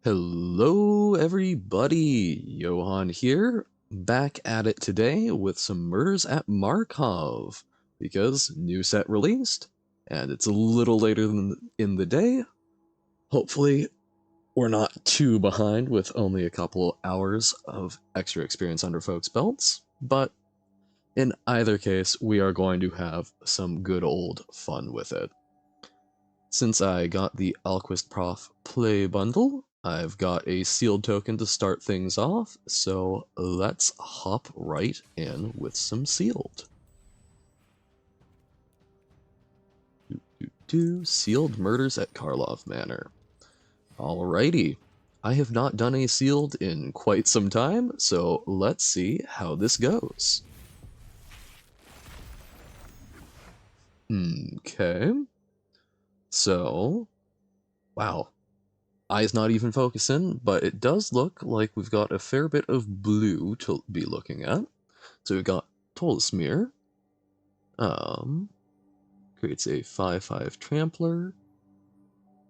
Hello, everybody. Johan here, back at it today with some Murders at Markov, because new set released, and it's a little later than in the day. Hopefully, we're not too behind with only a couple hours of extra experience under folks' belts, but in either case, we are going to have some good old fun with it. Since I got the Alquist Prof Play bundle, I've got a sealed token to start things off, so let's hop right in with some sealed. Sealed Murders at Karlov Manor. Alrighty, I have not done a sealed in quite some time, so let's see how this goes. Okay. So, wow. Eye's not even focusing, but it does look like we've got a fair bit of blue to be looking at. So we've got Total Smear. Creates a 5/5 Trampler.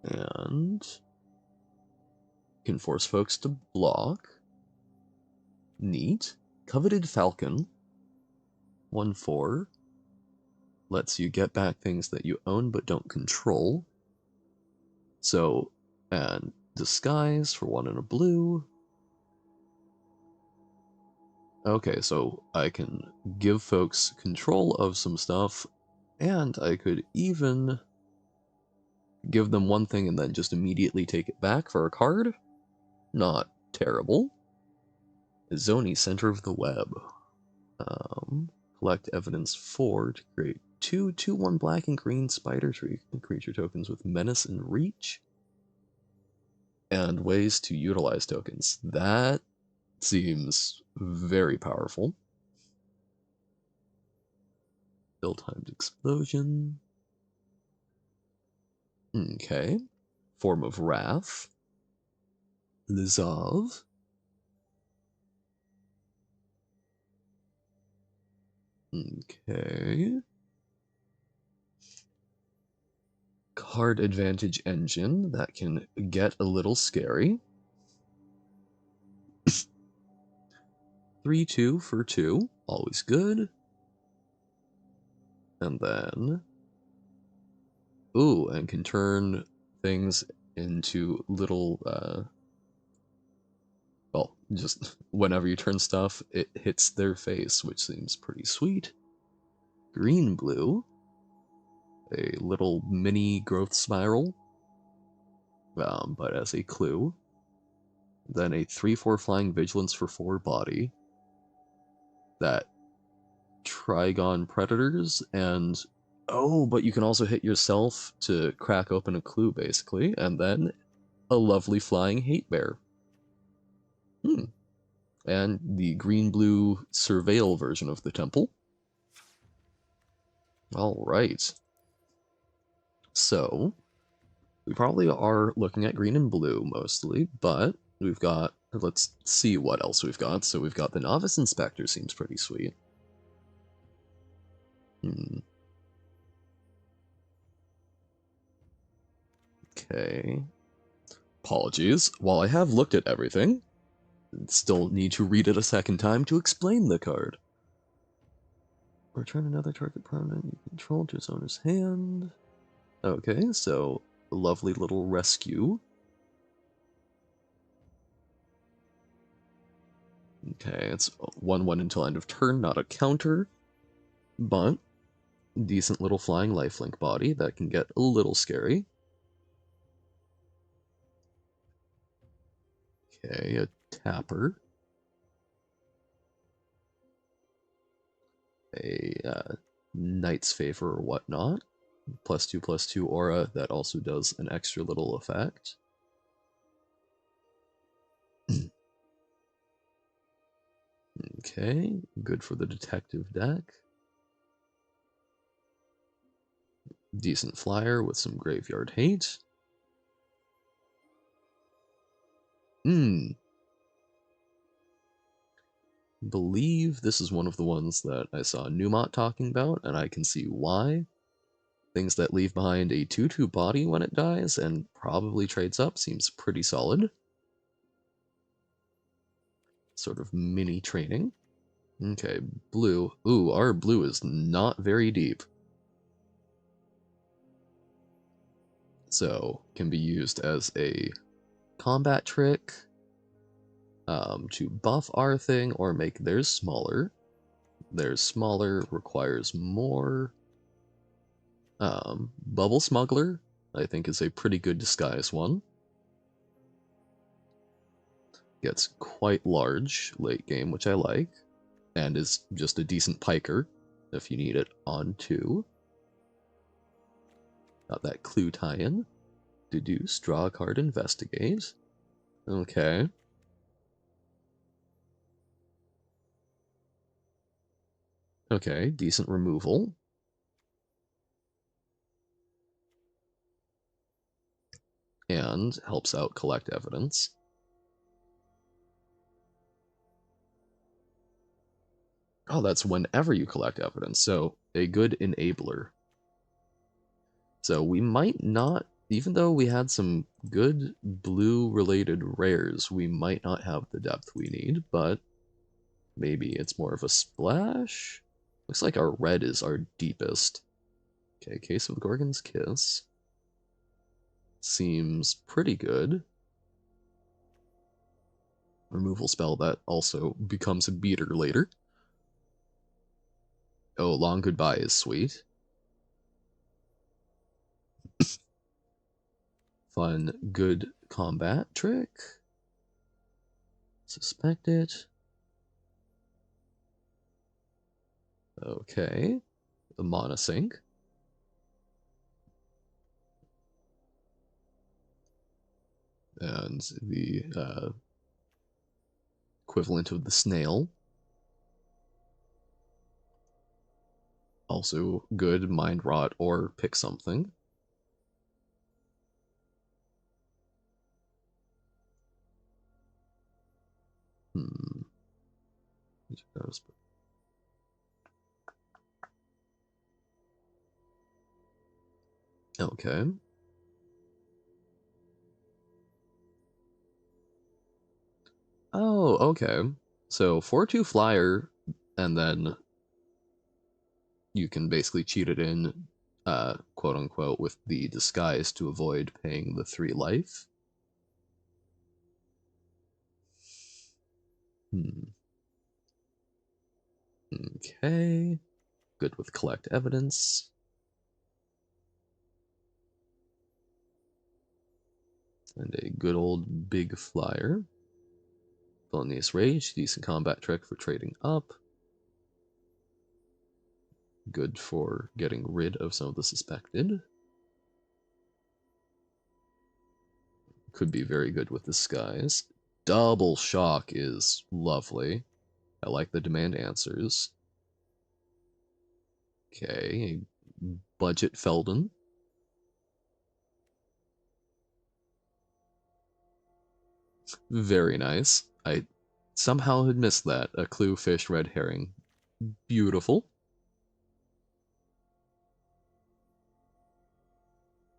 And can force folks to block. Neat. Coveted Falcon. 1/4. Lets you get back things that you own but don't control. So, and Disguise for 1 and a blue. Okay, so I can give folks control of some stuff, and I could even give them one thing and then just immediately take it back for a card. Not terrible. Zoni, Center of the Web. Collect evidence 4 to create 2/2/1 black and green spider tree creature tokens with menace and reach. And ways to utilize tokens. That seems very powerful. Ill-timed explosion. Okay. Form of Wrath. Lizov. Okay. Card Advantage Engine. That can get a little scary. 3/2 for 2. Always good. And then... Ooh, and can turn things into little, well, just whenever you turn stuff, it hits their face, which seems pretty sweet. Green-blue. A little mini growth spiral, but as a clue. Then a 3/4 flying vigilance for 4 body. That Trigon predators, and oh, but you can also hit yourself to crack open a clue, basically, and then a lovely flying hate bear. And the green-blue surveil version of the temple. Alright. So, we probably are looking at green and blue mostly, but we've got, let's see what else we've got. So we've got the Novice Inspector, seems pretty sweet. Okay. Apologies. While I have looked at everything, still need to read it a second time to explain the card. Return another target permanent you control to its owner's hand. Okay, so a lovely little rescue. Okay, it's 1/1 until end of turn, not a counter, but decent little flying lifelink body that can get a little scary. Okay, a tapper. A Knight's Favor or whatnot. +2/+2 aura that also does an extra little effect. Okay, good for the detective deck. Decent flyer with some graveyard hate. Believe this is one of the ones that I saw Newmont talking about, and I can see why. Things that leave behind a 2/2 body when it dies and probably trades up seems pretty solid. sort of mini training. Okay, blue. Ooh, our blue is not very deep. So, can be used as a combat trick to buff our thing or make theirs smaller. Theirs smaller requires more. Bubble Smuggler, I think, is a pretty good disguise one. Gets quite large late game, which I like, and is just a decent piker if you need it on 2. Got that clue tie-in. Deduce, draw a card, investigate. Okay. Okay, decent removal. And helps out collect evidence. Oh, that's whenever you collect evidence, so a good enabler. So we might not, even though we had some good blue-related rares, we might not have the depth we need, but maybe it's more of a splash? Looks like our red is our deepest. Okay, Case of Gorgon's Kiss. Seems pretty good. Removal spell that also becomes a beater later. Oh, Long Goodbye is sweet. Fun, good combat trick. Suspect it. Okay. The Monosync. And the equivalent of the snail. Also good Mind Rot or pick something. Hmm. Okay. Oh, okay. So 4/2 flyer, and then you can basically cheat it in, quote unquote, with the disguise to avoid paying the 3 life. Hmm. Okay. Good with collect evidence. And a good old big flyer. Felonious Rage, decent combat trick for trading up. Good for getting rid of some of the suspected. Could be very good with disguise. Double Shock is lovely. I like the demand answers. Okay, Budget Felden. Very nice. I somehow had missed that. A clue, fish, red herring. Beautiful.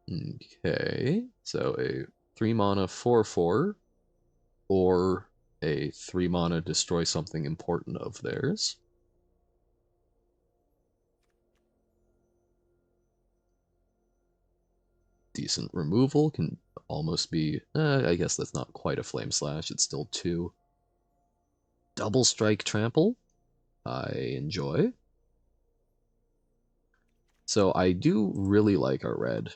Okay, so a 3 mana 4/4 or a 3 mana destroy something important of theirs. Decent removal, can almost be, I guess that's not quite a flame slash, it's still 2. Double strike trample, I enjoy. So I do really like our red.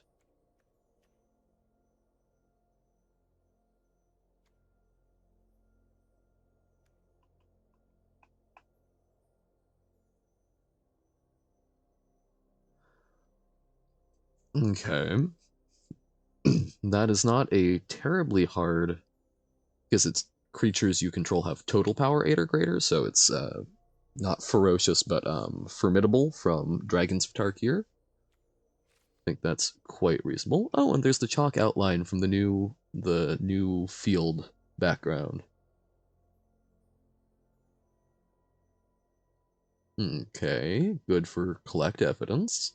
Okay. That is not a terribly hard, because it's creatures you control have total power 8 or greater, so it's not ferocious, but formidable from Dragons of Tarkir. I think that's quite reasonable. Oh, and there's the chalk outline from the new field background. Okay, good for collect evidence.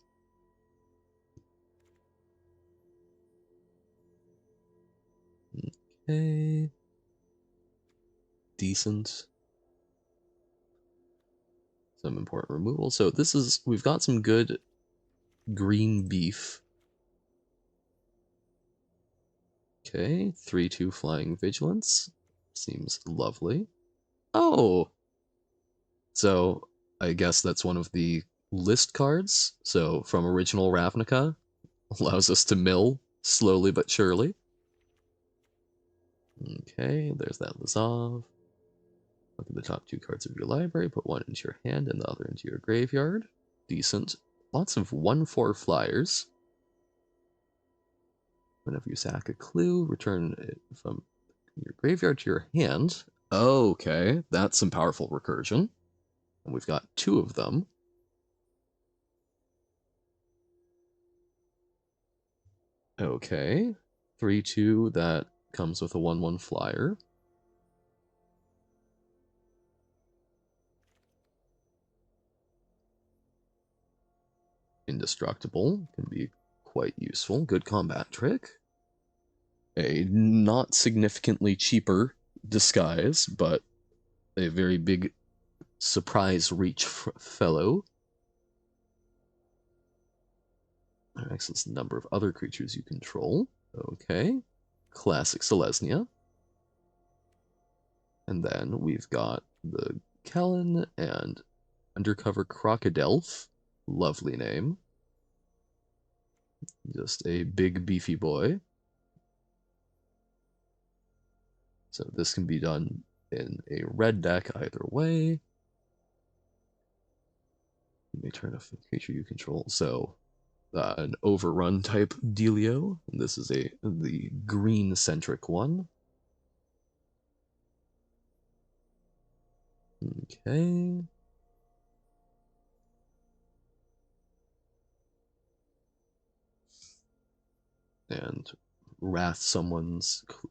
Okay. Decent. some important removal. So we've got some good green beef. Okay, 3/2 flying vigilance. Seems lovely. Oh! So, I guess that's one of the list cards. So, from original Ravnica, allows us to mill slowly but surely. Okay, there's that Lazov. Look at the top 2 cards of your library, put one into your hand and the other into your graveyard. Decent. Lots of 1/4 flyers. Whenever you sack a clue, return it from your graveyard to your hand. Okay, that's some powerful recursion. And we've got 2 of them. Okay, 3/2 that comes with a 1/1 flyer. Indestructible can be quite useful. Good combat trick. A not significantly cheaper disguise, but a very big surprise reach fellow. Access the number of other creatures you control. Okay. Classic Selesnya. And then we've got the Kellen and Undercover Crocodilf. Lovely name. Just a big beefy boy. So this can be done in a red deck either way. You may turn off the creature you control. So an overrun type dealio. This is the green centric one. Okay. And wrath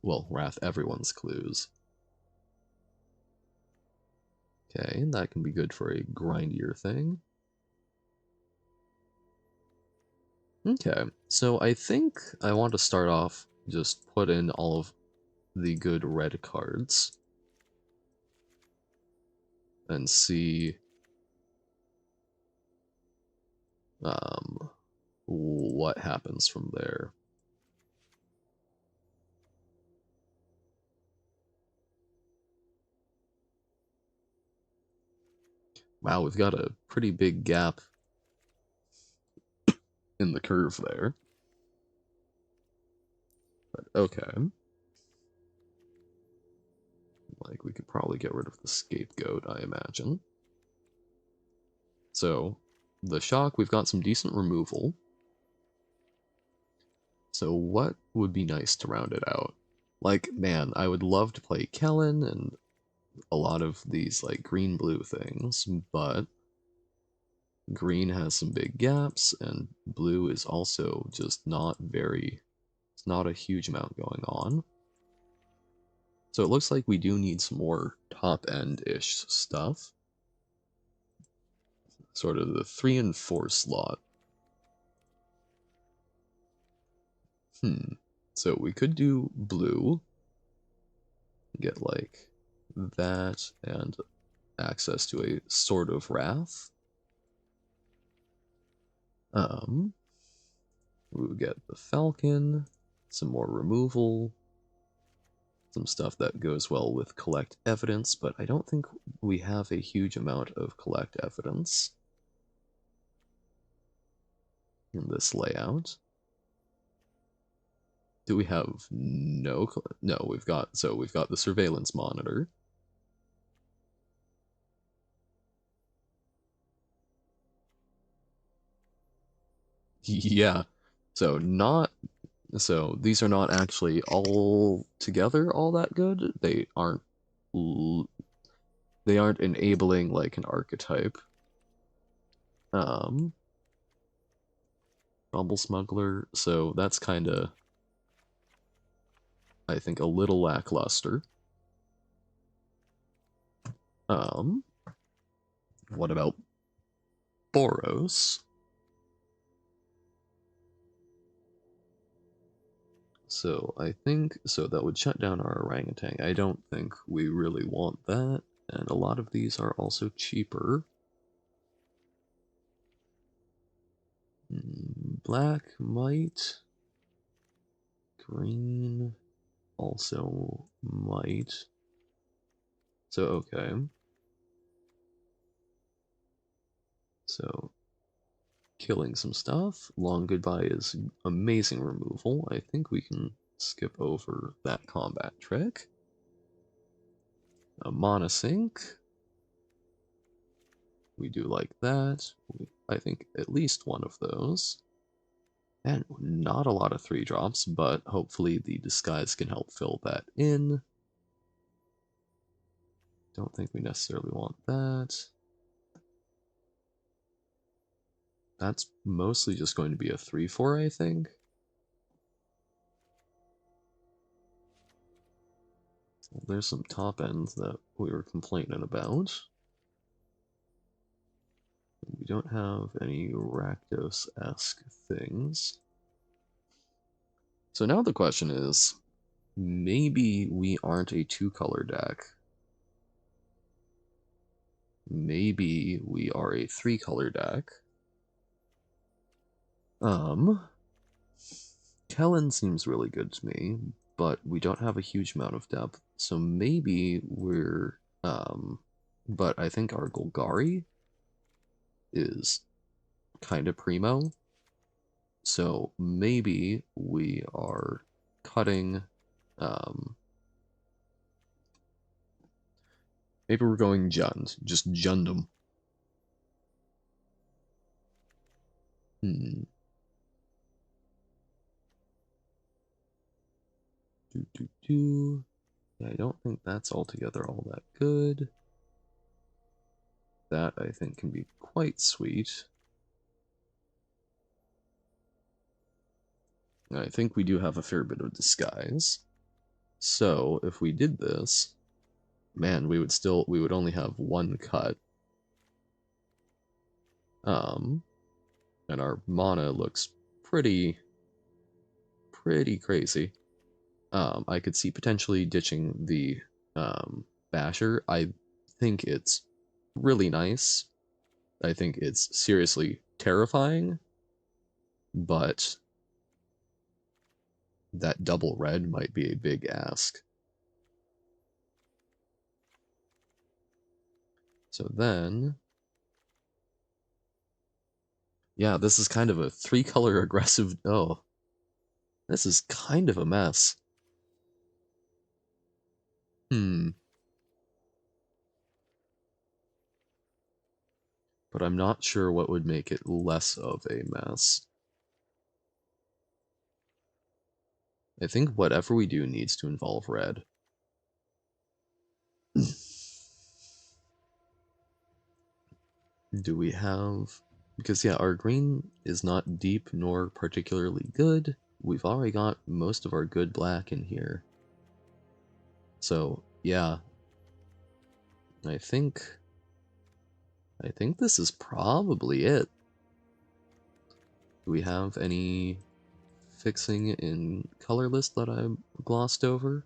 wrath everyone's clues. Okay, that can be good for a grindier thing. Okay, so I think I want to start off just put in all of the good red cards and see what happens from there. Wow, we've got a pretty big gap in the curve there. But okay. Like, we could probably get rid of the scapegoat, I imagine. So, the shock, we've got some decent removal. So what would be nice to round it out? Like, man, I would love to play Kellen and a lot of these, like, green-blue things, but green has some big gaps, and blue is also just not it's not a huge amount going on. So it looks like we do need some more top-end-ish stuff. Sort of the 3 and 4 slot. So we could do blue. Get, like, that and access to a Sword of Wrath. We would get the Falcon, some more removal, some stuff that goes well with Collect Evidence, but I don't think we have a huge amount of Collect Evidence in this layout. Do we have no? No, we've got the Surveillance Monitor. Yeah, so these are not actually all together all that good. They aren't enabling like an archetype. Bumble Smuggler, so that's kind of, I think, a little lackluster. What about Boros? So I think, that would shut down our orangutan. I don't think we really want that, and a lot of these are also cheaper. Black might. Green also might. So, okay. So, killing some stuff. Long Goodbye is amazing removal. I think we can skip over that combat trick. A Mana Sink. We do like that. I think at least one of those. And not a lot of 3-drops, but hopefully the Disguise can help fill that in. Don't think we necessarily want that. That's mostly just going to be a 3/4, I think. There's some top ends that we were complaining about. We don't have any Rakdos-esque things. So now the question is, maybe we aren't a 2-color deck. Maybe we are a 3-color deck. Kellen seems really good to me, but we don't have a huge amount of depth, so maybe we're, but I think our Golgari is kind of primo, so maybe we are cutting, maybe we're going Jund, just Jund them. Yeah, I don't think that's altogether all that good. That, I think, can be quite sweet. I think we do have a fair bit of Disguise. So, if we did this, man, we would only have one cut. And our mana looks pretty crazy. I could see potentially ditching the Basher. I think it's really nice. I think it's seriously terrifying, but that double red might be a big ask. So then, yeah, this is kind of a 3-color aggressive. Oh, this is kind of a mess. But I'm not sure what would make it less of a mess. I think whatever we do needs to involve red. Do we have... Because, yeah, our green is not deep nor particularly good. We've already got most of our good black in here. So, yeah. I think this is probably it. Do we have any fixing in color list that I glossed over?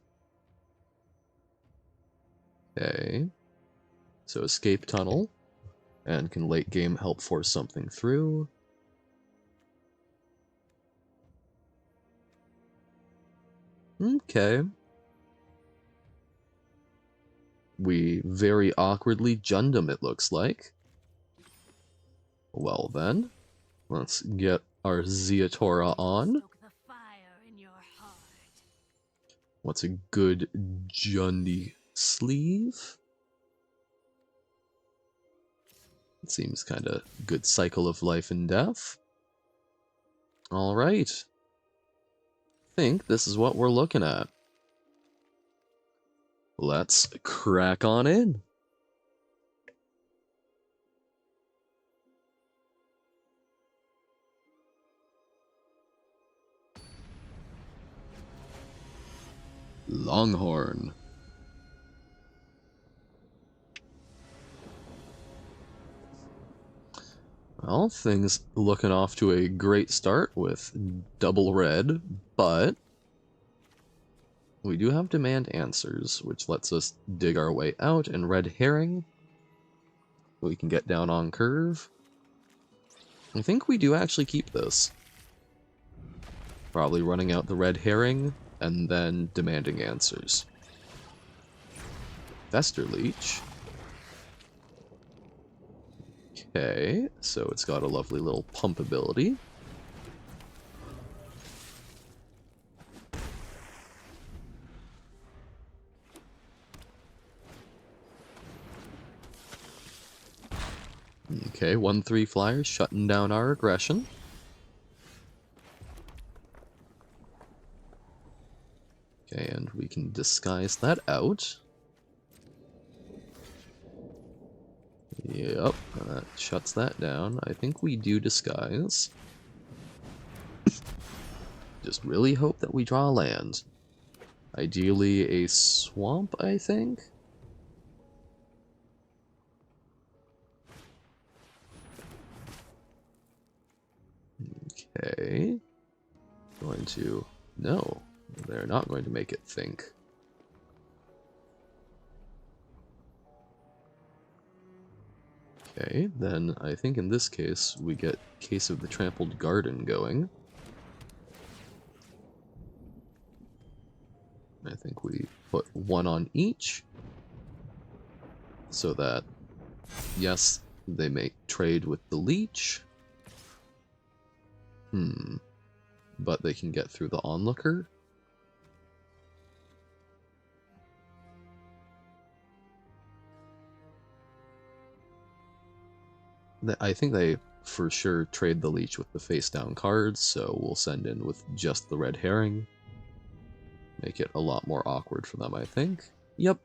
Okay. So escape tunnel. And can late game help force something through. Okay. We very awkwardly Jund him, it looks like. Well then, let's get our Ziatora on. What's a good Jundy sleeve? It seems kind of good cycle of life and death. Alright. Think this is what we're looking at. Let's crack on in. Longhorn. Well, things looking off to a great start with double red, but we do have demand answers, which lets us dig our way out, and red herring. We can get down on curve. I think we do actually keep this. Probably running out the red herring, and then demanding answers. Fester Leech. Okay, so it's got a lovely little pump ability. Okay, 1/3 flyers shutting down our aggression. Okay, and we can disguise that out. Yep, that shuts that down. I think we do disguise. Just really hope that we draw land. Ideally a swamp, I think? Okay. Going to... No, they're not going to make it think. Okay, then I think in this case we get Case of the Trampled Garden going. I think we put one on each, so that, yes, they may trade with the leech. But they can get through the onlooker. I think they for sure trade the leech with the face down cards, so we'll send in with just the red herring. Make it a lot more awkward for them, I think. Yep.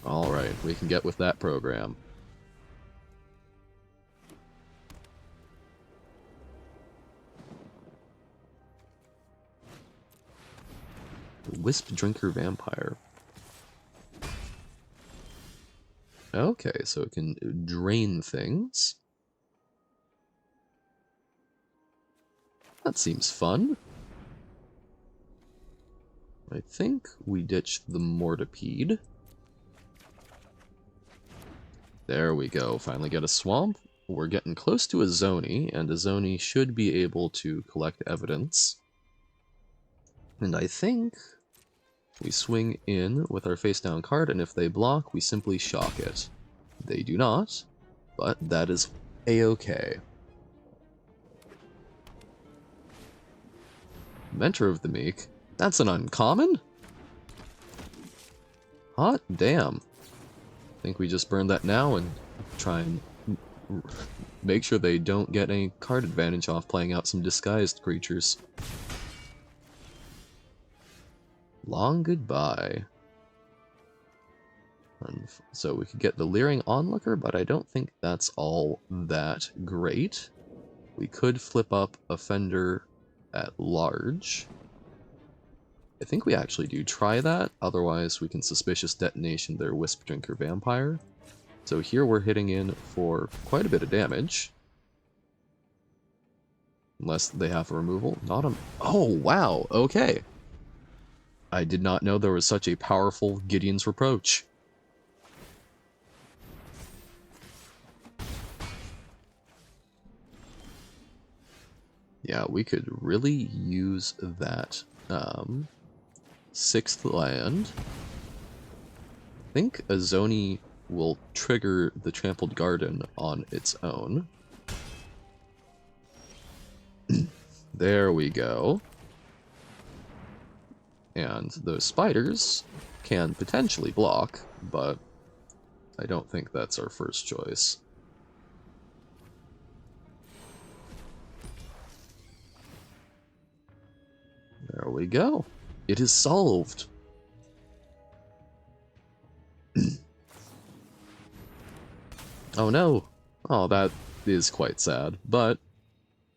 Alright, we can get with that program. Wisp Drinker Vampire. Okay, so it can drain things. That seems fun. I think we ditched the Mortipede. There we go, finally get a swamp. We're getting close to a Zoni, and a Zoni should be able to collect evidence. And I think we swing in with our face down card, and if they block, we simply shock it. They do not, but that is a-okay. Mentor of the Meek. That's an uncommon? Hot damn. I think we just burn that now and try and make sure they don't get any card advantage off playing out some disguised creatures. Long goodbye. And so we could get the Leering Onlooker, but I don't think that's all that great. We could flip up Offender at large. I think we actually do try that, otherwise we can Suspicious Detonation their Wisp Drinker Vampire. So here we're hitting in for quite a bit of damage. Unless they have a removal. Not a... Oh, wow, okay. I did not know there was such a powerful Gideon's Reproach. Yeah, we could really use that. 6th land. I think a Zoni will trigger the Trampled Garden on its own. There we go. And those spiders can potentially block, but I don't think that's our first choice. There we go. It is solved. Oh no. Oh, that is quite sad, but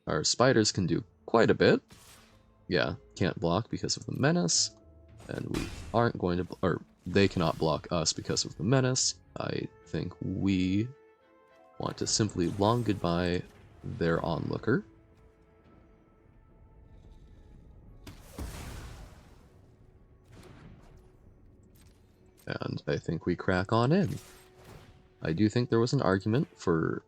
our spiders can do quite a bit. Yeah, can't block because of the menace, and we aren't going to, or they cannot block us because of the menace. I think we want to simply long goodbye their onlooker. And I think we crack on in. I do think there was an argument for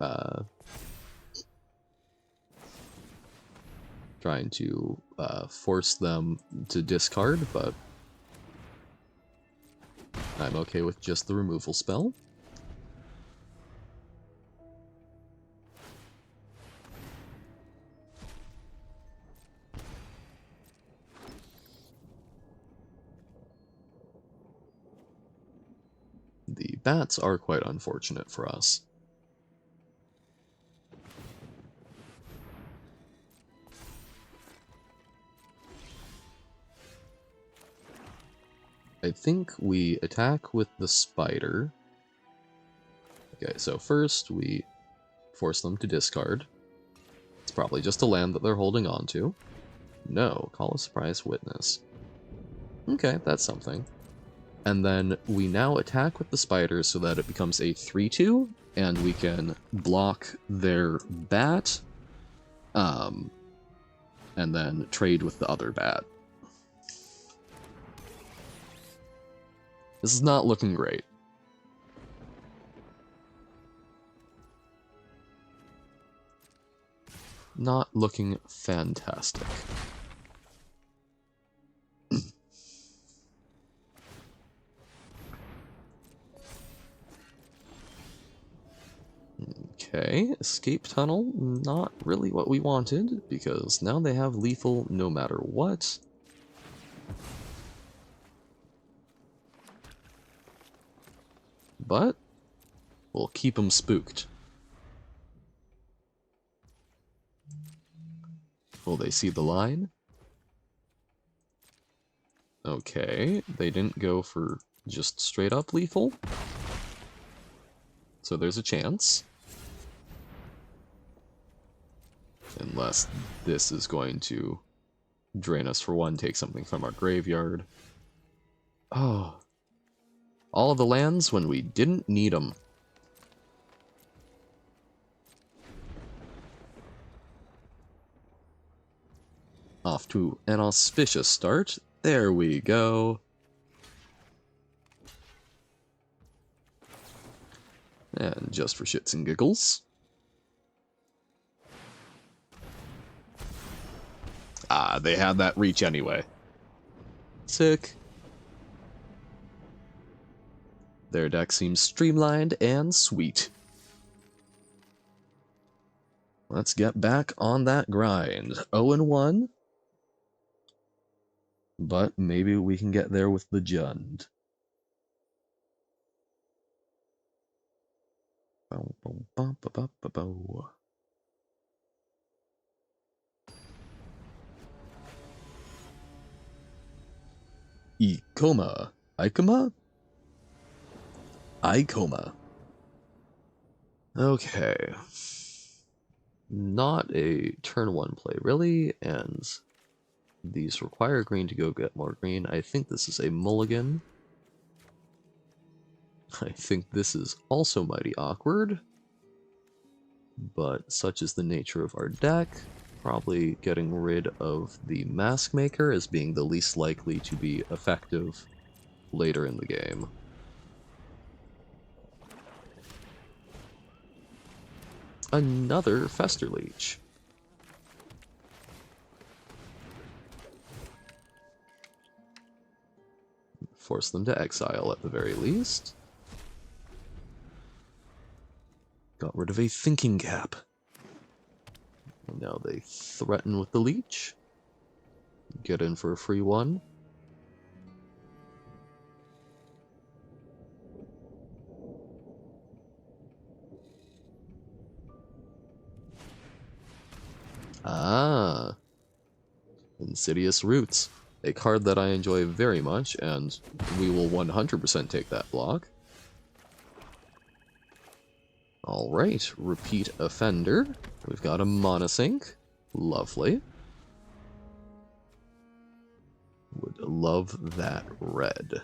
trying to force them to discard, but I'm okay with just the removal spell. The bats are quite unfortunate for us. I think we attack with the spider. Okay, so first we force them to discard. It's probably just a land that they're holding on to. No, call a surprise witness. Okay, that's something. And then we now attack with the spider so that it becomes a 3-2, and we can block their bat, and then trade with the other bat. This is not looking great. Not looking fantastic. Okay, escape tunnel, not really what we wanted, because now they have lethal no matter what. But we'll keep them spooked. Will they see the line? Okay, they didn't go for just straight up lethal. So there's a chance. Unless this is going to drain us for one, take something from our graveyard. Oh. All of the lands when we didn't need them. Off to an auspicious start. There we go. And just for shits and giggles. Ah, they had that reach anyway. Sick. Their deck seems streamlined and sweet. Let's get back on that grind. 0-1. But maybe we can get there with the Jund. Ikoma. Ikoma? Ikoma. Okay. Not a turn 1 play, really, and these require green to go get more green. I think this is a mulligan. I think this is also mighty awkward, but such is the nature of our deck. Probably getting rid of the Mask Maker as being the least likely to be effective later in the game. Another Fester Leech. Force them to exile at the very least. Got rid of a thinking cap. And now they threaten with the leech. Get in for a free one. Ah, Insidious Roots. A card that I enjoy very much, and we will 100% take that block. Alright, Repeat Offender. We've got a Monosync. Lovely. Would love that red.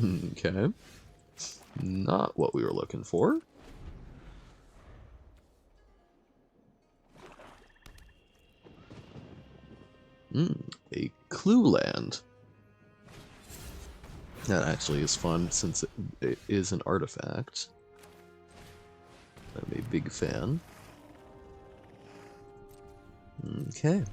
Okay. Not what we were looking for. A clue land. That actually is fun since it is an artifact. I'm a big fan. Okay.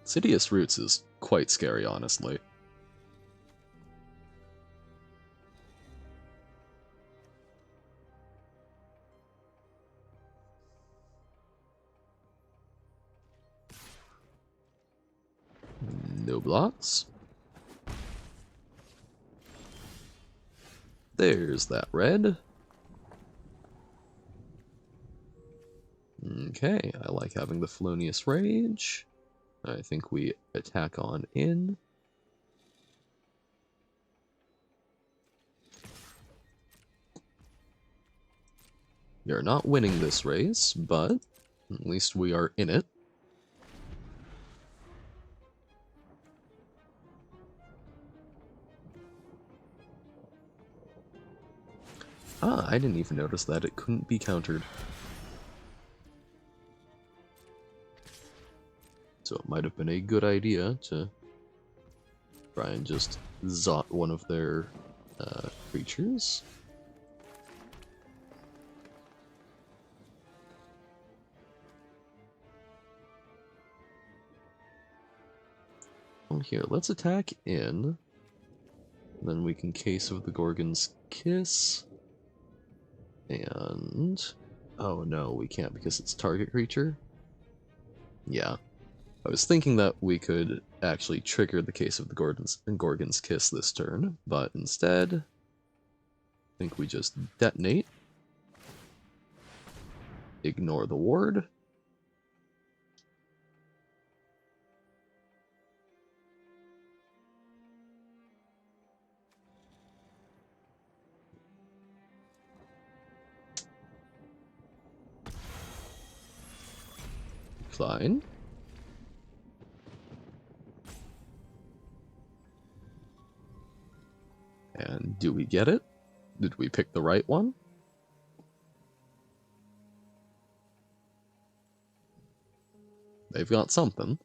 Sidious Roots is quite scary, honestly. No blocks. There's that red. Okay, I like having the Felonious Rage. I think we attack on in. We are not winning this race, but at least we are in it. Ah, I didn't even notice that it couldn't be countered. So it might have been a good idea to try and just zot one of their creatures. Well, here, let's attack in. Then we can Case of the Gorgon's Kiss. And... oh no, we can't because it's target creature? Yeah. I was thinking that we could actually trigger the Case of the Gorgon's Kiss this turn, but instead, I think we just detonate, ignore the ward, decline, and do we get it? Did we pick the right one? They've got something.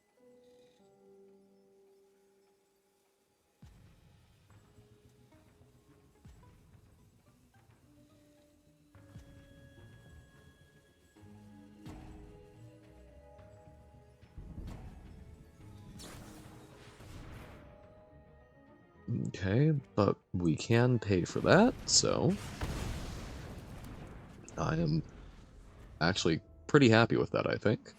Okay, but we can pay for that, so I am actually pretty happy with that, I think.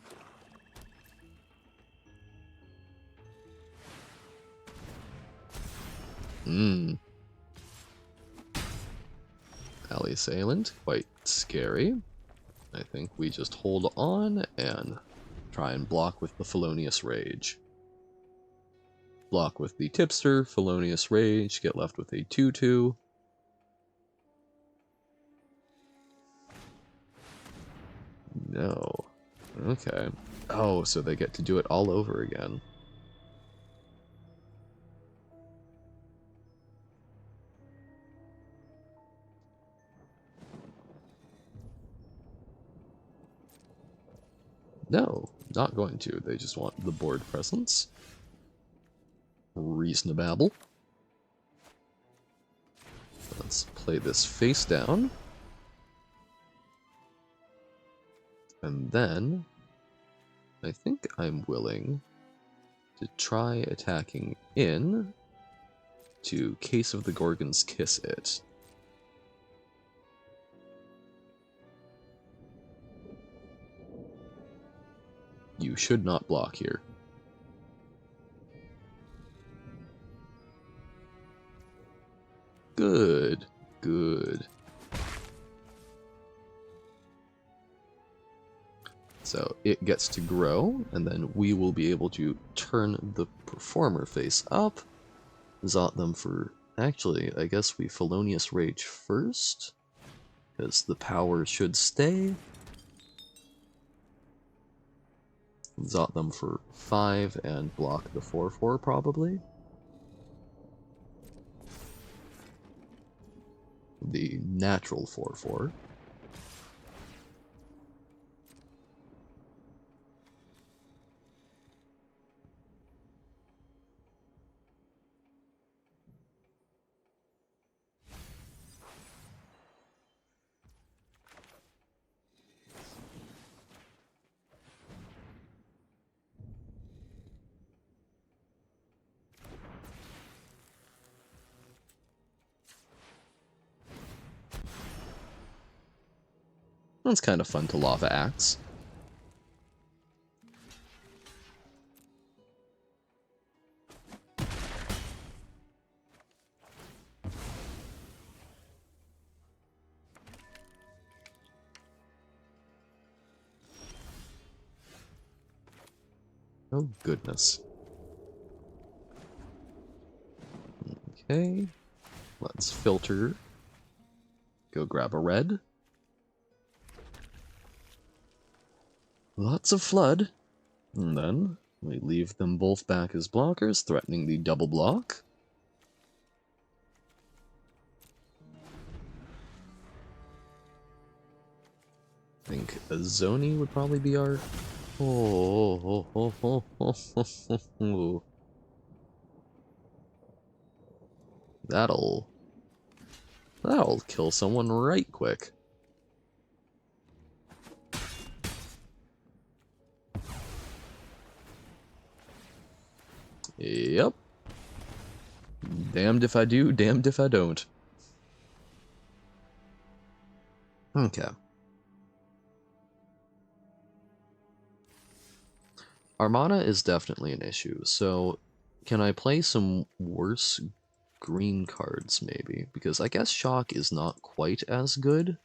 Ally Assailant, quite scary. I think we just hold on and try and block with the Felonious Rage. Block with the Tipster, Felonious Rage, get left with a 2-2. No. Okay. Oh, so they get to do it all over again. No, not going to. They just want the board presence. Reasonable. Let's play this face down. And then, I think I'm willing to try attacking in to Case of the Gorgon's Kiss it. You should not block here. Good, good. So it gets to grow, and then we will be able to turn the performer face up, zot them for... actually, I guess we Felonious Rage first, because the power should stay. Zot them for 5 and block the 4/4 probably. the natural 4/4. That's kind of fun to lava axe. Oh goodness. Okay, let's filter. Go grab a red. Lots of flood. And then we leave them both back as blockers, threatening the double block. I think a Zoni would probably be our... That'll kill someone right quick. Yep. Damned if I do, damned if I don't. Okay. Our mana is definitely an issue, so can I play some worse green cards, maybe? Because I guess Shock is not quite as good.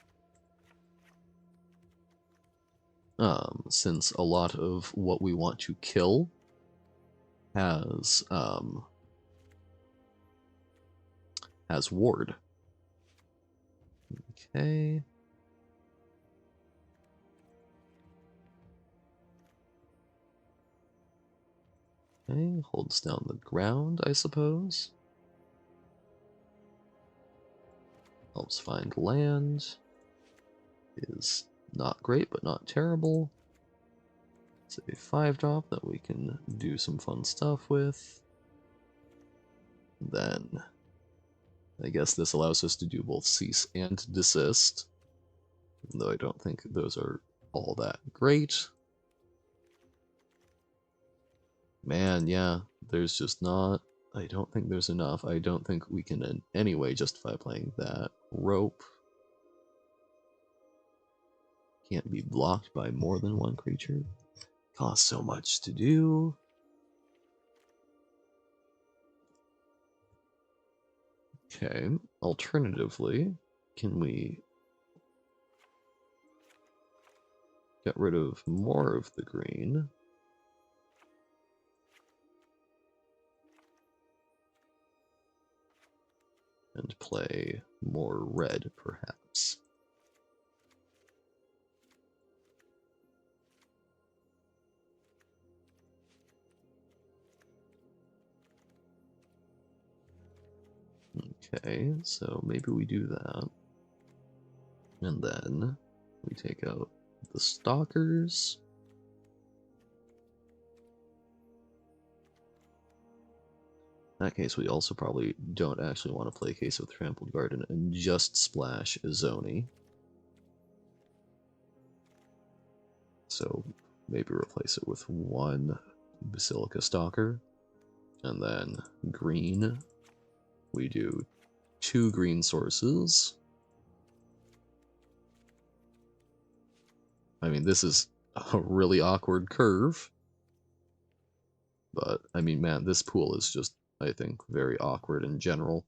Since a lot of what we want to kill has ward. Okay. Okay, holds down the ground, I suppose. Helps find land. Is not great, but not terrible. It's a 5-drop that we can do some fun stuff with. Then, I guess this allows us to do both cease and desist. Even though I don't think those are all that great. Man, yeah, there's just not... I don't think there's enough. I don't think we can in any way justify playing that. Rope can't be blocked by more than one creature. Costs so much to do. Okay, alternatively, can we get rid of more of the green? And play more red, perhaps. Okay, so maybe we do that. And then we take out the stalkers. In that case, we also probably don't actually want to play Case of Trampled Garden and just splash Zoni. So maybe replace it with one Basilica Stalker. And then green, we do 2 green sources. I mean, this is a really awkward curve. But, I mean, man, this pool is just, I think, very awkward in general.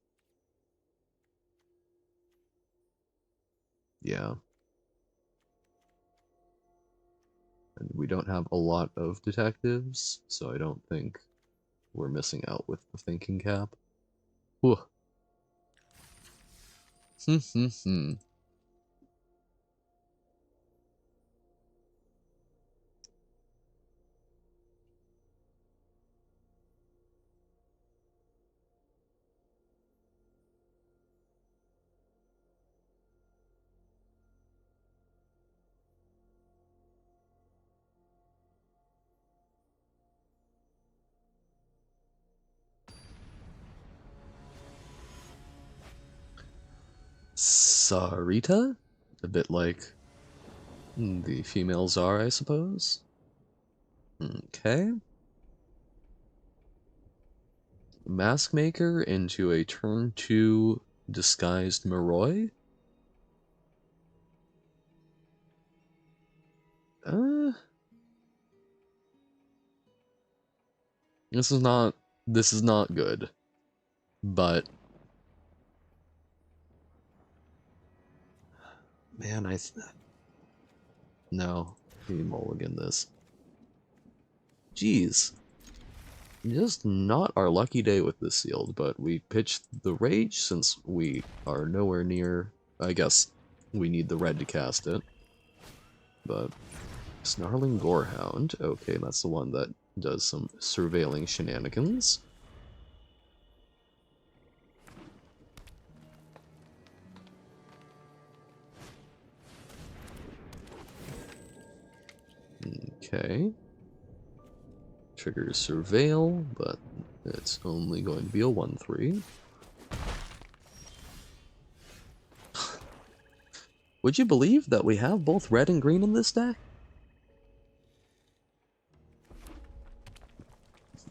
Yeah. And we don't have a lot of detectives, so I don't think we're missing out with the thinking cap. Whew. Sarita? A bit like the female czar, I suppose. Okay. Mask Maker into a turn 2 disguised Moroi. Uh, this is not good. But man, no, we mulligan this. Jeez. Just not our lucky day with this sealed, but we pitched the Rage since we are nowhere near. I guess we need the red to cast it. But Snarling Gorehound, okay, that's the one that does some surveilling shenanigans. Okay. Triggers Surveil, but it's only going to be a 1/3. Would you believe that we have both red and green in this deck?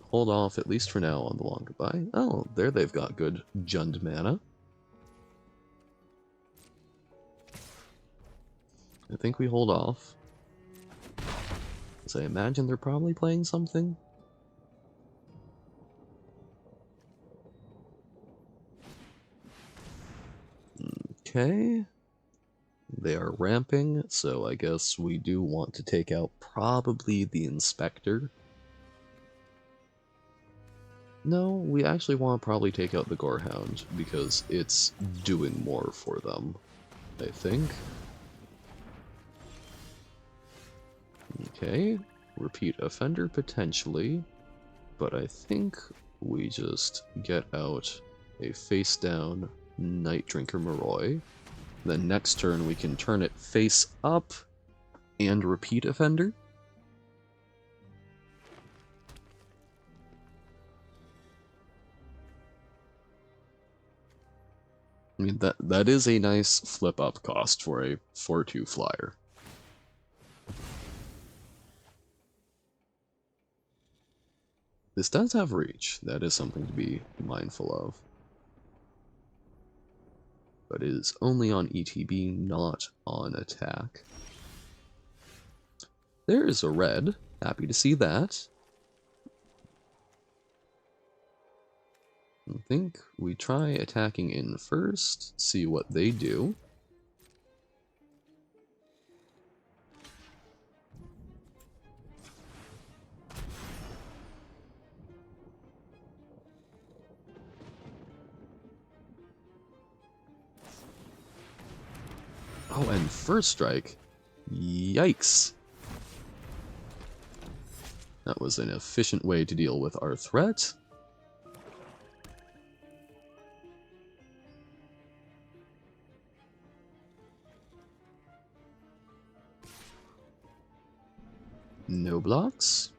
Hold off, at least for now, on the long goodbye. Oh, there they've got good Jund mana. I think we hold off. As I imagine they're probably playing something. Okay. They are ramping, so I guess we do want to take out probably the Inspector. No, we actually want to probably take out the Gorehound, because it's doing more for them, I think. Okay, repeat offender potentially, but I think we just get out a face-down Night Drinker Moroi. Then next turn we can turn it face up and repeat offender. I mean, that is a nice flip-up cost for a 4/2 flyer. This does have reach. That is something to be mindful of. But it is only on ETB, not on attack. There is a red. Happy to see that. I think we try attacking in first, see what they do. Oh, and first strike. Yikes. That was an efficient way to deal with our threat. No blocks.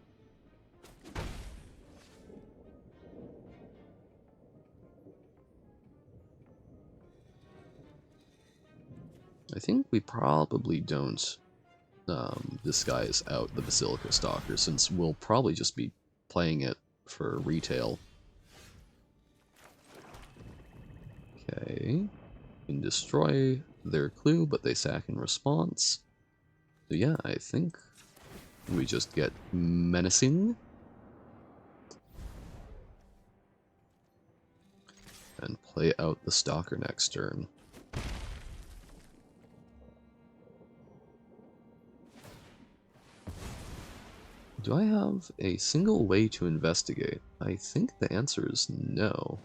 I think we probably don't disguise out the Basilica Stalker, since we'll probably just be playing it for retail. Okay. Can destroy their clue, but they sack in response. So yeah, I think we just get menacing. And play out the Stalker next turn. Do I have a single way to investigate? I think the answer is no.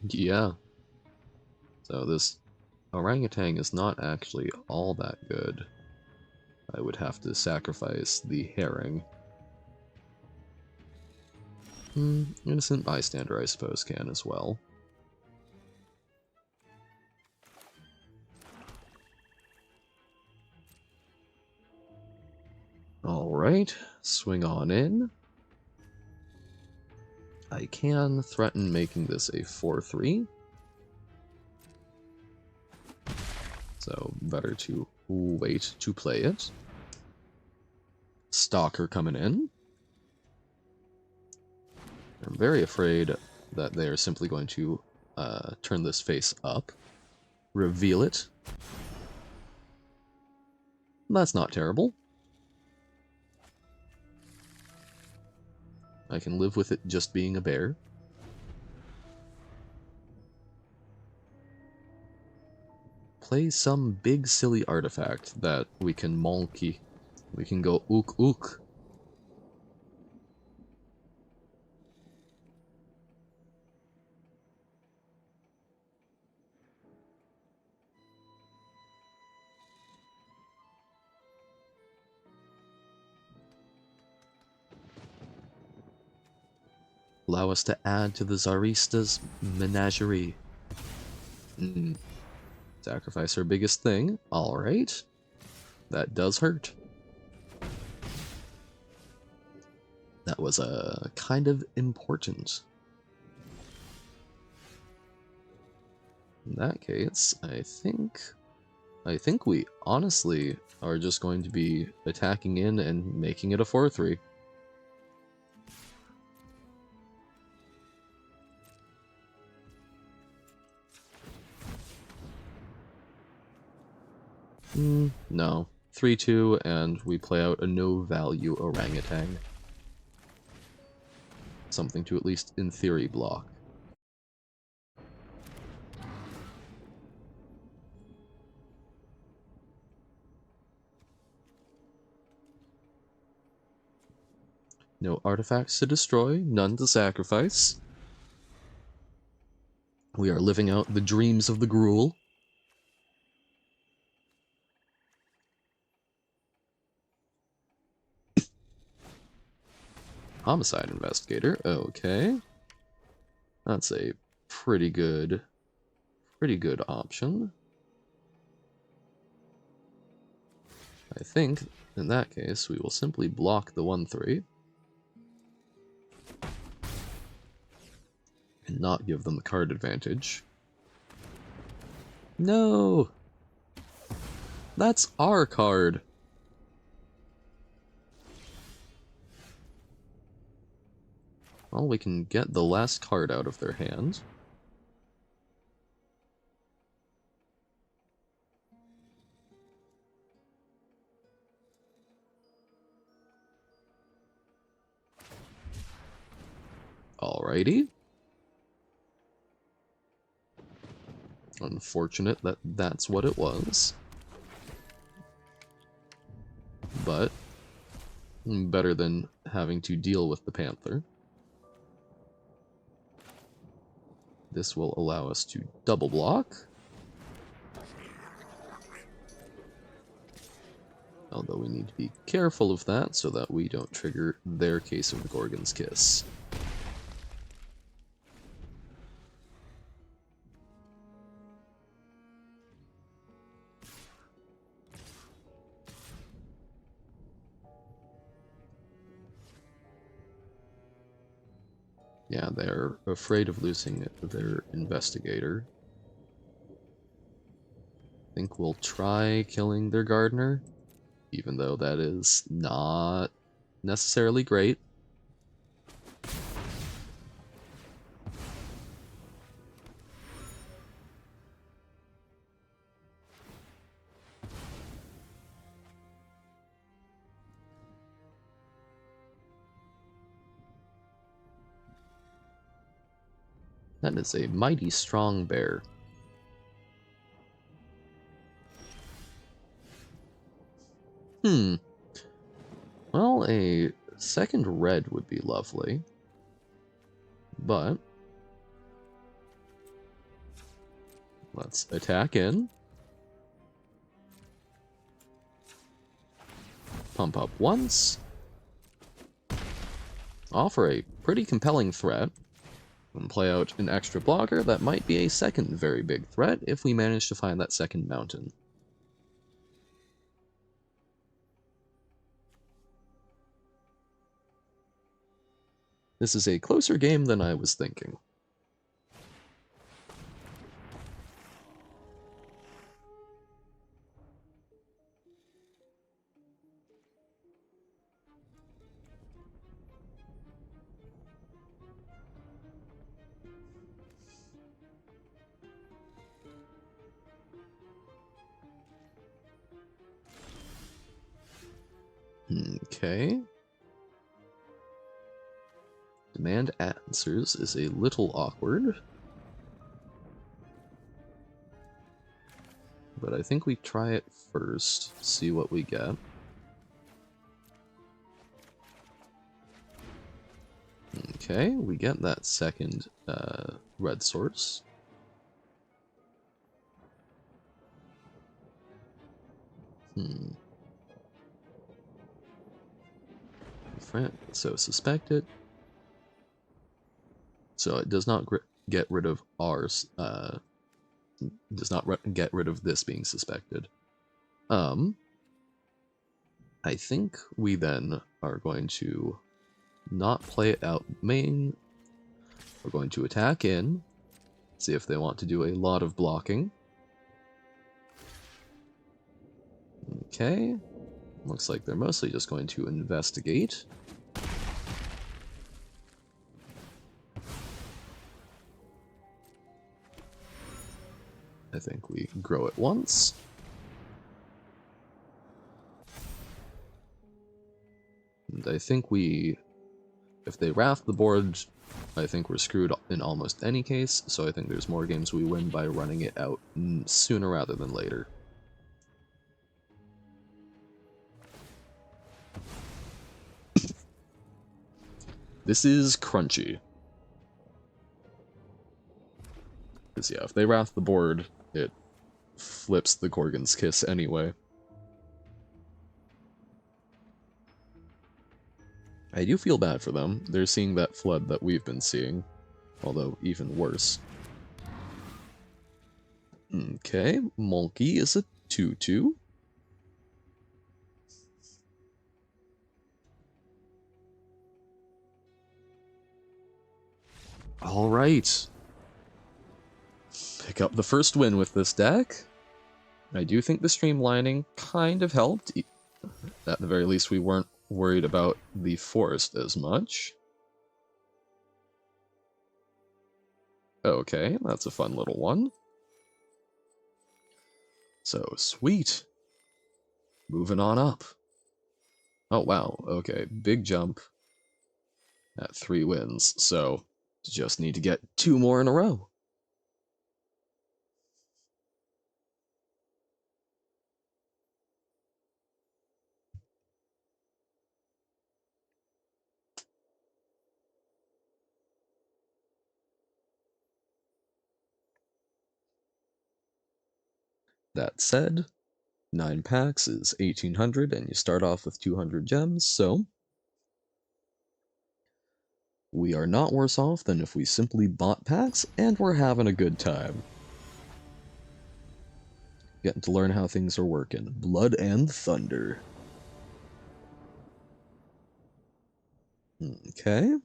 Yeah. So this orangutan is not actually all that good. I would have to sacrifice the herring. Innocent bystander, I suppose, can as well. Alright, swing on in. I can threaten making this a 4-3. So better to wait to play it. Stalker coming in. I'm very afraid that they are simply going to turn this face up. Reveal it. That's not terrible. I can live with it just being a bear. Play some big silly artifact that we can molky. We can go ook ook. Allow us to add to the Zarista's menagerie. Sacrifice our biggest thing. Alright. That does hurt. That was kind of important. In that case, I think we honestly are just going to be attacking in and making it a 4-3. No. 3-2, and we play out a no-value orangutan. Something to at least, in theory, block. No artifacts to destroy, none to sacrifice. We are living out the dreams of the Gruul. Homicide Investigator, okay. That's a pretty good option. I think, in that case, we will simply block the 1-3. And not give them the card advantage. No! That's our card! Well, we can get the last card out of their hand. Alrighty. Unfortunate that that's what it was. But better than having to deal with the Panther. This will allow us to double block. Although we need to be careful of that so that we don't trigger their Case of the Gorgon's Kiss. Yeah, they're afraid of losing their investigator. I think we'll try killing their gardener, even though that is not necessarily great. That is a mighty strong bear. Well, a second red would be lovely. But let's attack in. Pump up once. Offer a pretty compelling threat. And play out an extra blocker that might be a second very big threat if we manage to find that second mountain. This is a closer game than I was thinking. Okay. Demand answers is a little awkward. But I think we try it first, see what we get. Okay, we get that second red source. So suspected. So it does not get rid of ours. Does not get rid of this being suspected. I think we then are going to not play it out main. We're going to attack in, see if they want to do a lot of blocking. Okay, looks like they're mostly just going to investigate. I think we grow it once. And I think if they wrath the board, I think we're screwed in almost any case, so I think there's more games we win by running it out sooner rather than later. This is crunchy. Because yeah, if they wrath the board, it flips the Gorgon's Kiss anyway. I do feel bad for them. They're seeing that flood that we've been seeing, although even worse. Okay, Monkey is a 2/2. Alright. Pick up the first win with this deck. I do think the streamlining kind of helped. At the very least, we weren't worried about the forest as much. Okay, that's a fun little one. So, sweet. Moving on up. Oh, wow. Okay, big jump at 3 wins. So, just need to get 2 more in a row. That said, 9 packs is 1800, and you start off with 200 gems, so we are not worse off than if we simply bought packs and we're having a good time. Getting to learn how things are working. Blood and Thunder. Okay.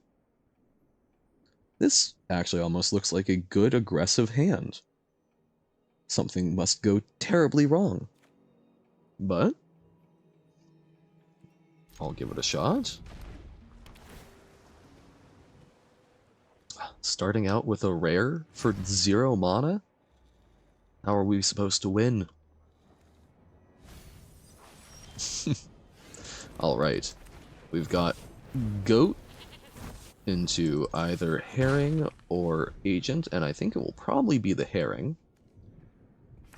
This actually almost looks like a good aggressive hand. Something must go terribly wrong. But I'll give it a shot. Starting out with a rare for 0 mana? How are we supposed to win? Alright. We've got Goat into either Herring or Agent, and I think it will probably be the Herring.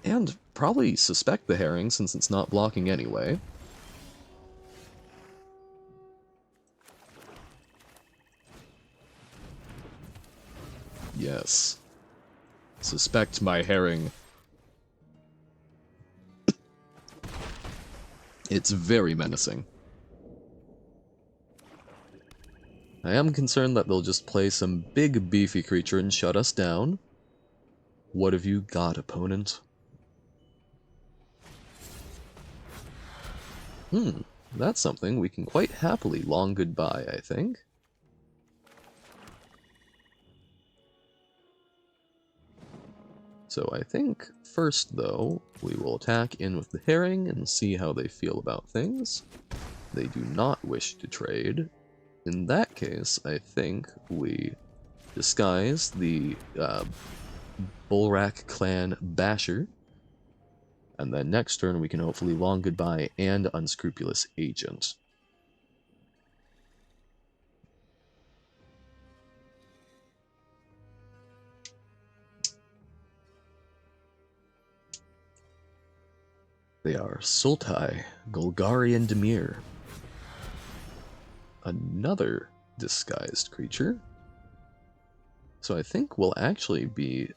And probably suspect the Herring since it's not blocking anyway. Yes. Suspect my Herring. It's very menacing. I am concerned that they'll just play some big beefy creature and shut us down. What have you got, opponent? That's something we can quite happily long goodbye, I think. So I think first, though, we will attack in with the herring and see how they feel about things. They do not wish to trade. In that case, I think we disguise the Bullrack Clan Basher, and then next turn we can hopefully Long Goodbye and Unscrupulous Agent. They are Sultai, Golgari, and Demir. Another disguised creature. So I think we'll actually be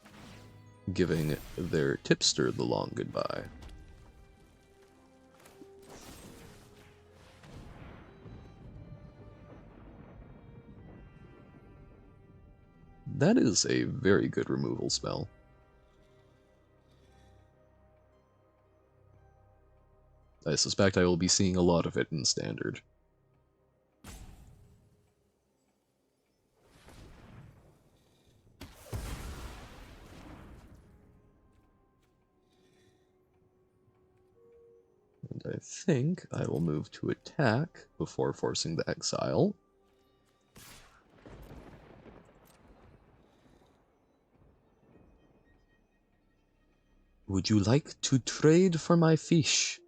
giving their tipster the Long Goodbye. That is a very good removal spell. I suspect I will be seeing a lot of it in Standard. And I think I will move to attack before forcing the exile. Would you like to trade for my fish?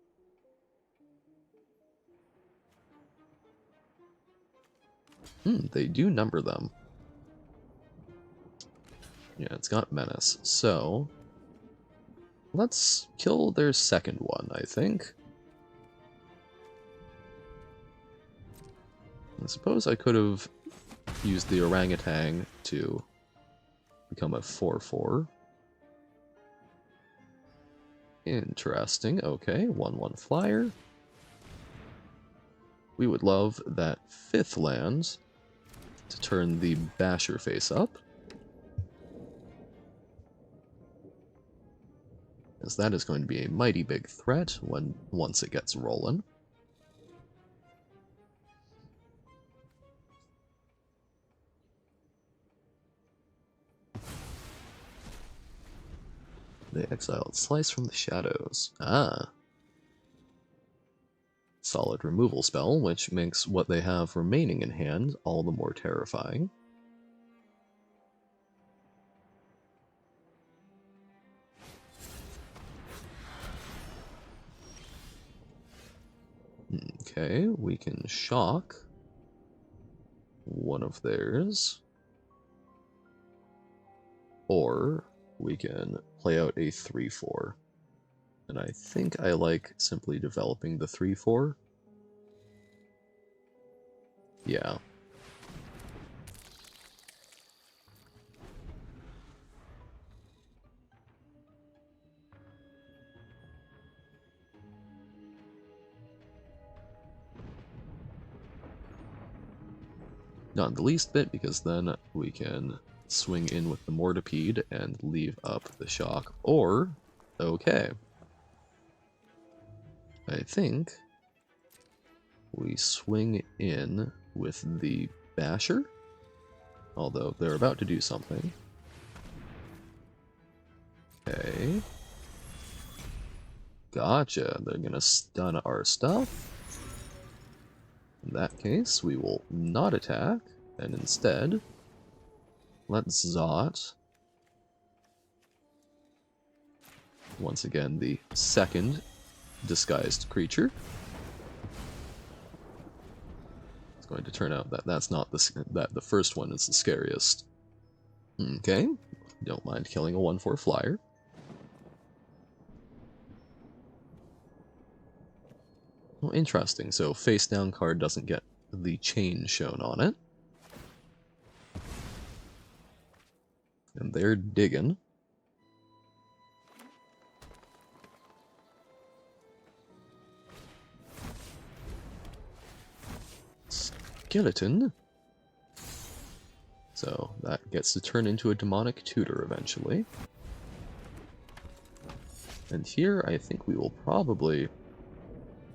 They do number them. Yeah, it's got menace. So, let's kill their second one, I think. I suppose I could have used the orangutan to become a 4/4. Interesting. Okay, 1/1 flyer. We would love that 5th land to turn the Basher face up, as that is going to be a mighty big threat once it gets rolling. They exiled Slice from the Shadows. Ah. Solid removal spell, which makes what they have remaining in hand all the more terrifying. Okay, we can shock one of theirs. Or we can play out a 3/4. And I think I like simply developing the 3/4. Yeah. Not the least bit, because then we can swing in with the Mortipede and leave up the shock. Or, okay. I think we swing in with the Basher, although they're about to do something. Okay. Gotcha, they're gonna stun our stuff. In that case, we will not attack, and instead, let's Zot. Once again, the second disguised creature. It's going to turn out that that's not the first one is the scariest. Okay, don't mind killing a 1/4 flyer. Oh, interesting. So face down card doesn't get the chain shown on it. And they're digging. Skeleton. So that gets to turn into a demonic tutor eventually. And here I think we will probably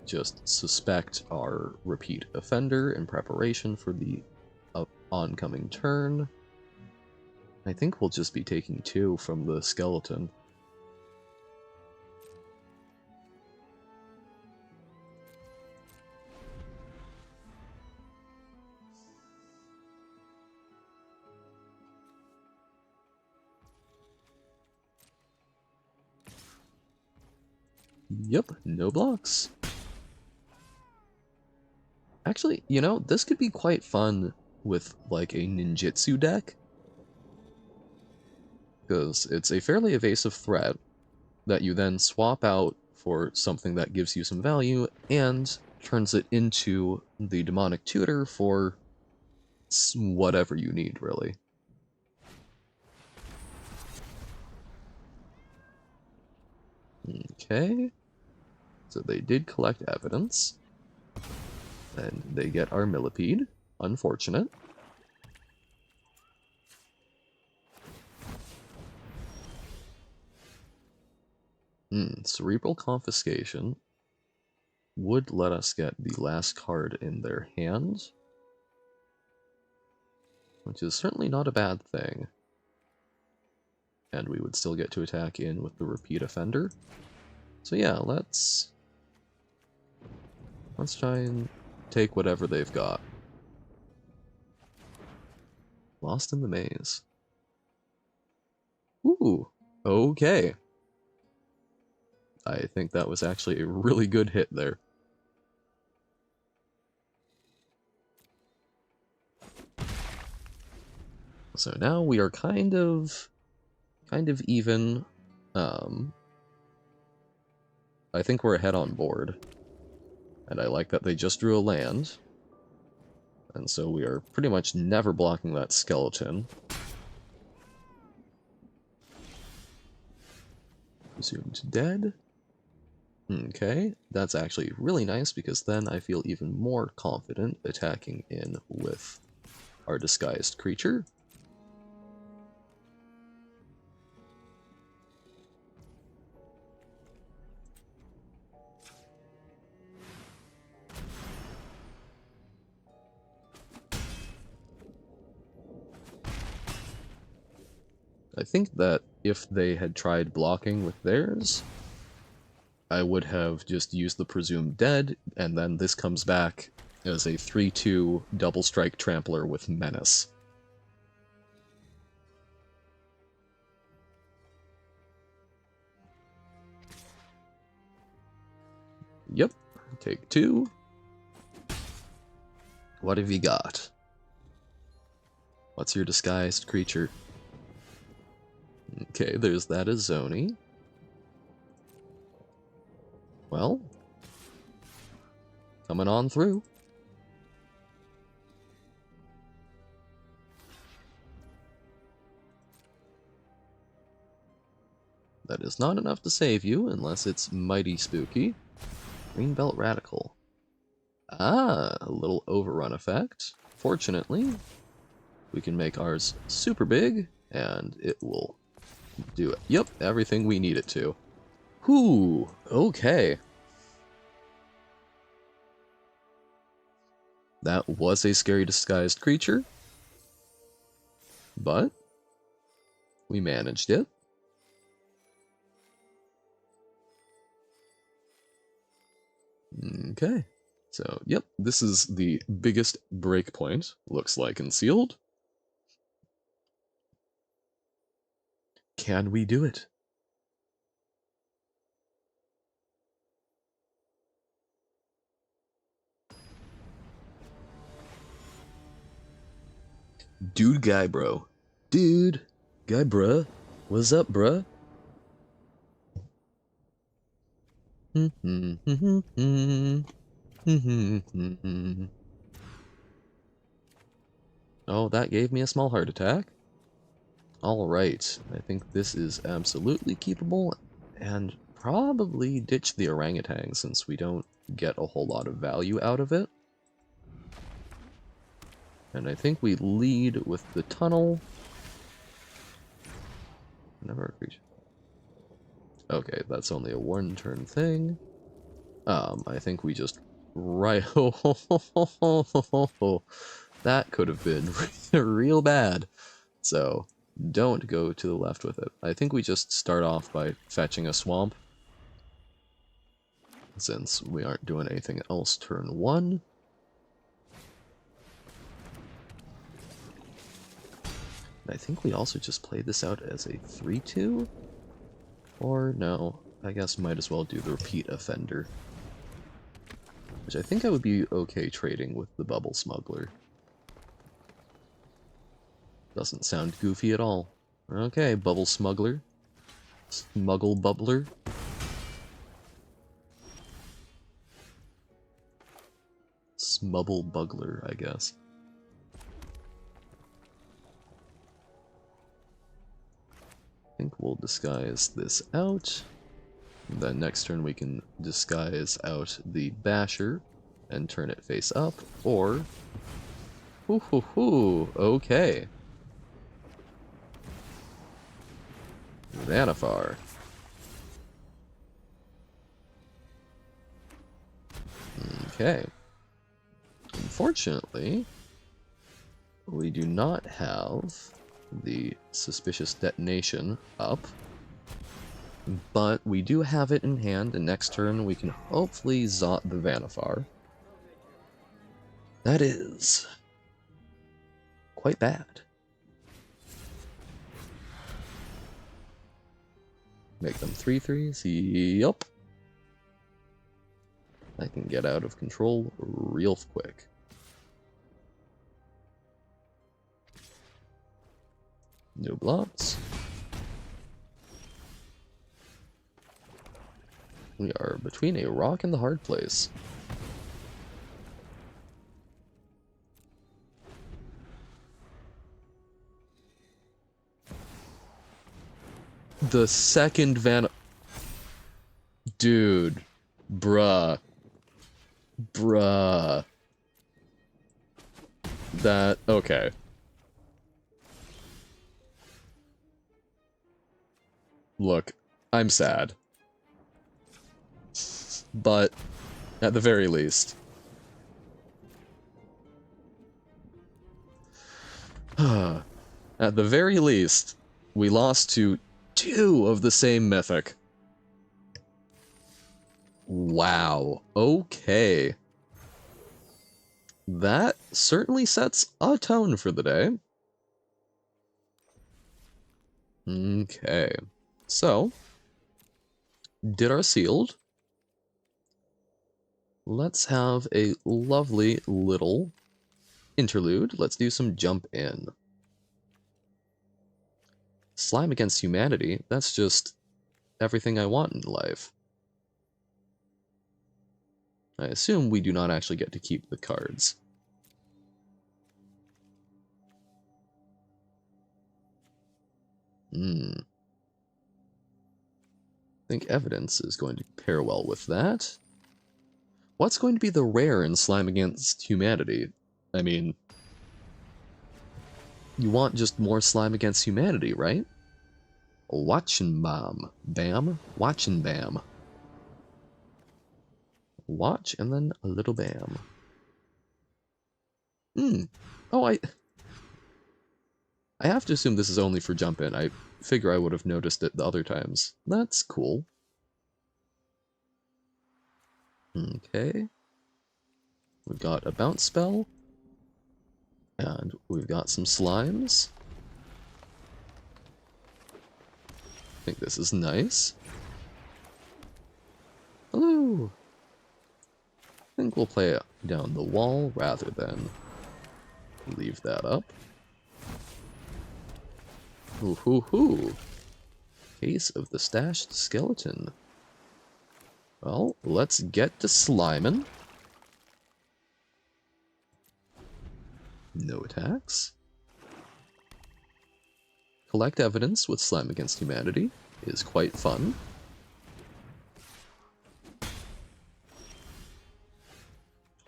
just suspect our repeat offender in preparation for the oncoming turn. I think we'll just be taking 2 from the skeleton. Yep, no blocks. Actually, you know, this could be quite fun with, like, a ninjutsu deck. Because it's a fairly evasive threat that you then swap out for something that gives you some value and turns it into the demonic tutor for whatever you need, really. Okay. So they did collect evidence. And they get our millipede. Unfortunate. Cerebral Confiscation would let us get the last card in their hand, which is certainly not a bad thing. And we would still get to attack in with the repeat offender. So yeah, let's try and take whatever they've got. Lost in the Maze. Ooh, okay. I think that was actually a really good hit there. So now we are kind of even. I think we're ahead on board. And I like that they just drew a land. And so we are pretty much never blocking that skeleton. Presumed dead. Okay, that's actually really nice because then I feel even more confident attacking in with our disguised creature. I think that if they had tried blocking with theirs, I would have just used the presumed dead, and then this comes back as a 3-2 double strike trampler with menace. Yep, take 2. What have you got? What's your disguised creature? Okay, there's that Azoni. Well, coming on through. That is not enough to save you, unless it's mighty spooky. Greenbelt Radical. Ah, a little overrun effect. Fortunately, we can make ours super big, and it will do it. Yep, everything we need it to. Whew, okay. That was a scary disguised creature, but we managed it. Okay, so yep, this is the biggest breakpoint, looks like, and sealed. Can we do it? Dude guy bro. Dude guy bruh. What's up, bruh? Oh, that gave me a small heart attack. Alright, I think this is absolutely keepable, and probably ditch the orangutan since we don't get a whole lot of value out of it. And I think we lead with the tunnel. Never creature. Okay, that's only a one-turn thing. I think we just that could have been real bad. So don't go to the left with it. I think we just start off by fetching a swamp, since we aren't doing anything else turn 1. And I think we also just play this out as a 3-2? Or no. I guess might as well do the repeat offender. Which I think I would be okay trading with the bubble smuggler. Doesn't sound goofy at all. Okay, bubble smuggler. Smuggle bubbler. Smubble bugler, I guess. I think we'll disguise this out. Then next turn we can disguise out the basher and turn it face up, or... Hoo hoo hoo, okay. Vanifar. Okay. Unfortunately, we do not have the suspicious detonation up, but we do have it in hand, and next turn we can hopefully Zot the Vanifar. That is quite bad. Make them 3/3s. Yup. I can get out of control real quick. No blocks. We are between a rock and the hard place. The second Dude. Bruh. Bruh. That... okay. Look, I'm sad. But, at the very least... at the very least, we lost to 2 of the same mythic. Wow. Okay. That certainly sets a tone for the day. Okay. So, did our sealed. Let's have a lovely little interlude. Let's do some jump in. Slime against humanity, that's just everything I want in life. I assume we do not actually get to keep the cards. I think evidence is going to pair well with that. What's going to be the rare in Slime Against Humanity? I mean, you want just more Slime Against Humanity, right? Watchin' Bam. Bam. Watchin' Bam. Watch and then a little bam. Oh, I have to assume this is only for jump in. I figure I would have noticed it the other times. That's cool. Okay. We've got a bounce spell. And we've got some slimes. I think this is nice. Hello! I think we'll play it down the wall rather than leave that up. Ooh hoo hoo! Case of the stashed skeleton. Well, let's get to sliming. No attacks. Collect evidence with Slime Against Humanity is quite fun.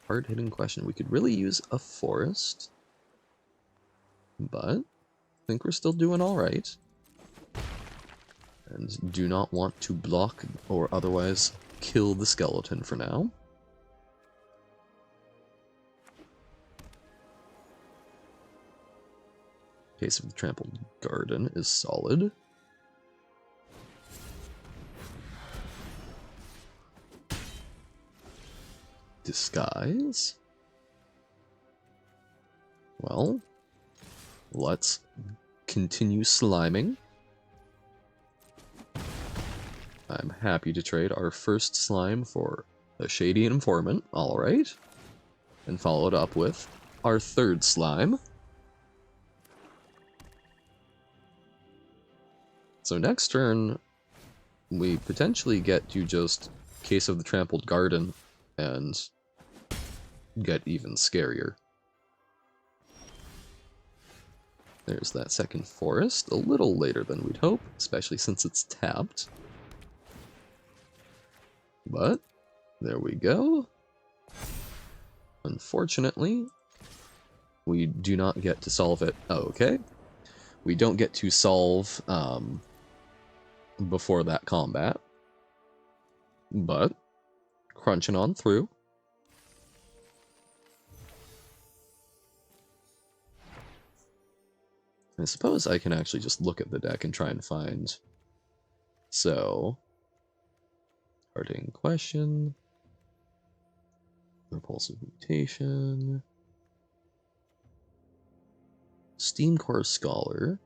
Hard-hitting question. We could really use a forest, but I think we're still doing alright. And do not want to block or otherwise kill the skeleton for now. Case of the Trampled Garden is solid. Disguise. Well, let's continue sliming. I'm happy to trade our first slime for a shady informant, alright. And follow it up with our third slime. So next turn, we potentially get to just Case of the Trampled Garden and get even scarier. There's that second forest, a little later than we'd hope, especially since it's tapped. But, there we go. Unfortunately, we do not get to solve it. Oh, okay. We don't get to solve before that combat. But, crunching on through. I suppose I can actually just look at the deck and try and find. So, hard-hitting question, repulsive mutation, Steam Core Scholar.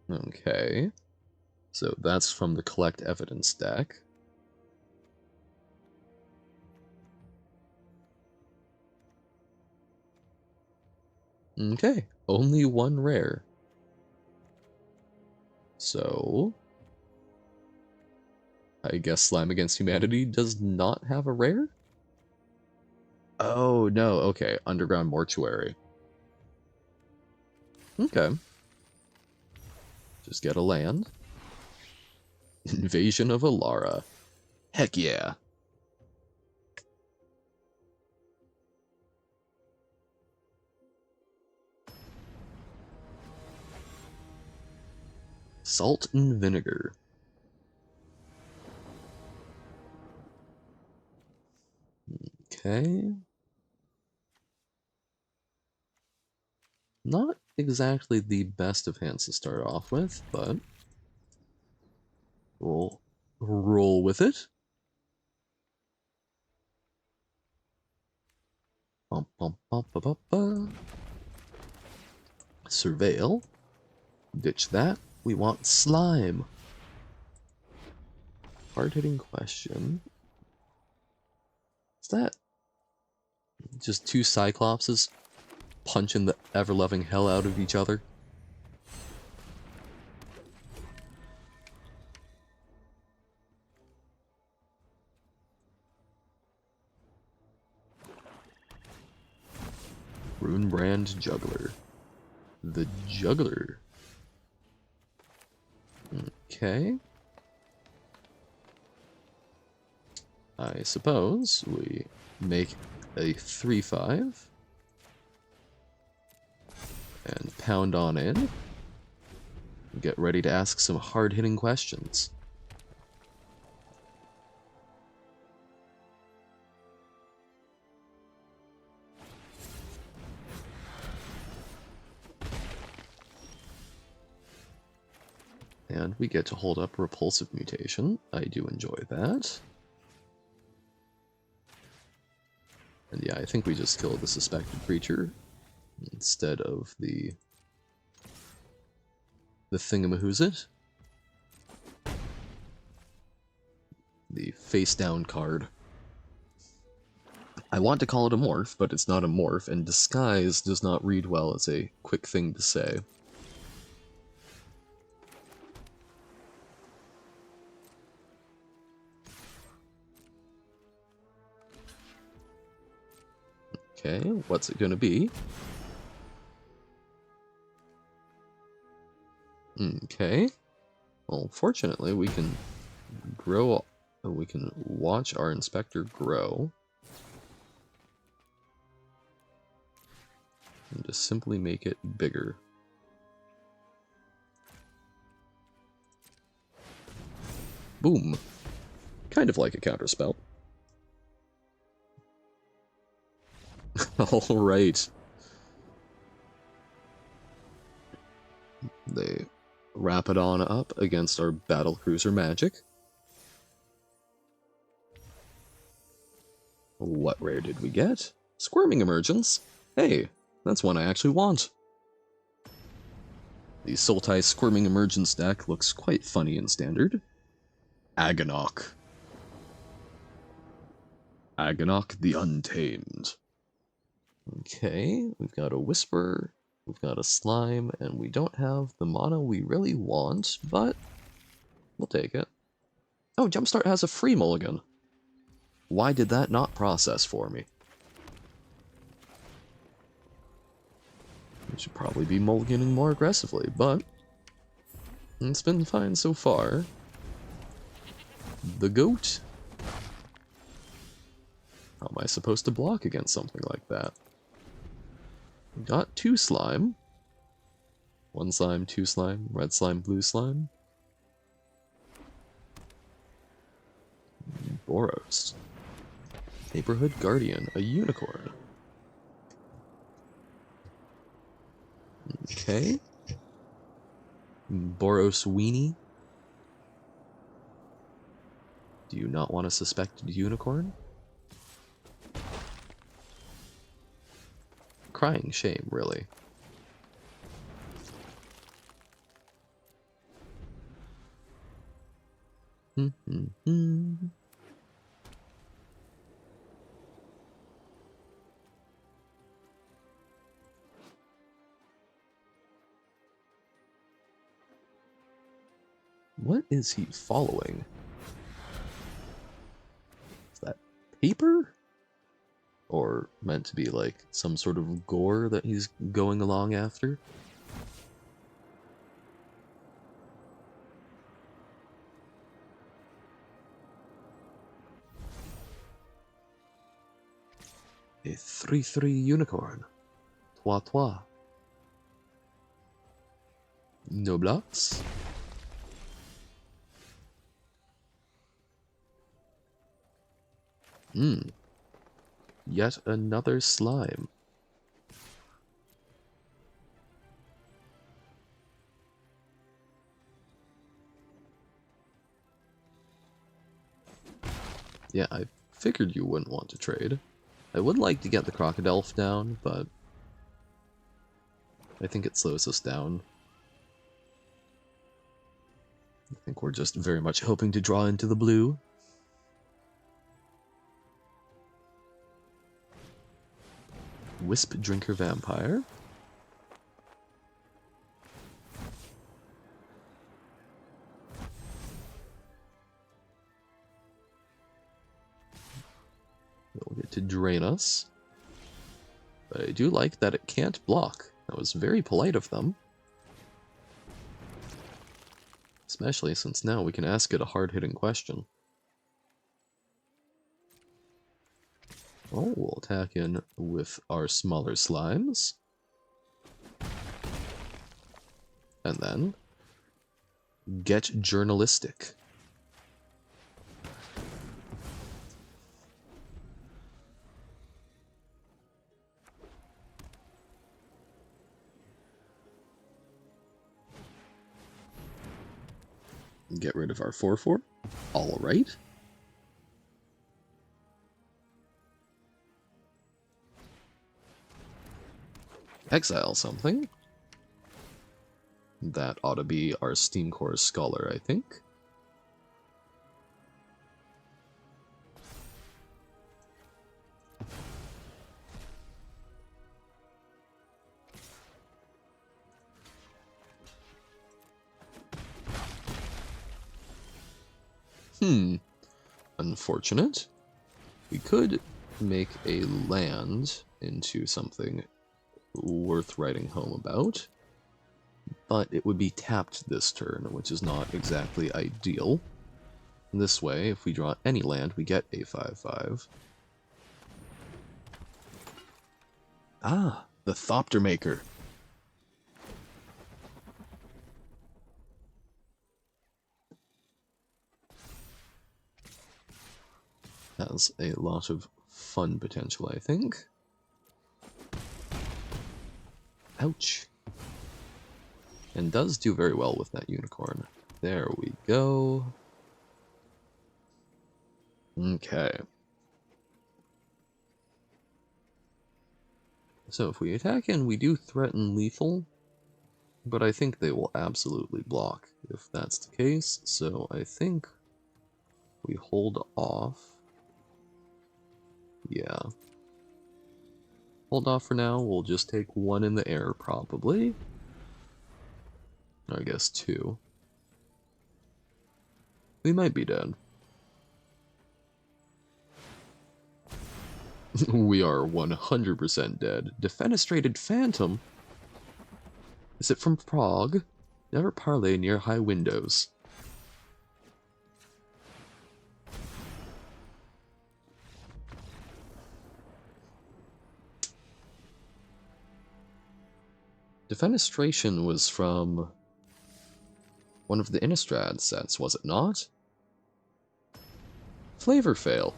Okay, so that's from the Collect Evidence deck. Okay, only one rare. So, I guess Slime Against Humanity does not have a rare? Oh, no, okay, Underground Mortuary. Okay. Just get a land. Invasion of Alara. Heck yeah. Salt and Vinegar. Okay. Not exactly the best of hands to start off with, but we'll roll with it. Bum, bum, bum, ba, ba, ba. Surveil. Ditch that. We want slime. Hard-hitting question. Is that just two Cyclopses punching the ever-loving hell out of each other? Runebrand Juggler. The Juggler. Okay. I suppose we make a 3/5 and pound on in. Get ready to ask some hard-hitting questions. And we get to hold up Repulsive Mutation. I do enjoy that. And yeah, I think we just kill the suspected creature instead of the thingamahoosit. The face-down card. I want to call it a morph, but it's not a morph, and Disguise does not read well as a quick thing to say. Okay, what's it gonna be? Okay. Well, fortunately, we can grow. We can watch our inspector grow. And just simply make it bigger. Boom. Kind of like a counterspell. Alright. They wrap it on up against our battlecruiser magic. What rare did we get? Squirming Emergence? Hey, that's one I actually want. The Sultai Squirming Emergence deck looks quite funny in Standard. Agonok. Agonok the Untamed. Okay, we've got a Whisper, we've got a Slime, and we don't have the mana we really want, but we'll take it. Oh, Jumpstart has a free mulligan. Why did that not process for me? We should probably be mulliganing more aggressively, but it's been fine so far. The goat? How am I supposed to block against something like that? Got 2 slime. 1 slime, 2 slime, red slime, blue slime. Boros. Neighborhood Guardian, a unicorn. Okay. Boros Weenie. Do you not want a suspected unicorn? Crying shame, really. What is he following? Is that paper? Or meant to be like some sort of gore that he's going along after? A 3/3 unicorn. Toi. Noblox. Yet another slime. Yeah, I figured you wouldn't want to trade. I would like to get the Crocodile down, but I think it slows us down. I think we're just very much hoping to draw into the blue. Wisp Drinker Vampire. It'll get to drain us. But I do like that it can't block. That was very polite of them. Especially since now we can ask it a hard-hitting question. Oh, we'll attack in with our smaller slimes. And then get journalistic. Get rid of our 4/4. Alright. Exile something. That ought to be our Steam Core Scholar, I think. Unfortunate. We could make a land into something worth writing home about, but it would be tapped this turn, which is not exactly ideal. This way, if we draw any land, we get a 5/5. Ah, the Thopter Maker. Has a lot of fun potential, I think. Ouch. And does do very well with that unicorn. There we go. Okay. So if we attack and we do threaten lethal, but I think they will absolutely block if that's the case, so I think we hold off. Yeah. Hold off for now, we'll just take one in the air, probably. I guess two. We might be dead. We are 100% dead. Defenestrated Phantom? Is it from Prague? Never parley near high windows. Defenestration was from one of the Innistrad sets, was it not? Flavor Fail.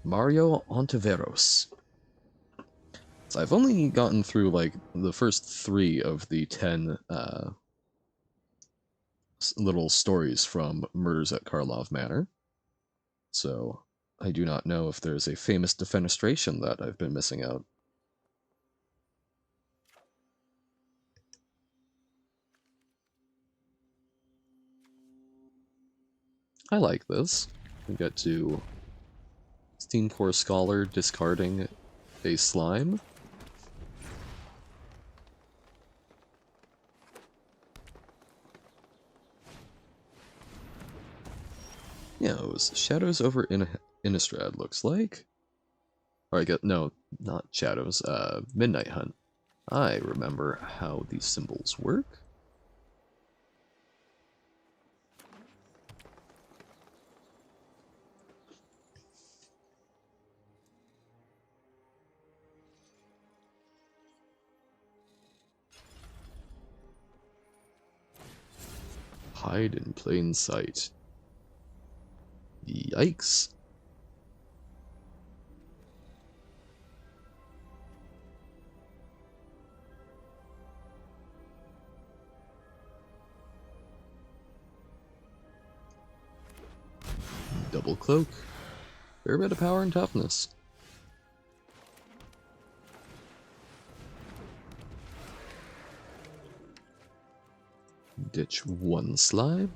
Mario Ontiveros. So I've only gotten through like the first 3 of the 10 little stories from Murders at Karlov Manor. So I do not know if there's a famous defenestration that I've been missing out. I like this. We get to Steam Core Scholar discarding a slime. Yeah, it was Shadows over Innistrad, looks like. Or I get, no, not Shadows, Midnight Hunt. I remember how these symbols work. Hide in plain sight. Yikes. Double cloak. Fair bit of power and toughness. Ditch one slime.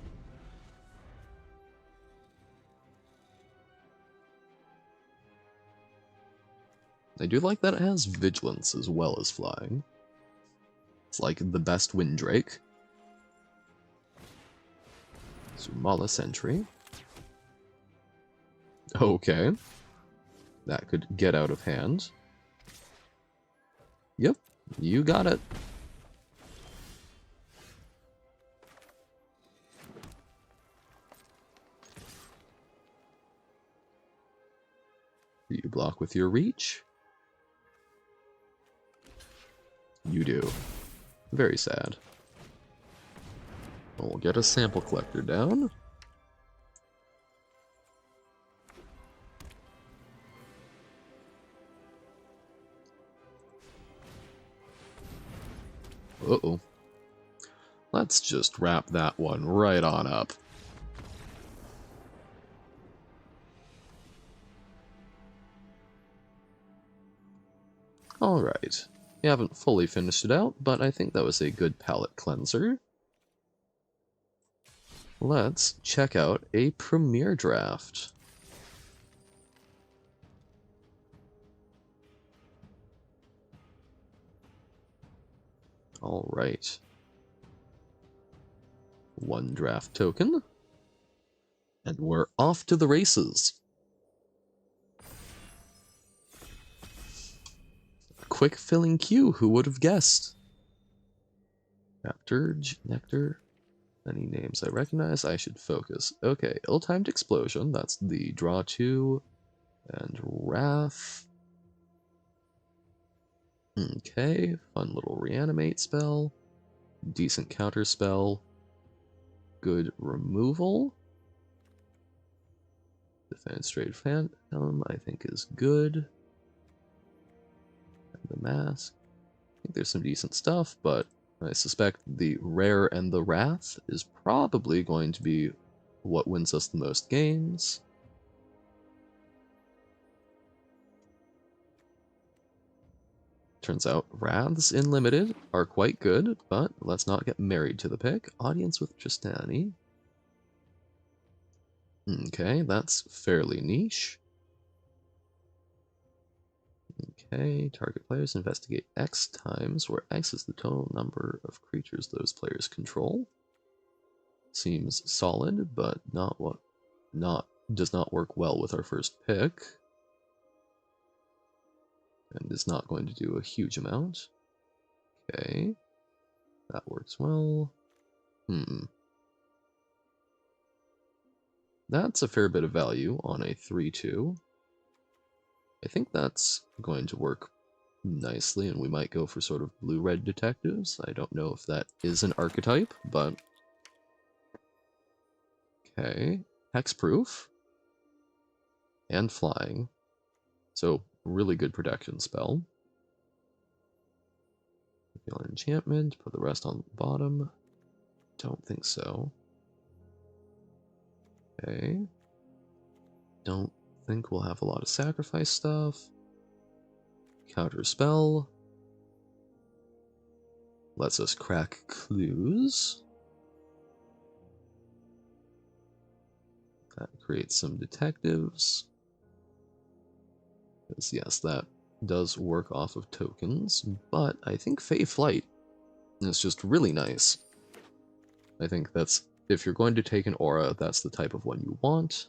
I do like that it has vigilance as well as flying. It's like the best Windrake. Sumala Sentry. Okay. That could get out of hand. Yep, you got it. Do you block with your reach? You do. Very sad. We'll get a sample collector down. Uh-oh. Let's just wrap that one right on up. Alright. We haven't fully finished it out, but I think that was a good palette cleanser. Let's check out a premiere draft. Alright. One draft token. And we're off to the races. Quick filling queue, who would have guessed? Raptor, Nectar, any names I recognize? I should focus. Okay, Ill-Timed Explosion, that's the draw 2, and Wrath. Okay, fun little reanimate spell, decent counter spell, good removal. Defenestrated Phantom, I think, is good. And the Mask. I think there's some decent stuff, but I suspect the Rare and the Wrath is probably going to be what wins us the most games. Turns out Wraths in Limited are quite good, but let's not get married to the pick. Audience with Tristani. Okay, that's fairly niche. Okay, target players investigate X times, where X is the total number of creatures those players control. Seems solid, but does not work well with our first pick. And is not going to do a huge amount. Okay. That works well. That's a fair bit of value on a 3-2. I think that's going to work nicely, and we might go for sort of blue-red detectives. I don't know if that is an archetype, but... Okay. Hexproof. And flying. So, really good protection spell. Reveal enchantment, put the rest on the bottom. Don't think so. Okay. Don't think we'll have a lot of sacrifice stuff. Counter spell. Lets us crack clues. That creates some detectives. Because yes, that does work off of tokens, but I think Fey Flight is just really nice. I think that's, if you're going to take an aura, that's the type of one you want.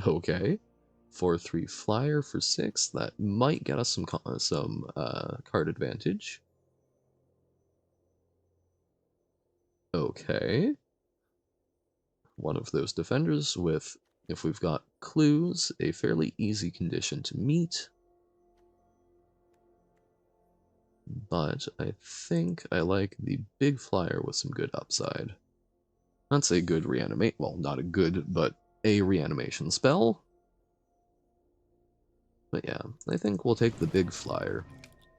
Okay. 4/3 flyer for 6, that might get us some card advantage. Okay. One of those defenders with, if we've got clues, a fairly easy condition to meet. But I think I like the big flyer with some good upside. Not say good reanimate, well, not a good, but a reanimation spell. But yeah, I think we'll take the big flyer.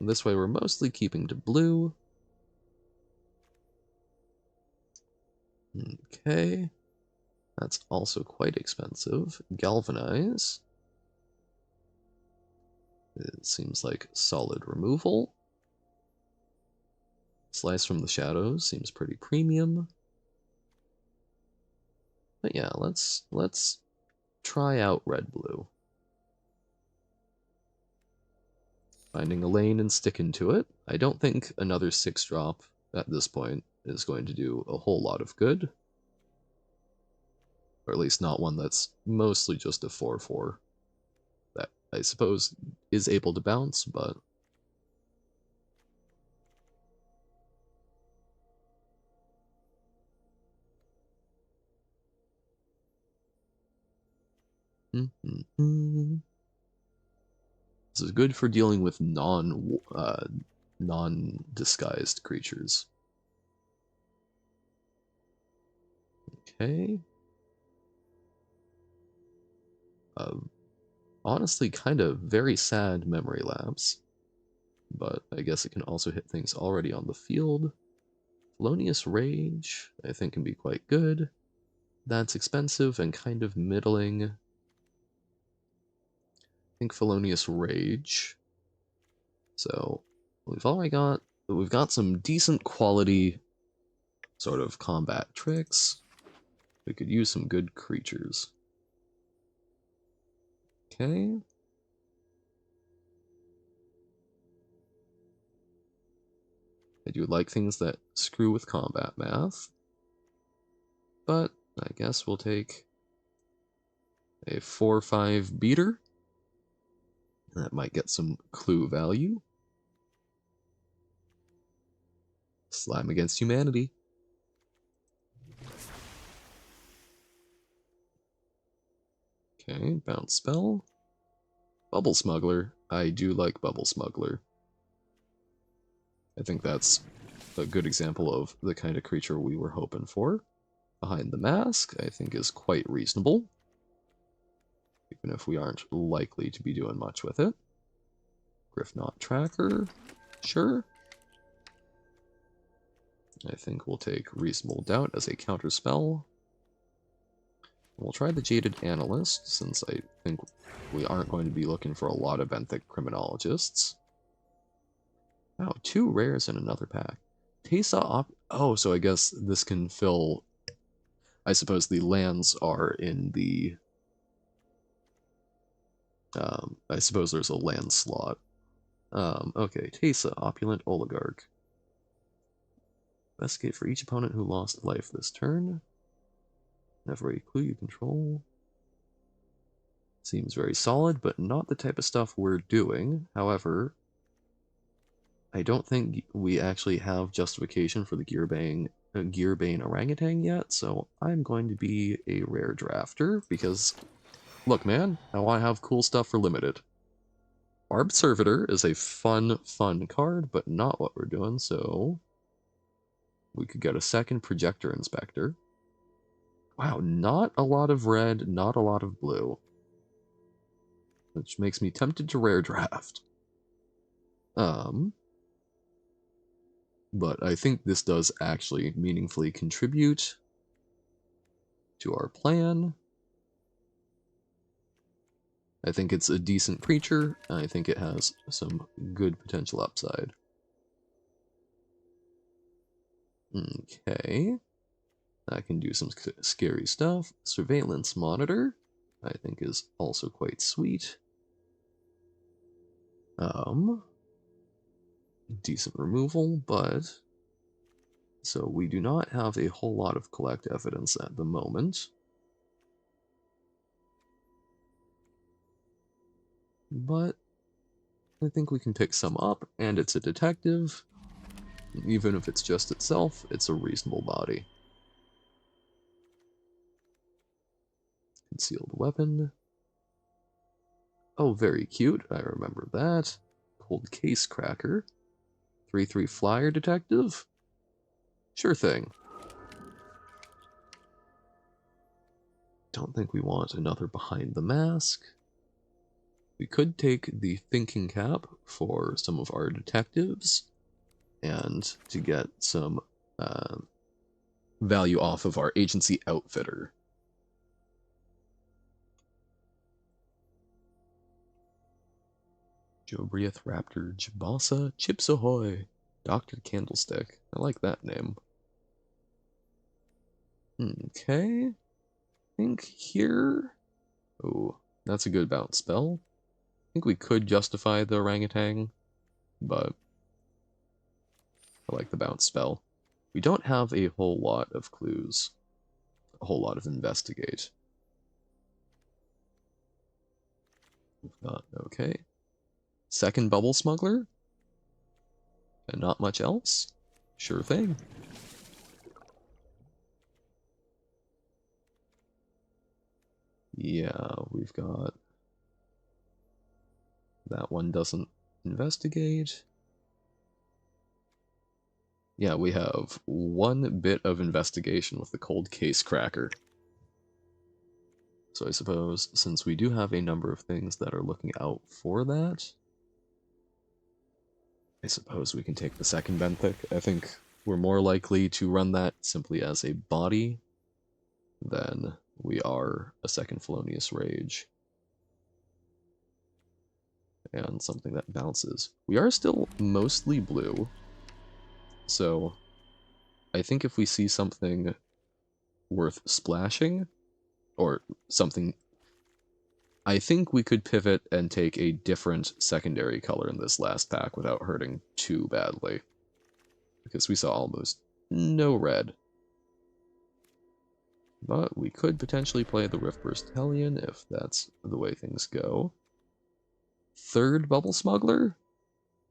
This way we're mostly keeping to blue. Okay. That's also quite expensive. Galvanize. It seems like solid removal. Slice from the Shadows seems pretty premium. But yeah, let's try out red-blue. Finding a lane and sticking to it. I don't think another 6-drop at this point is going to do a whole lot of good. Or at least not one that's mostly just a 4/4. That, I suppose, is able to bounce, but... This is good for dealing with non-disguised creatures. Okay. Honestly, kind of very sad memory lapse. But I guess it can also hit things already on the field. Felonious Rage, I think, can be quite good. That's expensive and kind of middling. I think Felonious Rage. So we've got some decent quality sort of combat tricks. We could use some good creatures. Okay. I do like things that screw with combat math. But I guess we'll take a 4/5 beater. That might get some clue value. Slime against humanity. Okay, bounce spell. Bubble Smuggler. I do like Bubble Smuggler. I think that's a good example of the kind of creature we were hoping for. Behind the Mask, I think, is quite reasonable. Even if we aren't likely to be doing much with it. Griffknot Tracker. Sure. I think we'll take Reasonable Doubt as a counter spell. We'll try the Jaded Analyst, since I think we aren't going to be looking for a lot of benthic criminologists. Wow, 2 rares in another pack. Tesa oh, so I guess this can fill... I suppose the lands are in the... I suppose there's a land slot. Okay, Tesa, Opulent Oligarch. Investigate for each opponent who lost life this turn. Never a clue you control. Seems very solid, but not the type of stuff we're doing. However, I don't think we actually have justification for the Gearbane Orangutan yet, so I'm going to be a rare drafter, because, look man, I want to have cool stuff for limited. Barbed Servitor is a fun card, but not what we're doing, so we could get a second Projector Inspector. Wow, not a lot of red, not a lot of blue. Which makes me tempted to rare draft. But I think this does actually meaningfully contribute to our plan. I think it's a decent creature, and I think it has some good potential upside. Okay. That can do some scary stuff. Surveillance Monitor, I think is also quite sweet. Decent removal, but... So we do not have a whole lot of collect evidence at the moment. But I think we can pick some up, and it's a detective. Even if it's just itself, it's a reasonable body. Concealed weapon. Oh, very cute. I remember that. Cold case cracker. 3/3 flyer detective. Sure thing. Don't think we want another behind the mask. We could take the thinking cap for some of our detectives, and to get some value off of our agency outfitter. Jobriath Raptor Jabasa Chips Ahoy. Dr. Candlestick. I like that name. Okay. I think here... Oh, that's a good bounce spell. I think we could justify the orangutan, but I like the bounce spell. We don't have a whole lot of clues. A whole lot of investigate. We've got, okay. Second Bubble Smuggler? And not much else? Sure thing. Yeah, we've got... That one doesn't investigate. Yeah, we have one bit of investigation with the cold case cracker. So I suppose, since we do have a number of things that are looking out for that, I suppose we can take the second benthic. I think we're more likely to run that simply as a body than we are a second Felonious Rage. And something that bounces. We are still mostly blue, so I think if we see something worth splashing, or something... I think we could pivot and take a different secondary color in this last pack without hurting too badly. Because we saw almost no red. But we could potentially play the Riftburst Hellion if that's the way things go. Third Bubble Smuggler?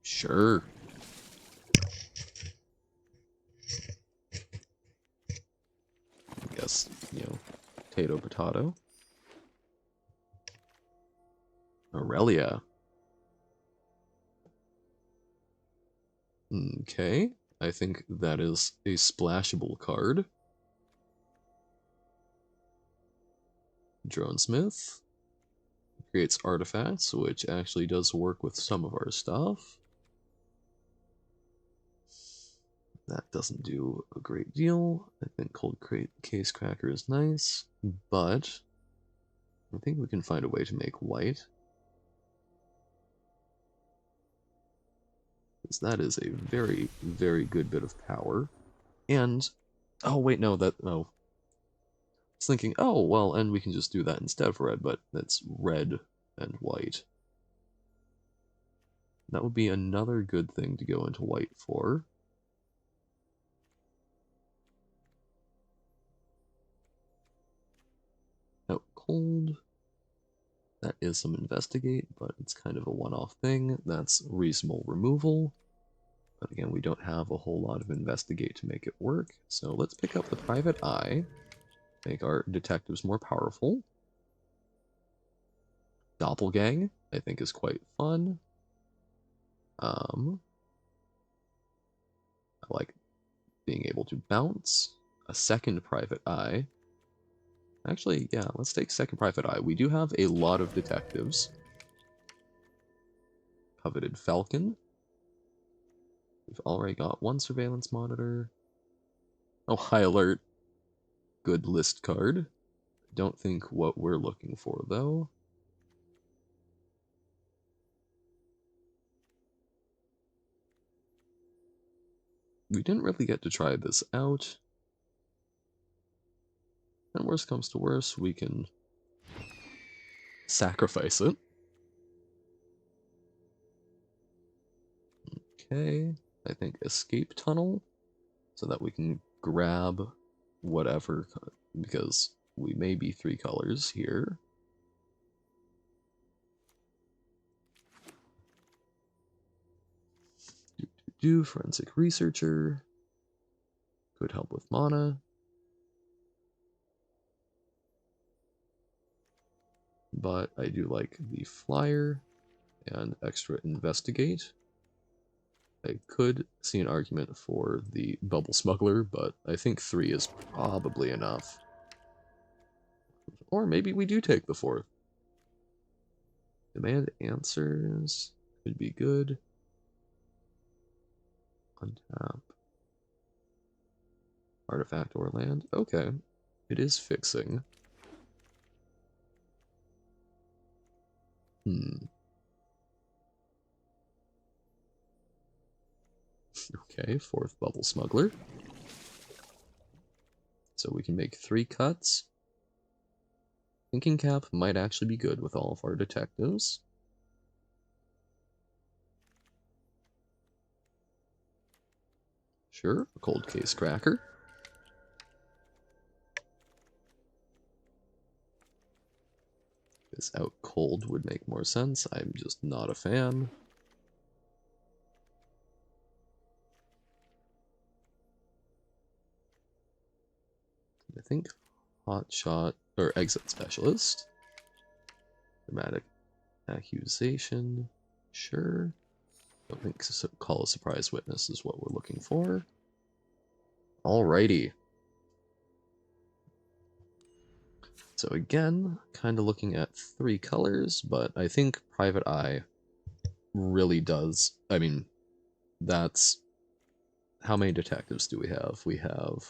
Sure. I guess, you know, potato. Aurelia. Okay, I think that is a splashable card. Dronesmith creates artifacts, which actually does work with some of our stuff. That doesn't do a great deal. I think cold case cracker is nice, but I think we can find a way to make white. Because that is a very, very good bit of power. And, oh wait, no, I was thinking, oh, well, and we can just do that instead of red, but that's red and white. That would be another good thing to go into white for. Out cold. That is some investigate, but it's kind of a one-off thing. That's reasonable removal. But again, we don't have a whole lot of investigate to make it work. So let's pick up the private eye. Make our detectives more powerful. Doppelgang, I think, is quite fun. I like being able to bounce. A second private eye. Actually, yeah, let's take second private eye. We do have a lot of detectives. Coveted Falcon. We've already got one surveillance monitor. Oh, high alert. Good list card. Don't think what we're looking for, though. We didn't really get to try this out. And worst comes to worst, we can sacrifice it. Okay, I think escape tunnel, so that we can grab whatever, because we may be 3 colors here. Forensic researcher. Could help with mana. But I do like the flyer and extra investigate. I could see an argument for the bubble smuggler, but I think 3 is probably enough. Or maybe we do take the 4th. Demand answers could be good. Untap. Artifact or land. Okay. It is fixing. Okay, 4th bubble smuggler. So we can make 3 cuts. Thinking cap might actually be good with all of our detectives. Sure, a cold case cracker. This out cold would make more sense. I'm just not a fan. I think hot shot or exit specialist. Dramatic accusation. Sure. I don't think call a surprise witness is what we're looking for. Alrighty. So again, kind of looking at 3 colors, but I think Private Eye really does. I mean, that's... How many detectives do we have? We have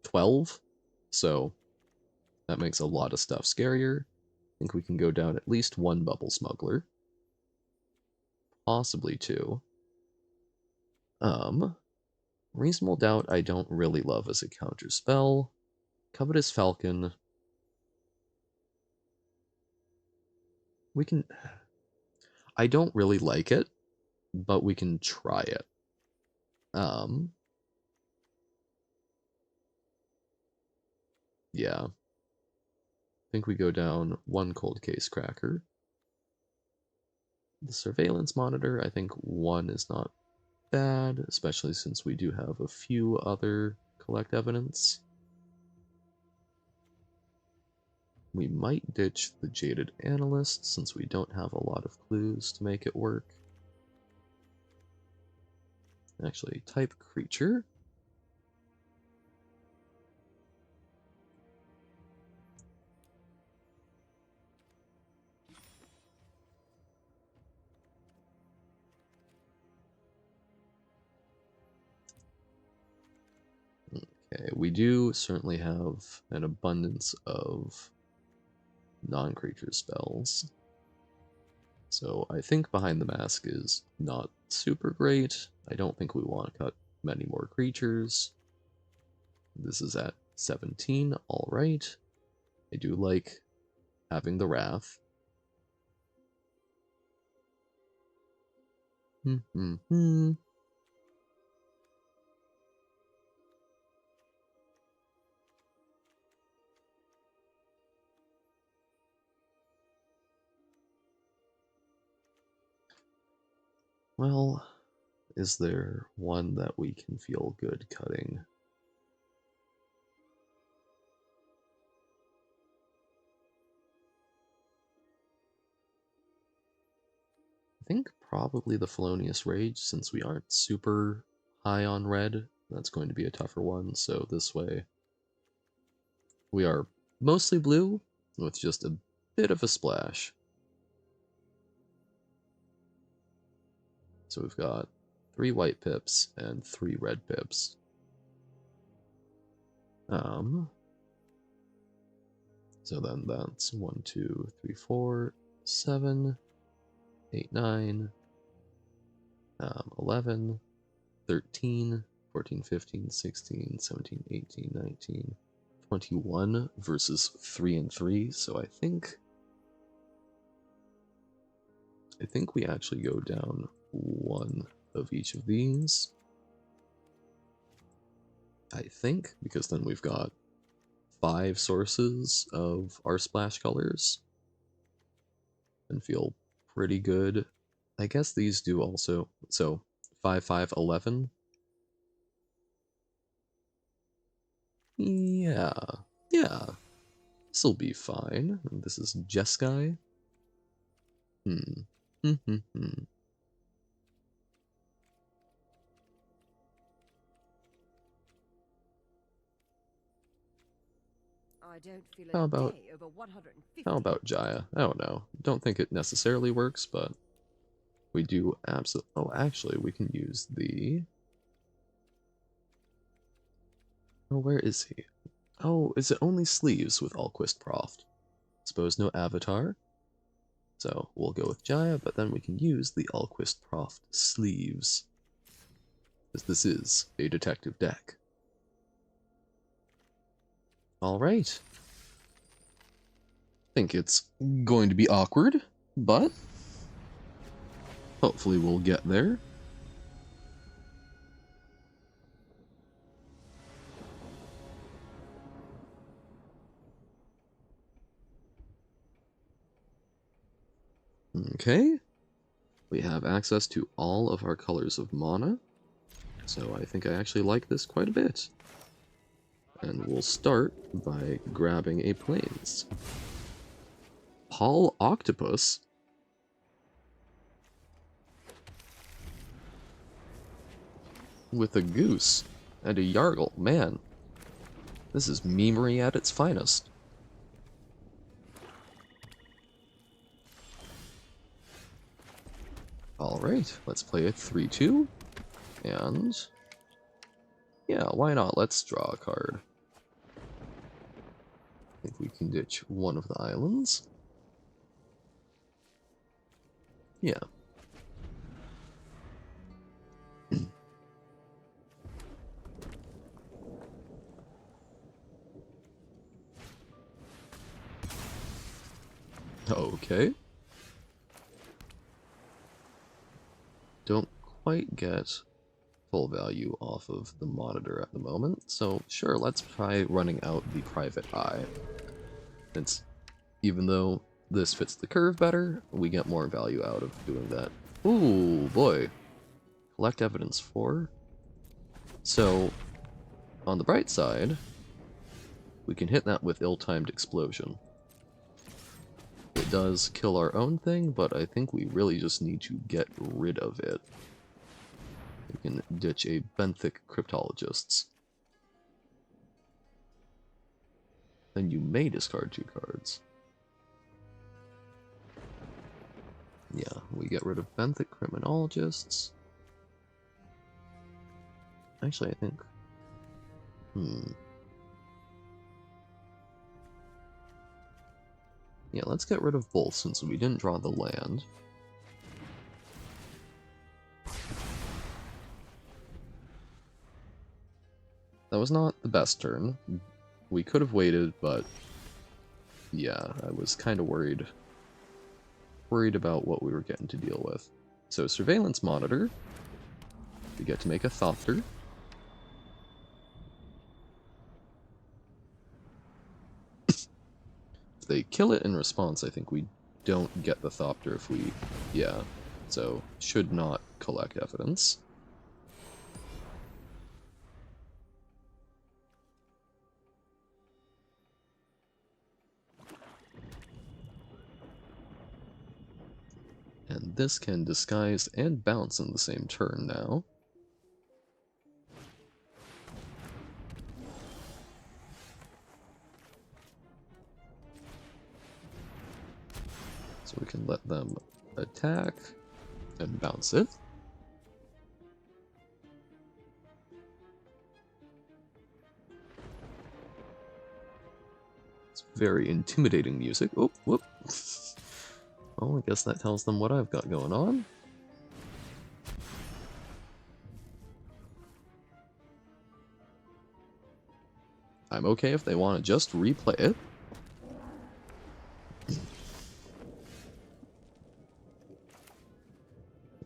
12, so that makes a lot of stuff scarier. I think we can go down at least 1 bubble smuggler. Possibly 2. Reasonable Doubt I don't really love as a counter spell. Covetous Falcon. We can... I don't really like it, but we can try it. Yeah. I think we go down 1 cold case cracker. The surveillance monitor, I think 1 is not bad, especially since we do have a few other collect evidence. We might ditch the jaded analyst since we don't have a lot of clues to make it work. Actually, type creature. Okay, we do certainly have an abundance of non-creature spells. So I think Behind the Mask is not super great. I don't think we want to cut many more creatures. This is at 17, alright. I do like having the Wrath. Well, is there one that we can feel good cutting? I think probably the Felonious Rage, since we aren't super high on red. That's going to be a tougher one, so this way we are mostly blue, with just a bit of a splash. So we've got 3 white pips and 3 red pips. So then that's 1, 2, 3, 4, 7, 8, 9, 11, 13, 14, 15, 16, 17, 18, 19, 21 versus 3 and 3. So I think we actually go down 1 of each of these. I think, because then we've got 5 sources of our splash colors and feel pretty good. I guess these do also. So 5, 5, 11. Yeah. Yeah. This'll be fine. This is Jeskai. I don't feel How a about day over 150. Jaya? I don't know. Don't think it necessarily works, but we do absolutely. Oh, actually, we can use the. Oh, where is he? Oh, is it only sleeves with Alquist Proft? Suppose no avatar. So we'll go with Jaya, but then we can use the Alquist Proft sleeves, because this is a detective deck. Alright. Think it's going to be awkward, but hopefully we'll get there. Okay. We have access to all of our colors of mana, so I think I actually like this quite a bit. And we'll start by grabbing a plains. Paul Octopus? With a goose and a Yargle. Man, this is memery at its finest. Alright, let's play a 3-2. And yeah, why not? Let's draw a card. I think we can ditch one of the islands. Yeah. Okay. Don't quite get full value off of the monitor at the moment, so sure, let's try running out the private eye. Since even though this fits the curve better, we get more value out of doing that. Ooh, boy. Collect evidence 4. So, on the bright side, we can hit that with ill-timed explosion. It does kill our own thing, but I think we really just need to get rid of it. We can ditch a benthic cryptologists. Then you may discard 2 cards. Yeah, we get rid of benthic criminologists. Actually, I think Hmm. Yeah, let's get rid of both since we didn't draw the land. That was not the best turn. We could have waited, but yeah, I was kind of worried about what we were getting to deal with. So surveillance monitor, we get to make a Thopter. If they kill it in response, I think we don't get the Thopter if we... yeah, so should not collect evidence. And this can disguise and bounce in the same turn now. So we can let them attack and bounce it. It's very intimidating music. Oh, whoop. Well, I guess that tells them what I've got going on. I'm okay if they want to just replay it.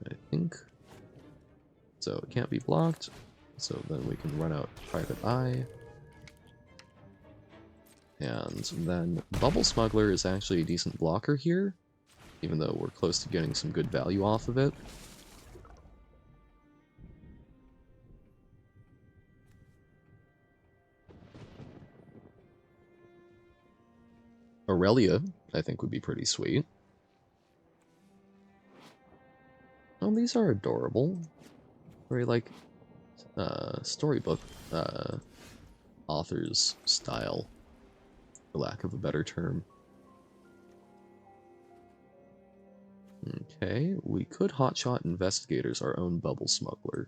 I think. So it can't be blocked. So then we can run out Private Eye. And then Bubble Smuggler is actually a decent blocker here, even though we're close to getting some good value off of it. Aurelia, I think, would be pretty sweet. Oh, these are adorable. Very, like, storybook author's style, for lack of a better term. Okay, we could hotshot Investigators, our own Bubble Smuggler.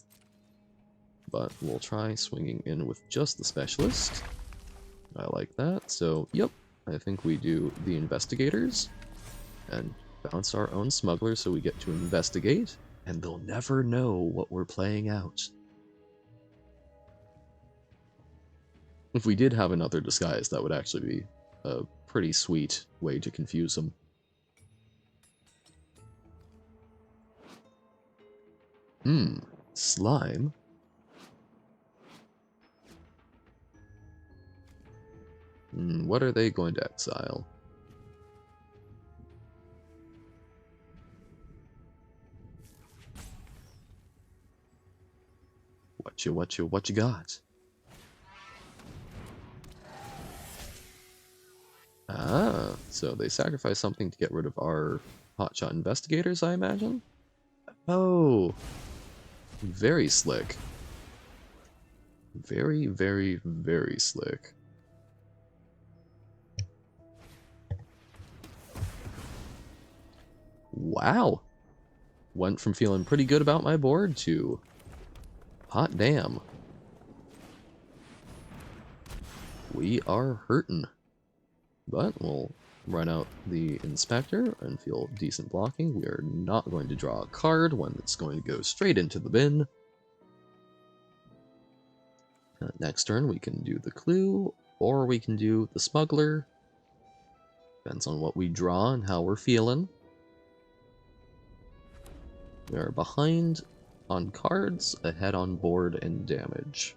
But we'll try swinging in with just the Specialist. I like that, so yep, I think we do the Investigators, and bounce our own Smuggler so we get to investigate, and they'll never know what we're playing out. If we did have another disguise, that would actually be a pretty sweet way to confuse them. Slime? What are they going to exile? What you got? Ah, so they sacrifice something to get rid of our hotshot investigators, I imagine? Oh, very slick. Very, very, very slick. Wow. Went from feeling pretty good about my board to hot damn. We are hurting. But we'll run out the Inspector and feel decent blocking. We are not going to draw a card when it's going to go straight into the bin. Next turn we can do the Clue, or we can do the Smuggler. Depends on what we draw and how we're feeling. We are behind on cards, ahead on board and damage.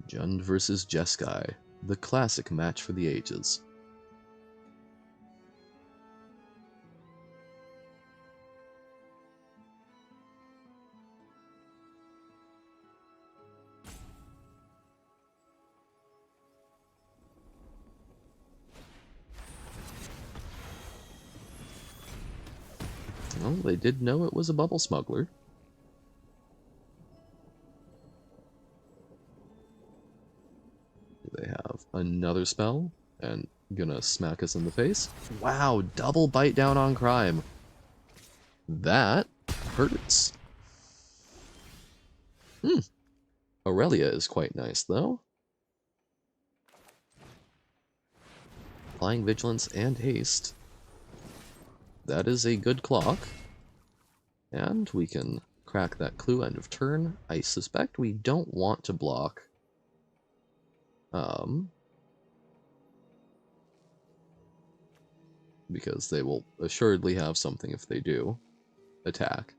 Jund versus Jeskai, the classic match for the ages. Well, they did know it was a Bubble Smuggler. They have another spell, and gonna smack us in the face. Wow, double bite down on crime. That hurts. Aurelia is quite nice, though. Flying Vigilance and Haste. That is a good clock. And we can crack that clue end of turn. I suspect we don't want to block. Because they will assuredly have something if they do attack.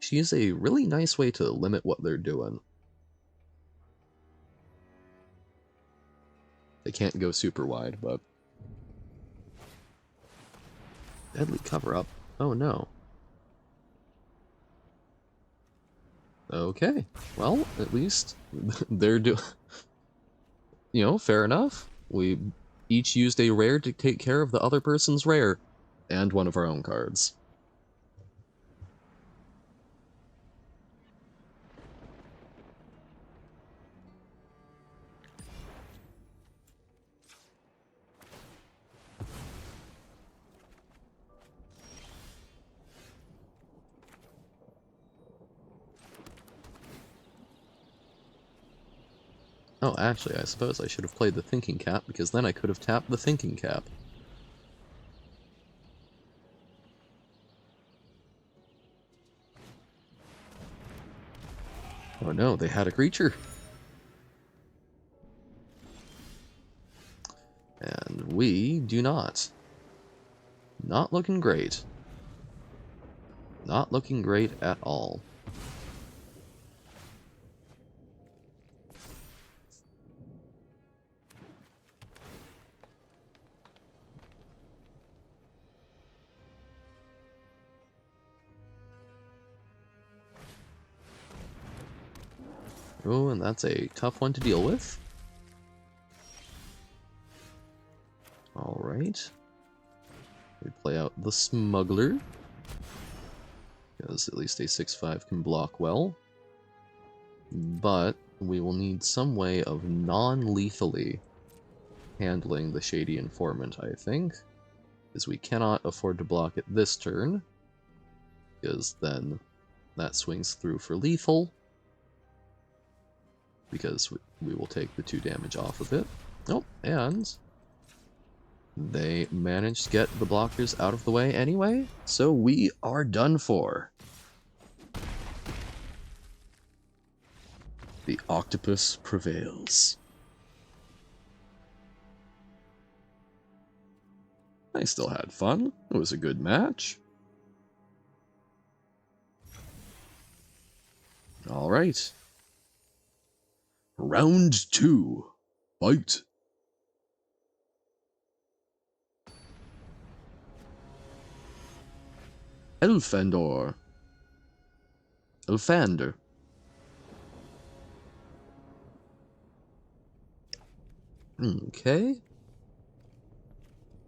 She is a really nice way to limit what they're doing. They can't go super wide, but... Deadly cover-up. Oh no. Okay. Well, at least they're doing... You know, fair enough. We each used a rare to take care of the other person's rare. And one of our own cards. Oh, actually, I suppose I should have played the Thinking Cap, because then I could have tapped the Thinking Cap. Oh no, they had a creature! And we do not. Not looking great. Not looking great at all. Oh, and that's a tough one to deal with. Alright. We play out the Smuggler. Because at least a 6/5 can block well. But we will need some way of non-lethally handling the Shady Informant, I think. Because we cannot afford to block it this turn. Because then that swings through for lethal. Because we will take the 2 damage off of it. Oh, and they managed to get the blockers out of the way anyway, so we are done for. The octopus prevails. I still had fun. It was a good match. Alright. Round 2. Fight. Elfandor. Elfander. Okay.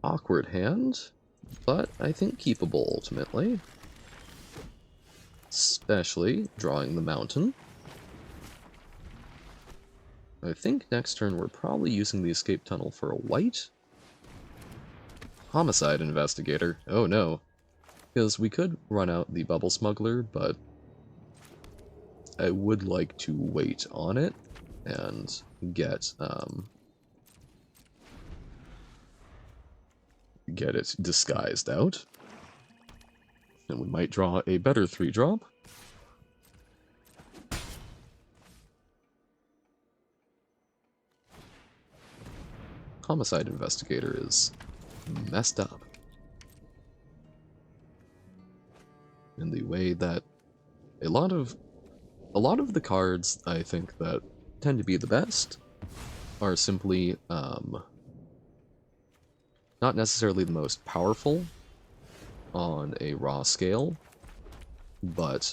Awkward hand, but I think keepable ultimately. Especially drawing the mountain. I think next turn we're probably using the escape tunnel for a white. Homicide Investigator. Oh no. Because we could run out the Bubble Smuggler, but I would like to wait on it and get it disguised out. And we might draw a better 3-drop. Homicide Investigator is messed up. In the way that a lot of the cards I think that tend to be the best are simply not necessarily the most powerful on a raw scale, but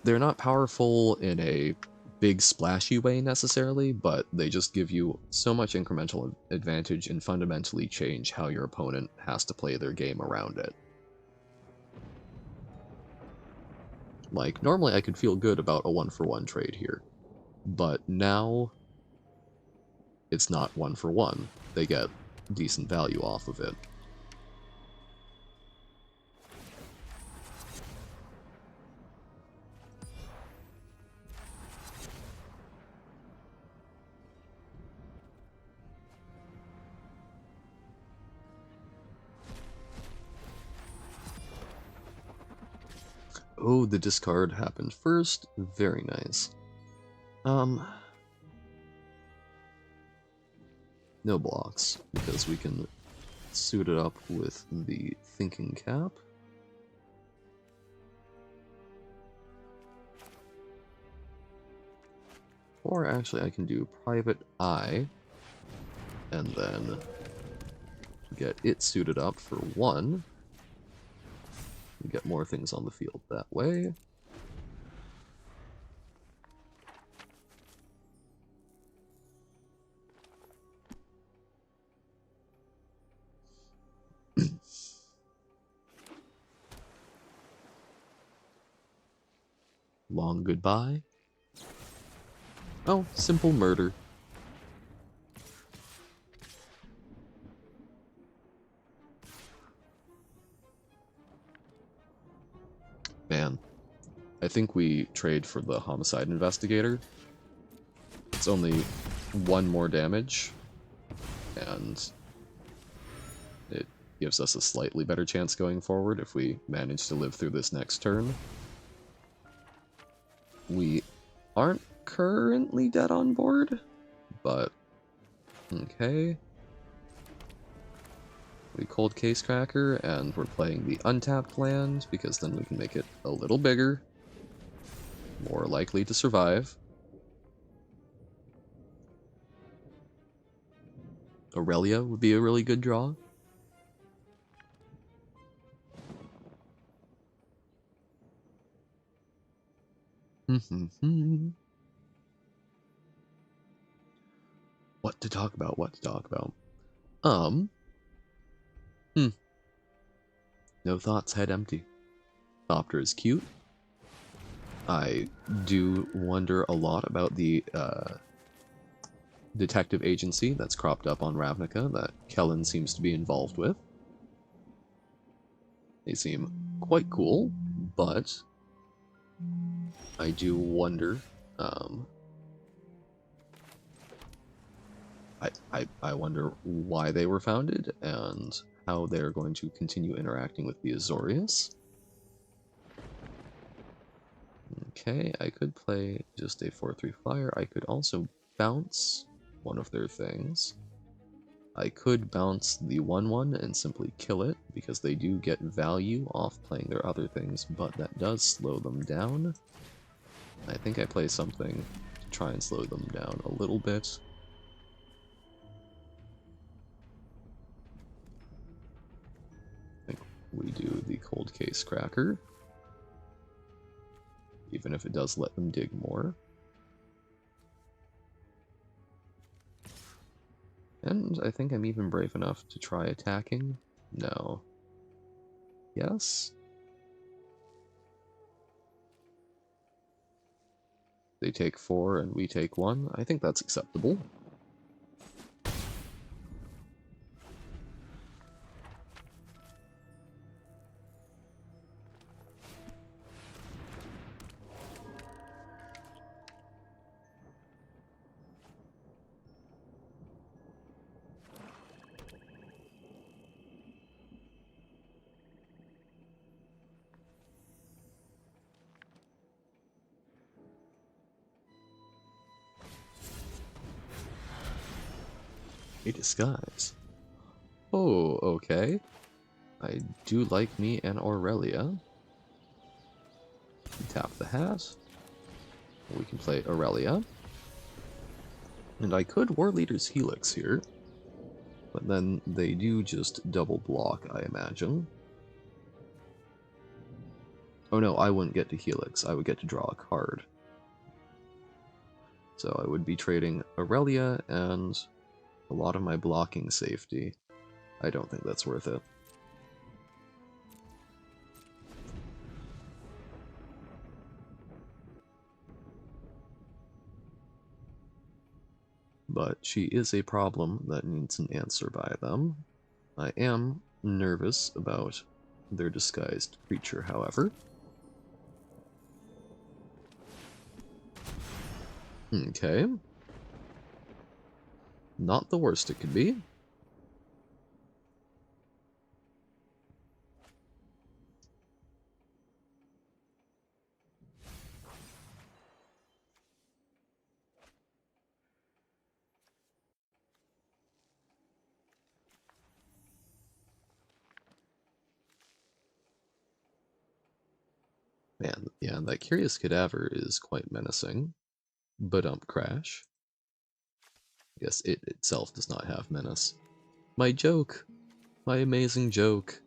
they're not powerful in a big splashy way necessarily, but they just give you so much incremental advantage and fundamentally change how your opponent has to play their game around it. Like, normally I could feel good about a 1-for-1 trade here, but now it's not 1-for-1. They get decent value off of it. Oh, the discard happened first. Very nice. No blocks, because we can suit it up with the thinking cap. Or actually I can do private eye, and then get it suited up for 1. Get more things on the field that way. Long goodbye. Oh, simple murder. Man, I think we trade for the homicide investigator. It's only 1 more damage, and it gives us a slightly better chance going forward if we manage to live through this next turn. We aren't currently dead on board, but okay. We cold case cracker, and we're playing the untapped land, because then we can make it a little bigger, more likely to survive. Aurelia would be a really good draw. What to talk about, what to talk about. No thoughts, head empty. Thopter is cute. I do wonder a lot about the detective agency that's cropped up on Ravnica that Kellen seems to be involved with. They seem quite cool, but I do wonder. I wonder why they were founded and how they're going to continue interacting with the Azorius. Okay, I could play just a 4/3 flyer. I could also bounce one of their things. I could bounce the 1/1 and simply kill it, because they do get value off playing their other things, but that does slow them down. I think I play something to try and slow them down a little bit. I think we do the cold case cracker, even if it does let them dig more. And I think I'm even brave enough to try attacking. No. Yes? They take 4 and we take 1. I think that's acceptable. A disguise. Oh, okay. I do like me an Aurelia. Tap the hat. We can play Aurelia. And I could War Leader's Helix here. But then they do just double block, I imagine. Oh no, I wouldn't get to Helix. I would get to draw a card. So I would be trading Aurelia and a lot of my blocking safety. I don't think that's worth it. but she is a problem that needs an answer by them. I am nervous about their disguised creature, however. Okay. Not the worst it could be. Man, yeah, that curious cadaver is quite menacing. Crash. Yes, it itself does not have menace. My joke! My amazing joke!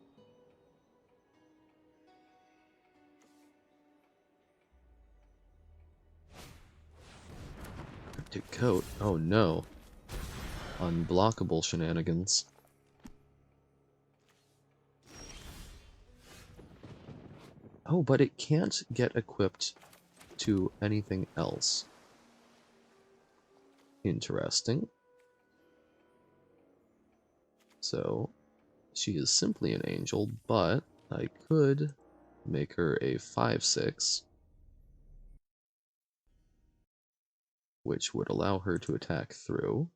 Cryptic coat? Oh no. Unblockable shenanigans. Oh, but it can't get equipped to anything else. Interesting. So, she is simply an angel, but I could make her a 5/6, which would allow her to attack through.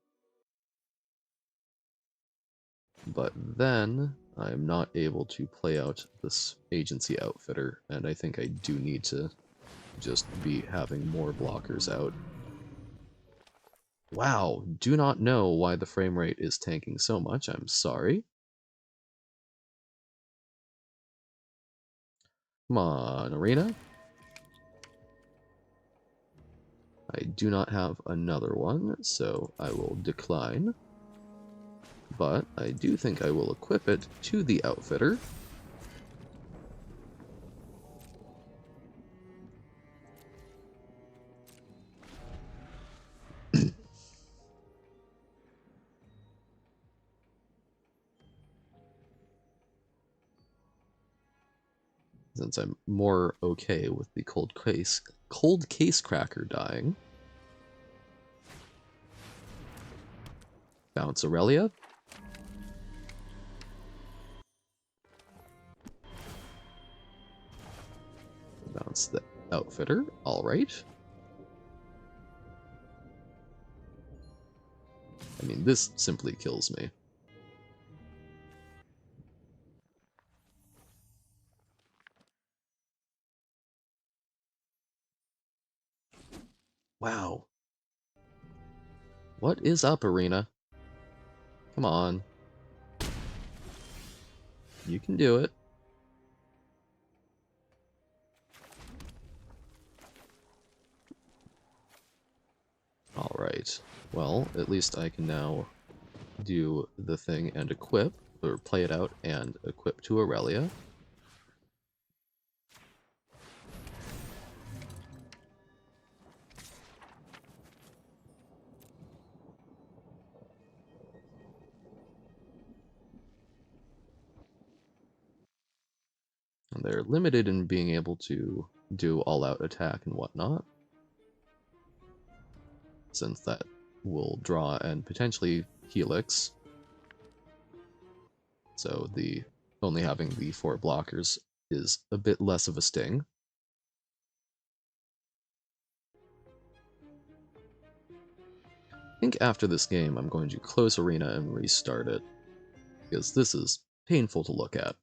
But then I'm not able to play out this agency outfitter, and I think I do need to just be having more blockers out. Wow, do not know why the frame rate is tanking so much, I'm sorry. Come on, Arena. I do not have another one, so I will decline. But I do think I will equip it to the outfitter. Since I'm more okay with the cold case cracker dying. Bounce Aurelia. Bounce the outfitter. Alright. I mean, this simply kills me. Wow. What is up, Arena? Come on. You can do it. Alright. Well, at least I can now do the thing and equip, or play it out and equip to Aurelia. And they're limited in being able to do all-out attack and whatnot, since that will draw and potentially Helix. So the only having the 4 blockers is a bit less of a sting. I think after this game I'm going to close Arena and restart it, because this is painful to look at.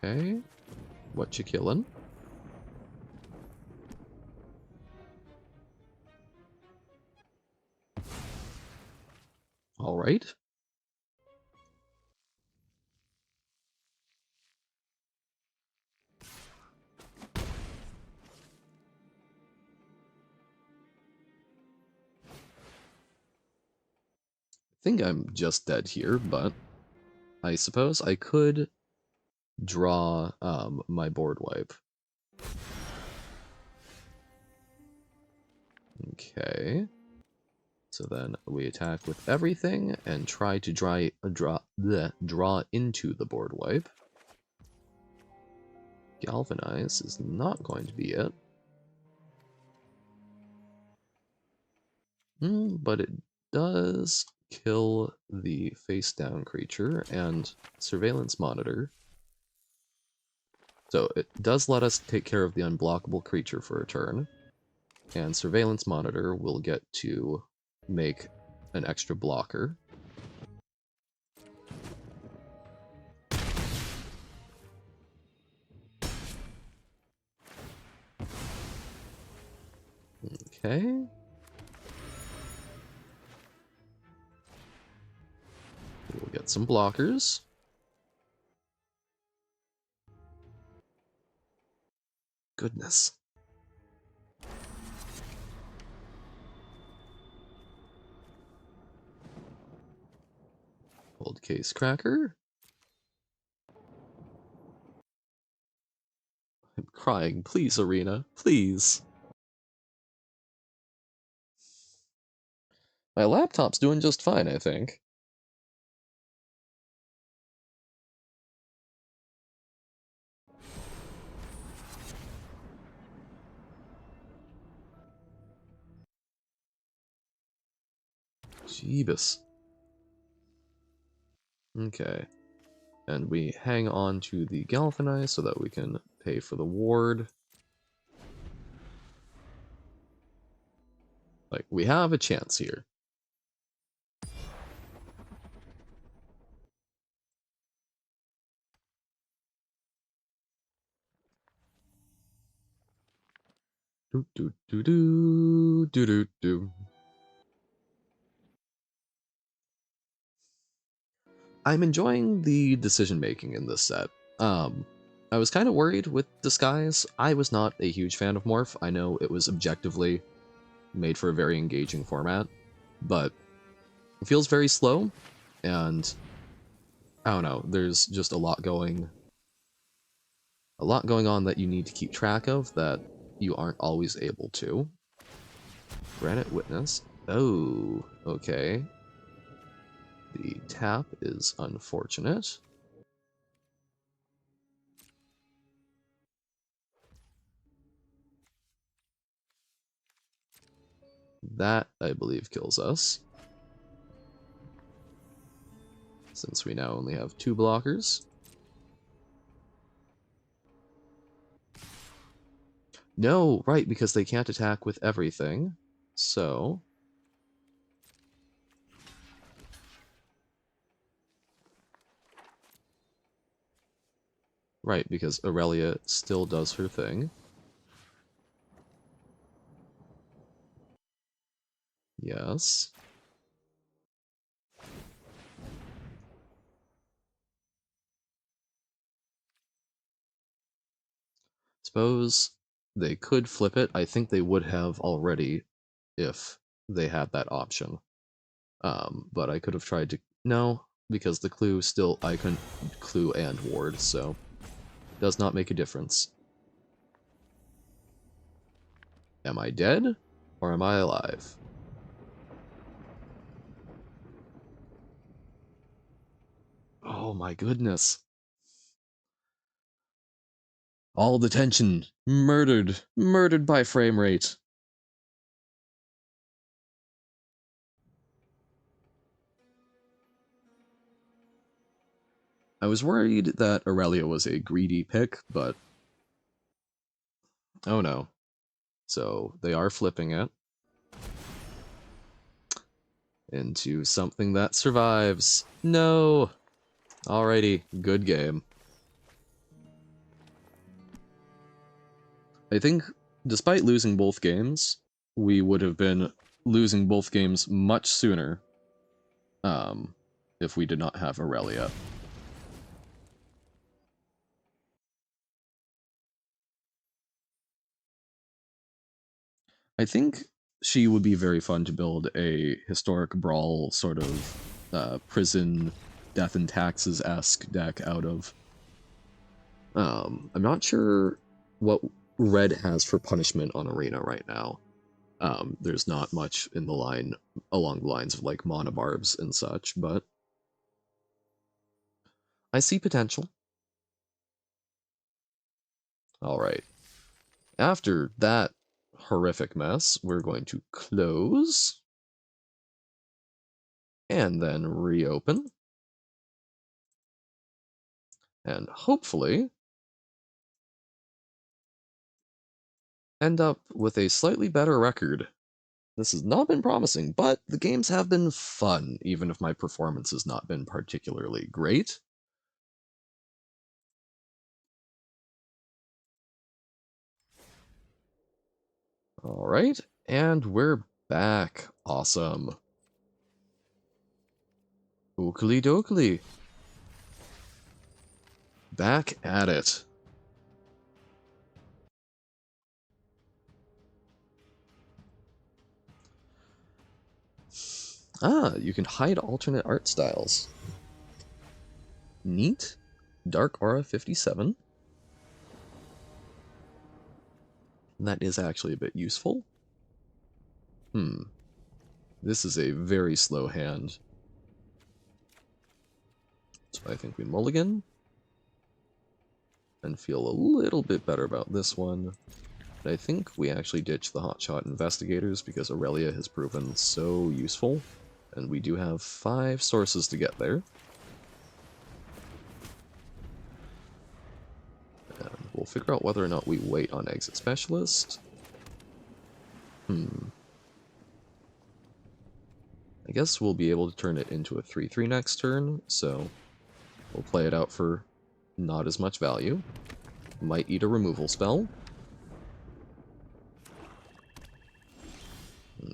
Okay, what you killing? Alright. I think I'm just dead here, but I suppose I could draw my board wipe. Okay. So then we attack with everything and try to draw into the board wipe. Galvanize is not going to be it. But it does kill the face down creature and surveillance monitor. So it does let us take care of the unblockable creature for a turn. And surveillance monitor will get to make an extra blocker. Okay. We'll get some blockers. Goodness. Old case cracker. I'm crying. Please, Arena. Please. My laptop's doing just fine, I think. Jeebus. Okay. And we hang on to the Galvanize so that we can pay for the ward. Like, we have a chance here. Do do do do do do do. I'm enjoying the decision making in this set. I was kind of worried with Disguise. I was not a huge fan of Morph. I know it was objectively made for a very engaging format, but it feels very slow, and I don't know. There's just a lot going on that you need to keep track of that you aren't always able to. Granite Witness. Oh, okay. The tap is unfortunate. That, I believe, kills us. Since we now only have 2 blockers. No, right, because they can't attack with everything. So... Right, because Aurelia still does her thing. Yes. Suppose they could flip it. I think they would have already if they had that option. But I could have tried to... No, because the clue still... I couldn't clue and ward, so... Does not make a difference. Am I dead? Or am I alive? Oh my goodness. All the tension. Murdered. Murdered by frame rate. I was worried that Aurelia was a greedy pick, but... Oh no. So, they are flipping it into something that survives. No! Alrighty, good game. I think, despite losing both games, we would have been losing both games much sooner if we did not have Aurelia. I think she would be very fun to build a historic brawl sort of prison death and taxes-esque deck out of. I'm not sure what Red has for punishment on Arena right now. There's not much in the line along the lines of like monobarbs and such, but I see potential. Alright. After that horrific mess, we're going to close and then reopen. And hopefully end up with a slightly better record. This has not been promising, but the games have been fun, even if my performance has not been particularly great. Alright, and we're back. Awesome. Oakley dokley. Back at it. Ah, you can hide alternate art styles. Neat. Dark Aura 57. That is actually a bit useful. This is a very slow hand. So I think we mulligan. And feel a little bit better about this one. But I think we actually ditch the Hotshot Investigators because Aurelia has proven so useful. And we do have 5 sources to get there. And we'll figure out whether or not we wait on Exit Specialist. I guess we'll be able to turn it into a 3/3 next turn, so we'll play it out for not as much value. Might eat a removal spell.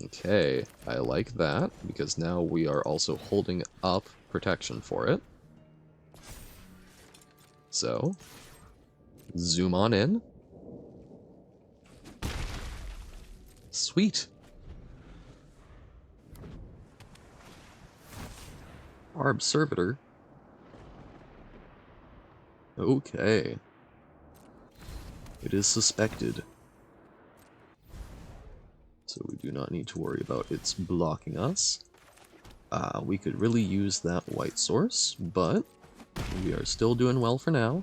Okay, I like that, because now we are also holding up protection for it. So, zoom on in. Sweet. Arb Servitor. Okay. It is suspected. So we do not need to worry about its blocking us. We could really use that white source, but we are still doing well for now.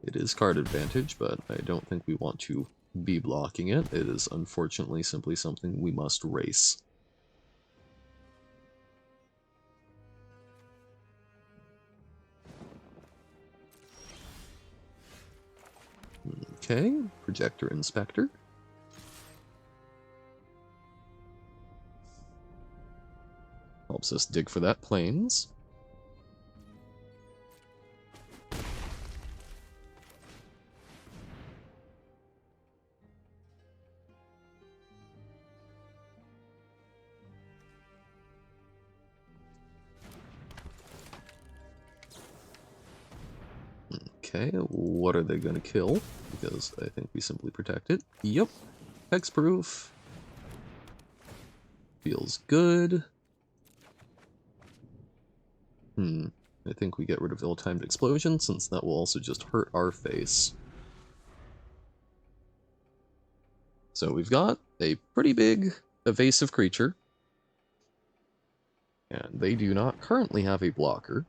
It is card advantage, but I don't think we want to be blocking it. It is unfortunately simply something we must race. Okay, Projector Inspector. Helps us dig for that plains. Okay, what are they going to kill? Because I think we simply protect it. Yep, hexproof. Feels good. I think we get rid of ill-timed explosion, since that will also just hurt our face. So we've got a pretty big evasive creature. And they do not currently have a blocker.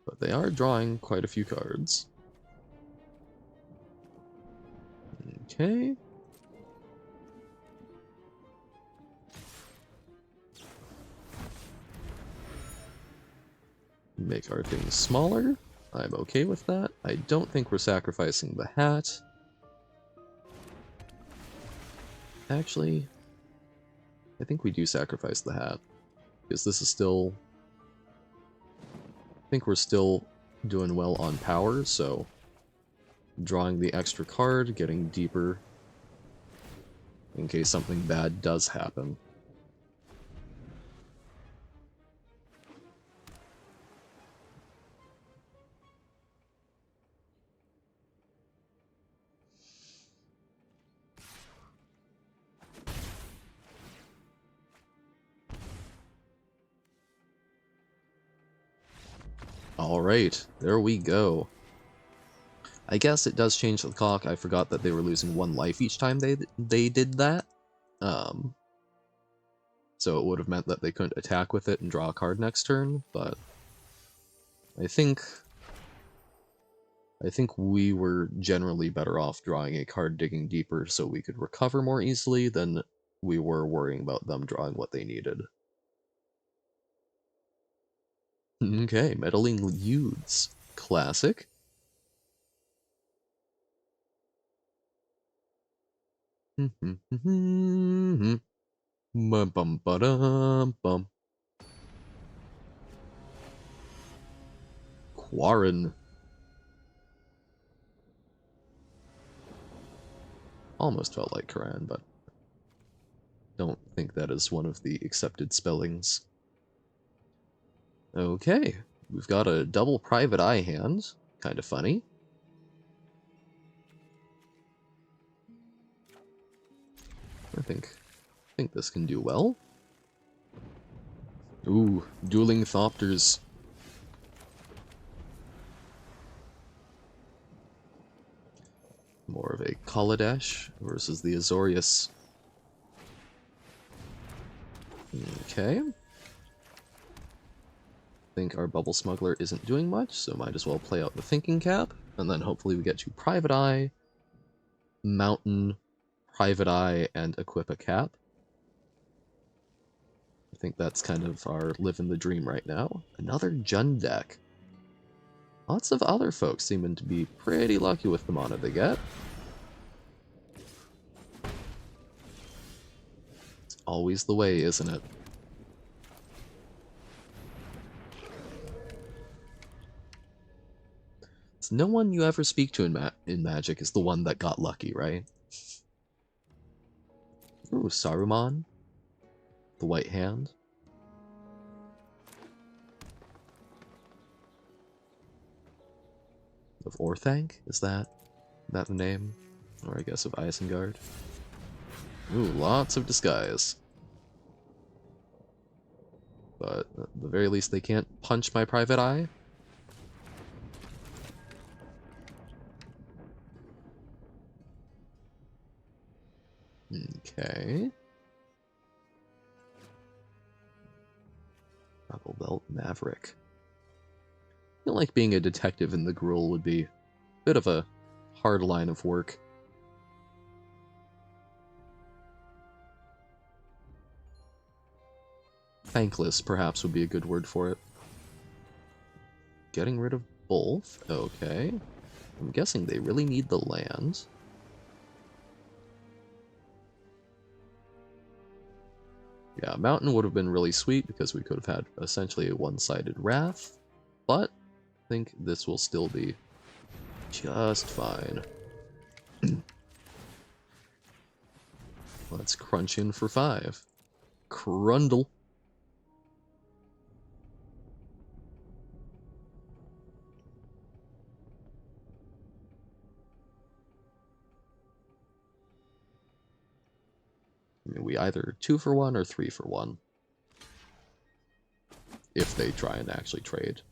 But they are drawing quite a few cards. Okay. Make our things smaller. I'm okay with that. I don't think we're sacrificing the hat. Actually, I think we do sacrifice the hat. Because this is still... I think we're still doing well on power, so... Drawing the extra card, getting deeper... in case something bad does happen. Alright, there we go. I guess it does change the clock. I forgot that they were losing 1 life each time they did that. So it would have meant that they couldn't attack with it and draw a card next turn, but I think we were generally better off drawing a card digging deeper so we could recover more easily than we were worrying about them drawing what they needed. Okay, Meddling Youths. Classic. Bum. Quarren. Almost felt like Quran, but don't think that is one of the accepted spellings. Okay, we've got a double private eye hand. Kind of funny. I think this can do well. Ooh, dueling Thopters. More of a Kaladesh versus the Azorius. Okay. I think our Bubble Smuggler isn't doing much, so might as well play out the Thinking Cap, and then hopefully we get to Private Eye, Mountain, Private Eye, and equip a Cap. I think that's kind of our living the dream right now. Another Jund deck. Lots of other folks seeming to be pretty lucky with the mana they get. It's always the way, isn't it? It's no one you ever speak to in Magic is the one that got lucky, right? Ooh, Saruman. The White Hand. Of Orthanc? Is that the name? Or I guess of Isengard. Ooh, lots of disguise. But at the very least they can't punch my Private Eye. Okay. Knuckle Belt Maverick. I feel like being a detective in the Gruul would be a bit of a hard line of work. Thankless, perhaps, would be a good word for it. Getting rid of both? Okay. I'm guessing they really need the land. Yeah, Mountain would have been really sweet because we could have had essentially a one-sided Wrath, but I think this will still be just fine. Let's crunch in for 5. Crundle. I mean, we either 2 for 1 or 3 for 1. If they try and actually trade.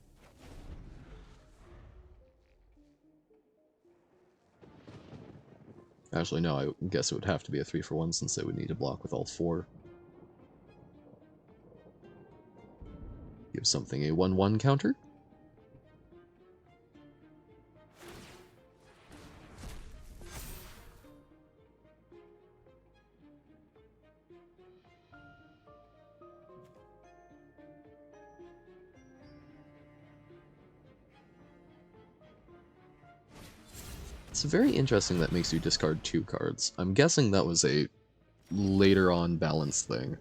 Actually, no, I guess it would have to be a 3 for 1 since they would need to block with all 4. Give something a 1/1 counter. It's very interesting that makes you discard 2 cards. I'm guessing that was a later on balance thing.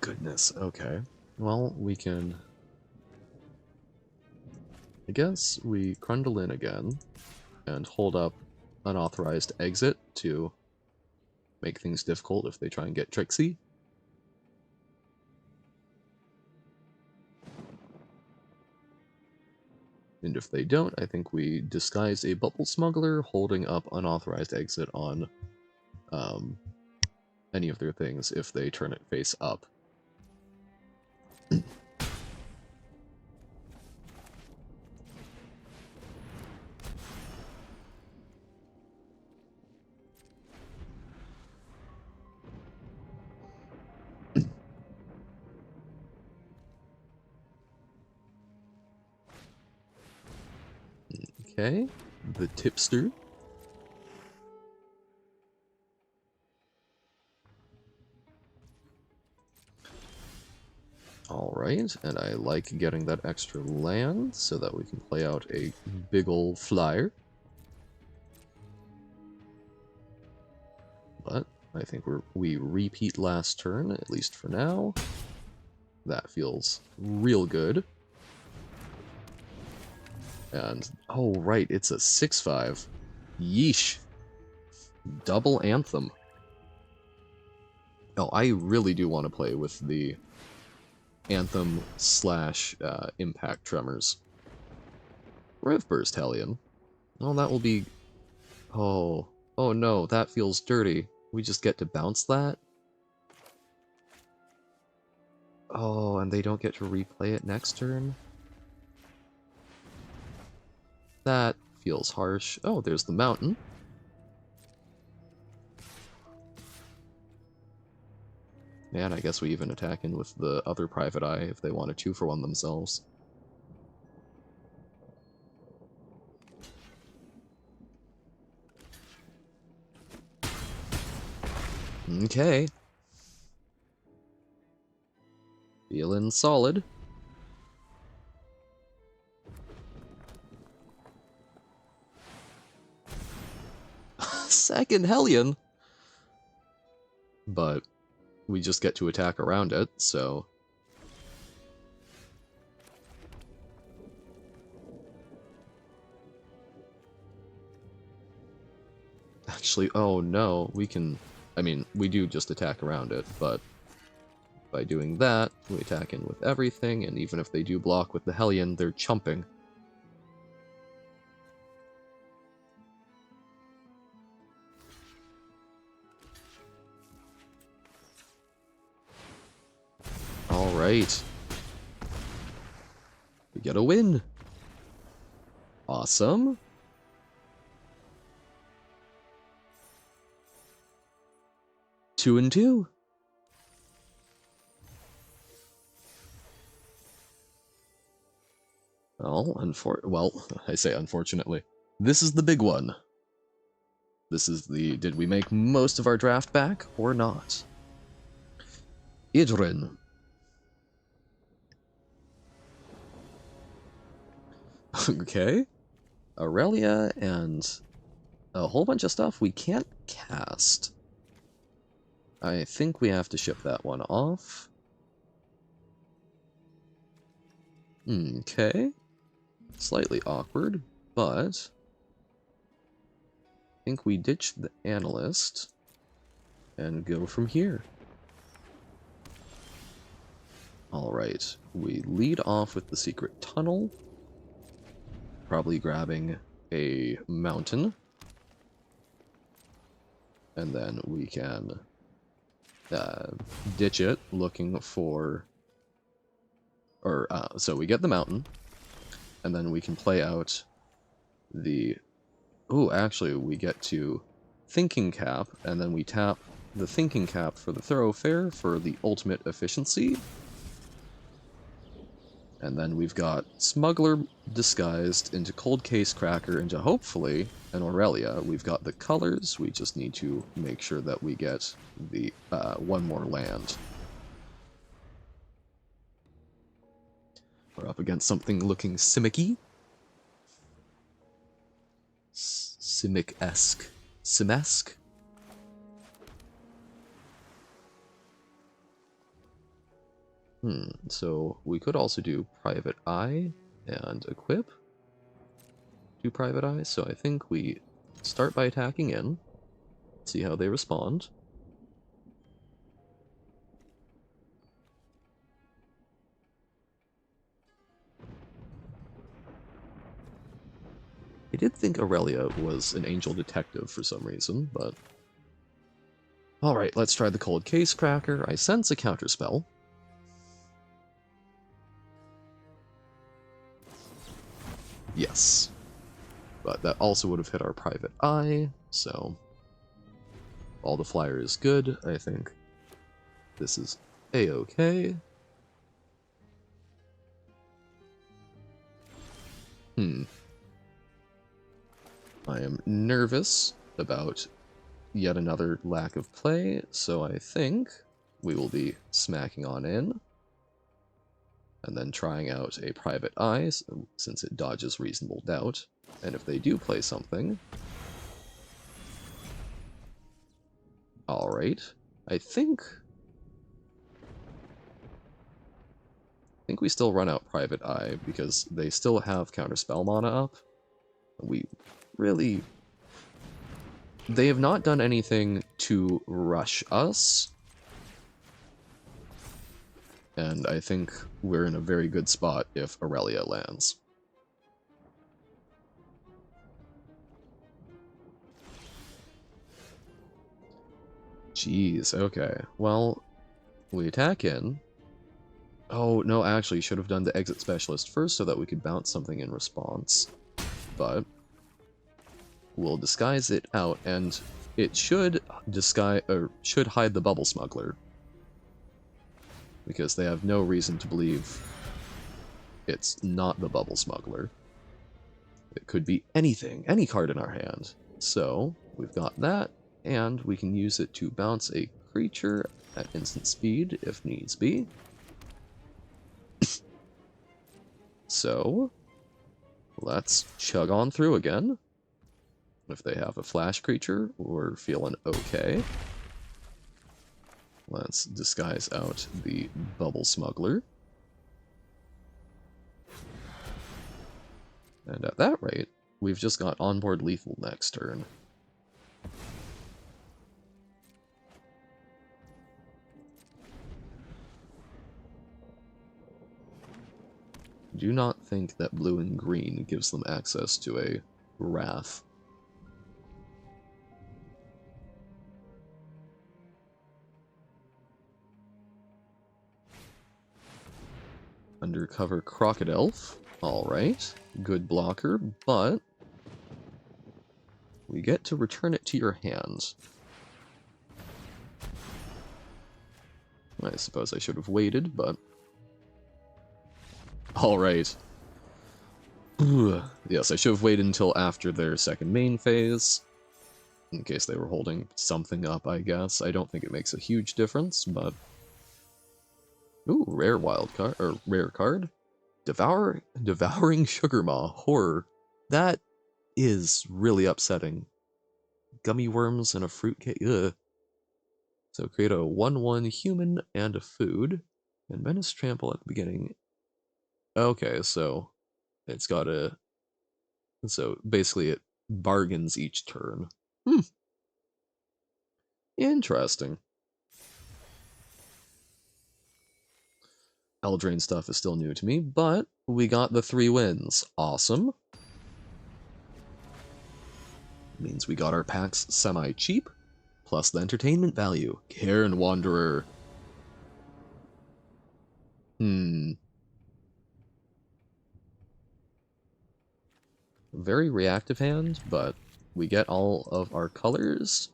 Goodness, okay. Well, we can... I guess we Crundle in again, and hold up Unauthorized Exit to make things difficult if they try and get tricksy. And if they don't, I think we disguise a Bubble Smuggler, holding up Unauthorized Exit on any of their things if they turn it face up. Okay, the tipster. Alright, and I like getting that extra land so that we can play out a big ol' flyer. But I think we repeat last turn, at least for now. That feels real good. And, oh right, it's a 6/5. Yeesh. Double Anthem. Oh, I really do want to play with the Anthem slash Impact Tremors. Riv Burst Hellion. Oh, that will be... Oh. Oh no, that feels dirty. We just get to bounce that? Oh, and they don't get to replay it next turn? That feels harsh. Oh, there's the mountain. And I guess we even attack in with the other Private Eye if they want a 2-for-1 themselves. Okay. Feeling solid. Second Hellion! But we just get to attack around it, so... Actually, oh no, we can... I mean, we do just attack around it, but by doing that, we attack in with everything, and even if they do block with the Hellion, they're chumping. Alright. We get a win! Awesome! Two and two. Well, I say unfortunately. This is the big one. This is the... Did we make most of our draft back, or not? Idrin. Okay. Aurelia and a whole bunch of stuff we can't cast. I think we have to ship that one off. Okay. Slightly awkward, but... I think we ditch the Analyst and go from here. Alright, we lead off with the Secret Tunnel. Probably grabbing a mountain. And then we can ditch it, looking for... so we get the mountain, and then we can play out the... Oh, actually, we get to Thinking Cap, and then we tap the Thinking Cap for the Thoroughfare for the ultimate efficiency. And then we've got Smuggler disguised into Cold Case Cracker into hopefully an Aurelia. We've got the colors, we just need to make sure that we get the one more land. We're up against something looking Simic-y. Simic-esque. Sim-esque? So we could also do Private Eye and equip. Do Private Eye, so I think we start by attacking in, see how they respond. I did think Aurelia was an Angel Detective for some reason, but... Alright, let's try the Cold Case Cracker. I sense a counterspell. Yes. But that also would have hit our Private Eye, so... All the flyer is good, I think. This is A-okay. I am nervous about yet another lack of play, so I think we will be smacking on in, and then trying out a private eye, since it dodges reasonable doubt. And if they do play something... Alright. I think we still run out private eye, because they still have counterspell mana up. We really... They have not done anything to rush us, and I think we're in a very good spot if Aurelia lands. Jeez, okay. Well, we attack in. Oh, no, actually, should have done the exit specialist first so that we could bounce something in response. But we'll disguise it out, and it should should hide the bubble smuggler, because they have no reason to believe it's not the bubble smuggler. It could be anything, any card in our hand. So we've got that, and we can use it to bounce a creature at instant speed if needs be. So let's chug on through again. If they have a flash creature, we're feeling okay. Let's disguise out the bubble smuggler. And at that rate, we've just got onboard lethal next turn. Do not think that blue and green gives them access to a Wrath. Undercover Crocodile. Alright, good blocker, but we get to return it to your hand. I suppose I should have waited, but... Alright. Yes, I should have waited until after their second main phase, in case they were holding something up, I guess. I don't think it makes a huge difference, but... Ooh, rare wild card, or rare card. Devouring Sugar Maw, horror. That is really upsetting. Gummy worms and a fruitcake, ugh. So create a 1/1 human and a food, and Menace Trample at the beginning. Okay, so it's got a... So basically it bargains each turn. Interesting. Eldraine stuff is still new to me, but we got the 3 wins. Awesome. Means we got our packs semi-cheap, plus the entertainment value. Cairn Wanderer. Very reactive hand, but we get all of our colors,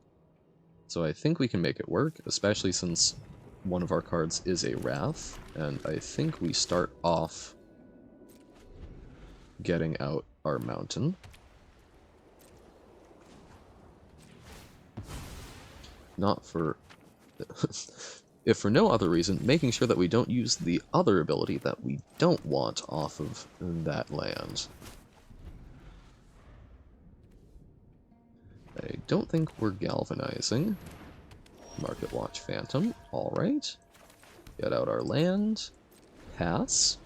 so I think we can make it work, especially since one of our cards is a Wrath, and I think we start off getting out our mountain. Not for... if for no other reason, making sure that we don't use the other ability that we don't want off of that land. I don't think we're galvanizing. Market Watch Phantom, alright. Get out our land. Pass.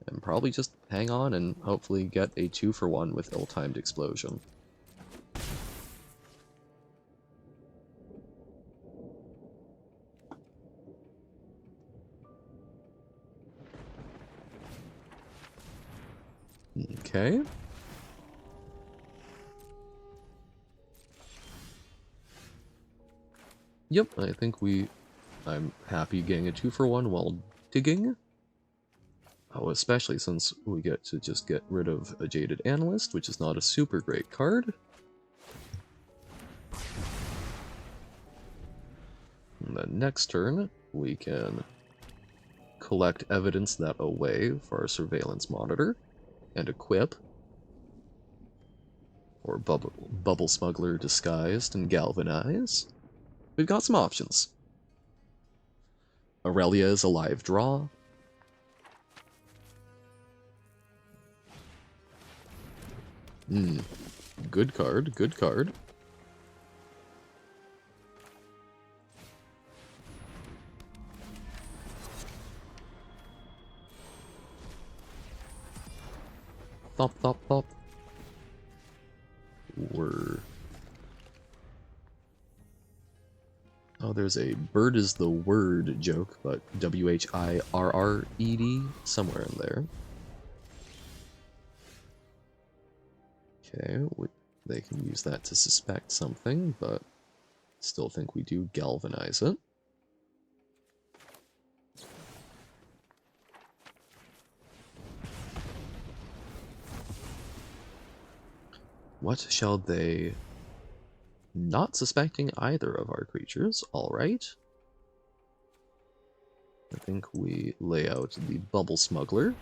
And probably just hang on and hopefully get a 2-for-1 with ill-timed explosion. Okay. Yep, I think I'm happy getting a 2-for-1 while digging. Oh, especially since we get to just get rid of a Jaded Analyst, which is not a super great card. And then next turn, we can collect evidence that away for our surveillance monitor, and equip. Or Bubble Smuggler disguised and Galvanize. We've got some options. Aurelia is a live draw. Good card, good card. Thop, thop, thop. Oh, there's a bird is the word joke, but WHIRRED somewhere in there. Okay, they can use that to suspect something, but still think we do galvanize it. What shall they... Not suspecting either of our creatures, alright. I think we lay out the Bubble Smuggler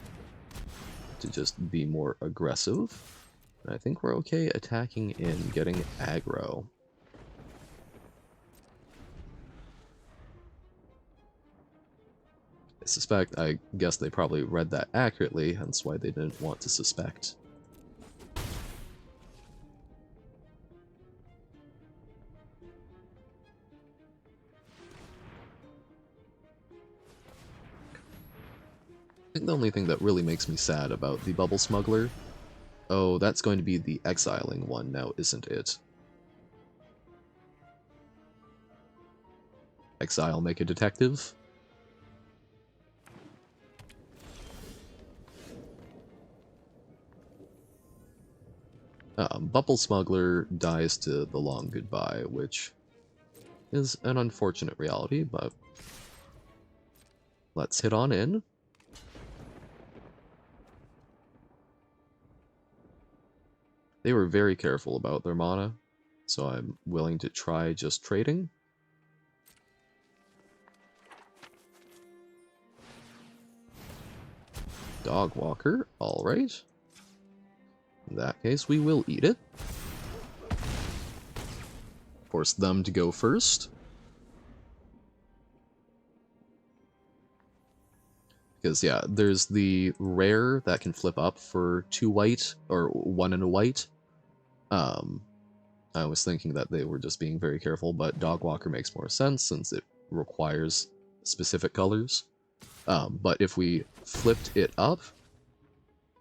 to just be more aggressive. And I think we're okay attacking in, getting aggro. I guess they probably read that accurately, hence why they didn't want to suspect. I think the only thing that really makes me sad about the Bubble Smuggler... Oh, that's going to be the exiling one now, isn't it? Exile, make a detective? Bubble Smuggler dies to the long goodbye, which is an unfortunate reality, but let's hit on in. They were very careful about their mana, so I'm willing to try just trading. Dogwalker, alright. In that case, we will eat it. Force them to go first. Because, yeah, there's the rare that can flip up for 2 white, or 1 and a white. I was thinking that they were just being very careful, but Dogwalker makes more sense since it requires specific colors. But if we flipped it up,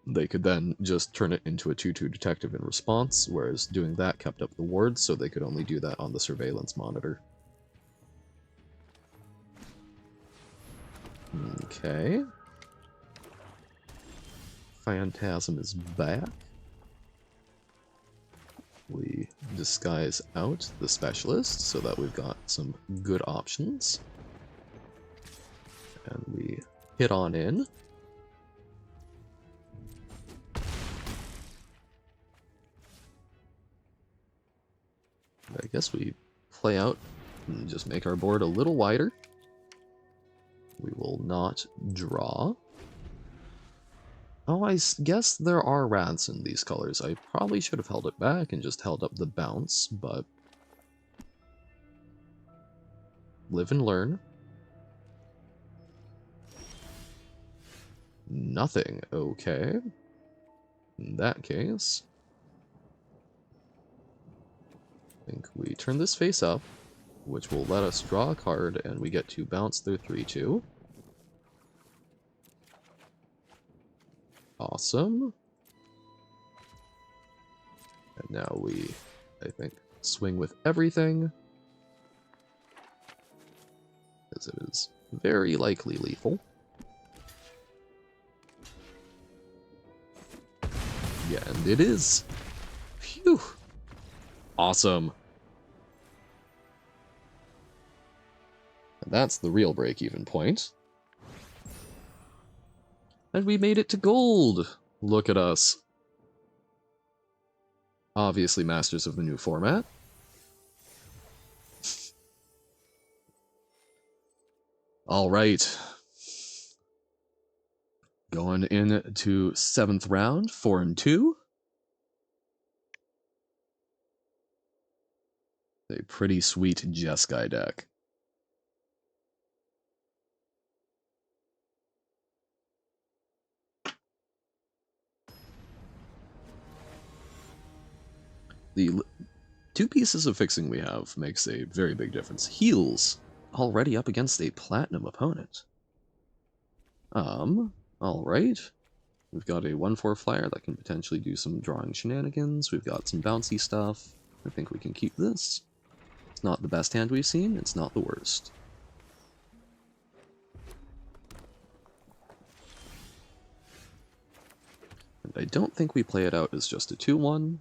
they could then just turn it into a 2/2 detective in response, whereas doing that kept up the wards, so they could only do that on the surveillance monitor. Okay. Phantasm is back. We disguise out the specialist so that we've got some good options. And we hit on in. I guess we play out and just make our board a little wider. We will not draw. Oh, I guess there are rats in these colors. I probably should have held it back and just held up the bounce, but... Live and learn. Nothing. Okay. In that case... I think we turn this face up, which will let us draw a card, and we get to bounce their 3/2. Awesome. And now we, I think, swing with everything. Because it is very likely lethal. Yeah, and it is. Phew. Awesome. And that's the real break-even point. And we made it to gold! Look at us. Obviously masters of the new format. Alright. Going into 7th round, 4-2. A pretty sweet Jeskai deck. The two pieces of fixing we have makes a very big difference. Heals already up against a platinum opponent. Alright. We've got a 1/4 flyer that can potentially do some drawing shenanigans. We've got some bouncy stuff. I think we can keep this. It's not the best hand we've seen, it's not the worst. And I don't think we play it out as just a 2/1.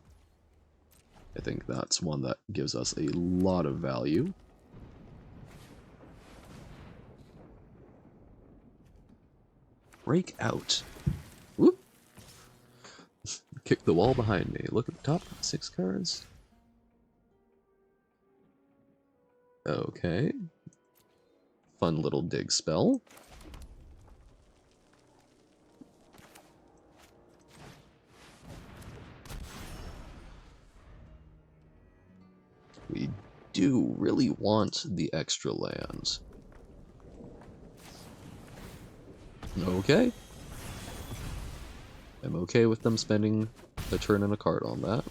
I think that's one that gives us a lot of value. Break out. Whoop! Kick the wall behind me. Look at the top 6 cards. Okay. Fun little dig spell. We do really want the extra land. Okay. I'm okay with them spending a turn and a card on that.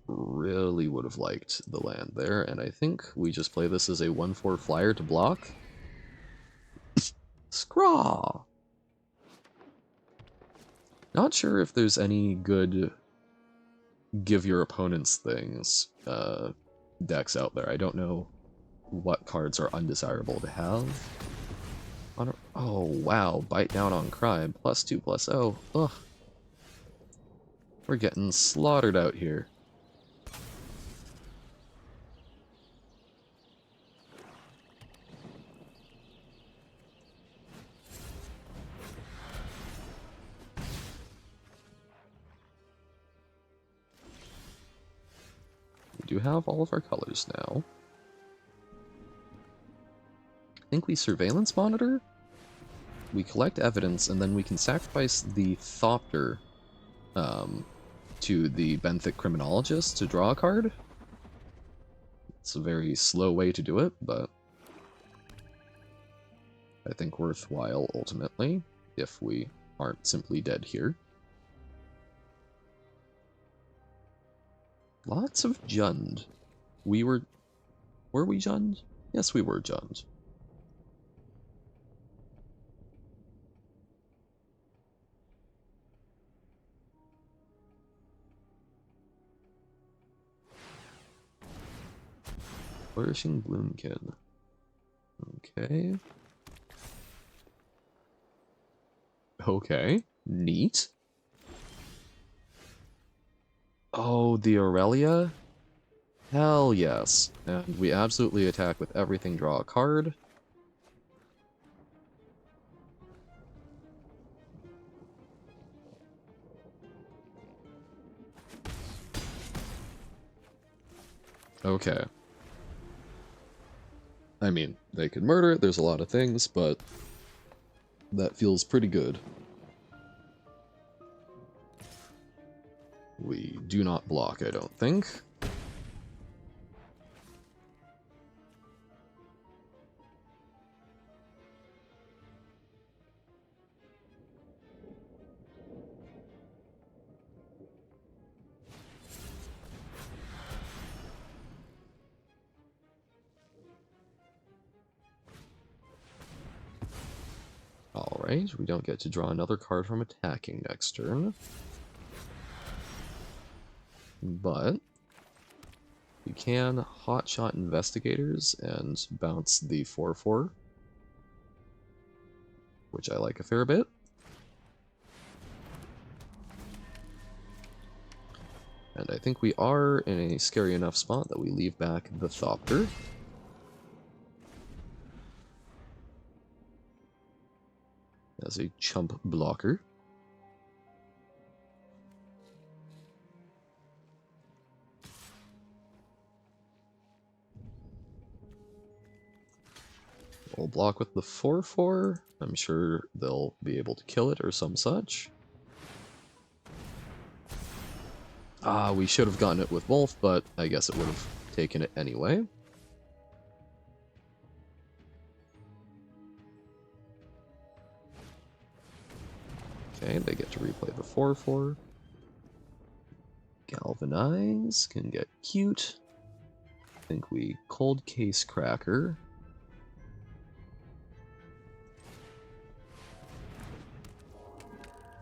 Really would have liked the land there, and I think we just play this as a 1/4 flyer to block. Scraw! Not sure if there's any good give your opponents things decks out there. I don't know what cards are undesirable to have. Oh, wow. Bite down on crime. +2/+0. Ugh. We're getting slaughtered out here. We do have all of our colors now. I think we surveillance monitor, we collect evidence, and then we can sacrifice the Thopter to the Benthic Criminologist to draw a card. It's a very slow way to do it, but I think worthwhile ultimately, if we aren't simply dead here. Lots of Jund. Were we Jund? Yes, we were Jund. Flourishing Bloomkin. Okay. Okay. Neat. Oh, the Aurelia? Hell yes. And we absolutely attack with everything, draw a card. Okay. I mean, they could murder, there's a lot of things, but that feels pretty good. We do not block, I don't think. Alright, we don't get to draw another card from attacking next turn. But we can hotshot Investigators and bounce the 4/4, which I like a fair bit. And I think we are in a scary enough spot that we leave back the Thopter. As a chump blocker. We'll block with the 4/4. I'm sure they'll be able to kill it or some such. We should have gotten it with Wolf, but I guess it would have taken it anyway. Okay, they get to replay the 4-4. Galvanize can get cute. I think we Cold Case Cracker.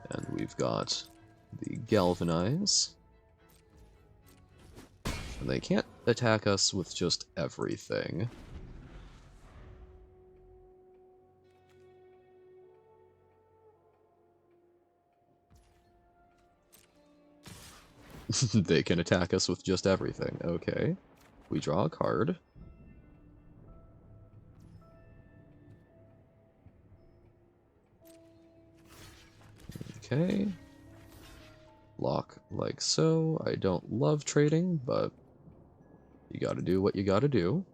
And we've got the Galvanize. And they can't attack us with just everything. They can attack us with just everything. Okay. We draw a card. Okay. Lock like so. I don't love trading, but you gotta do what you gotta do.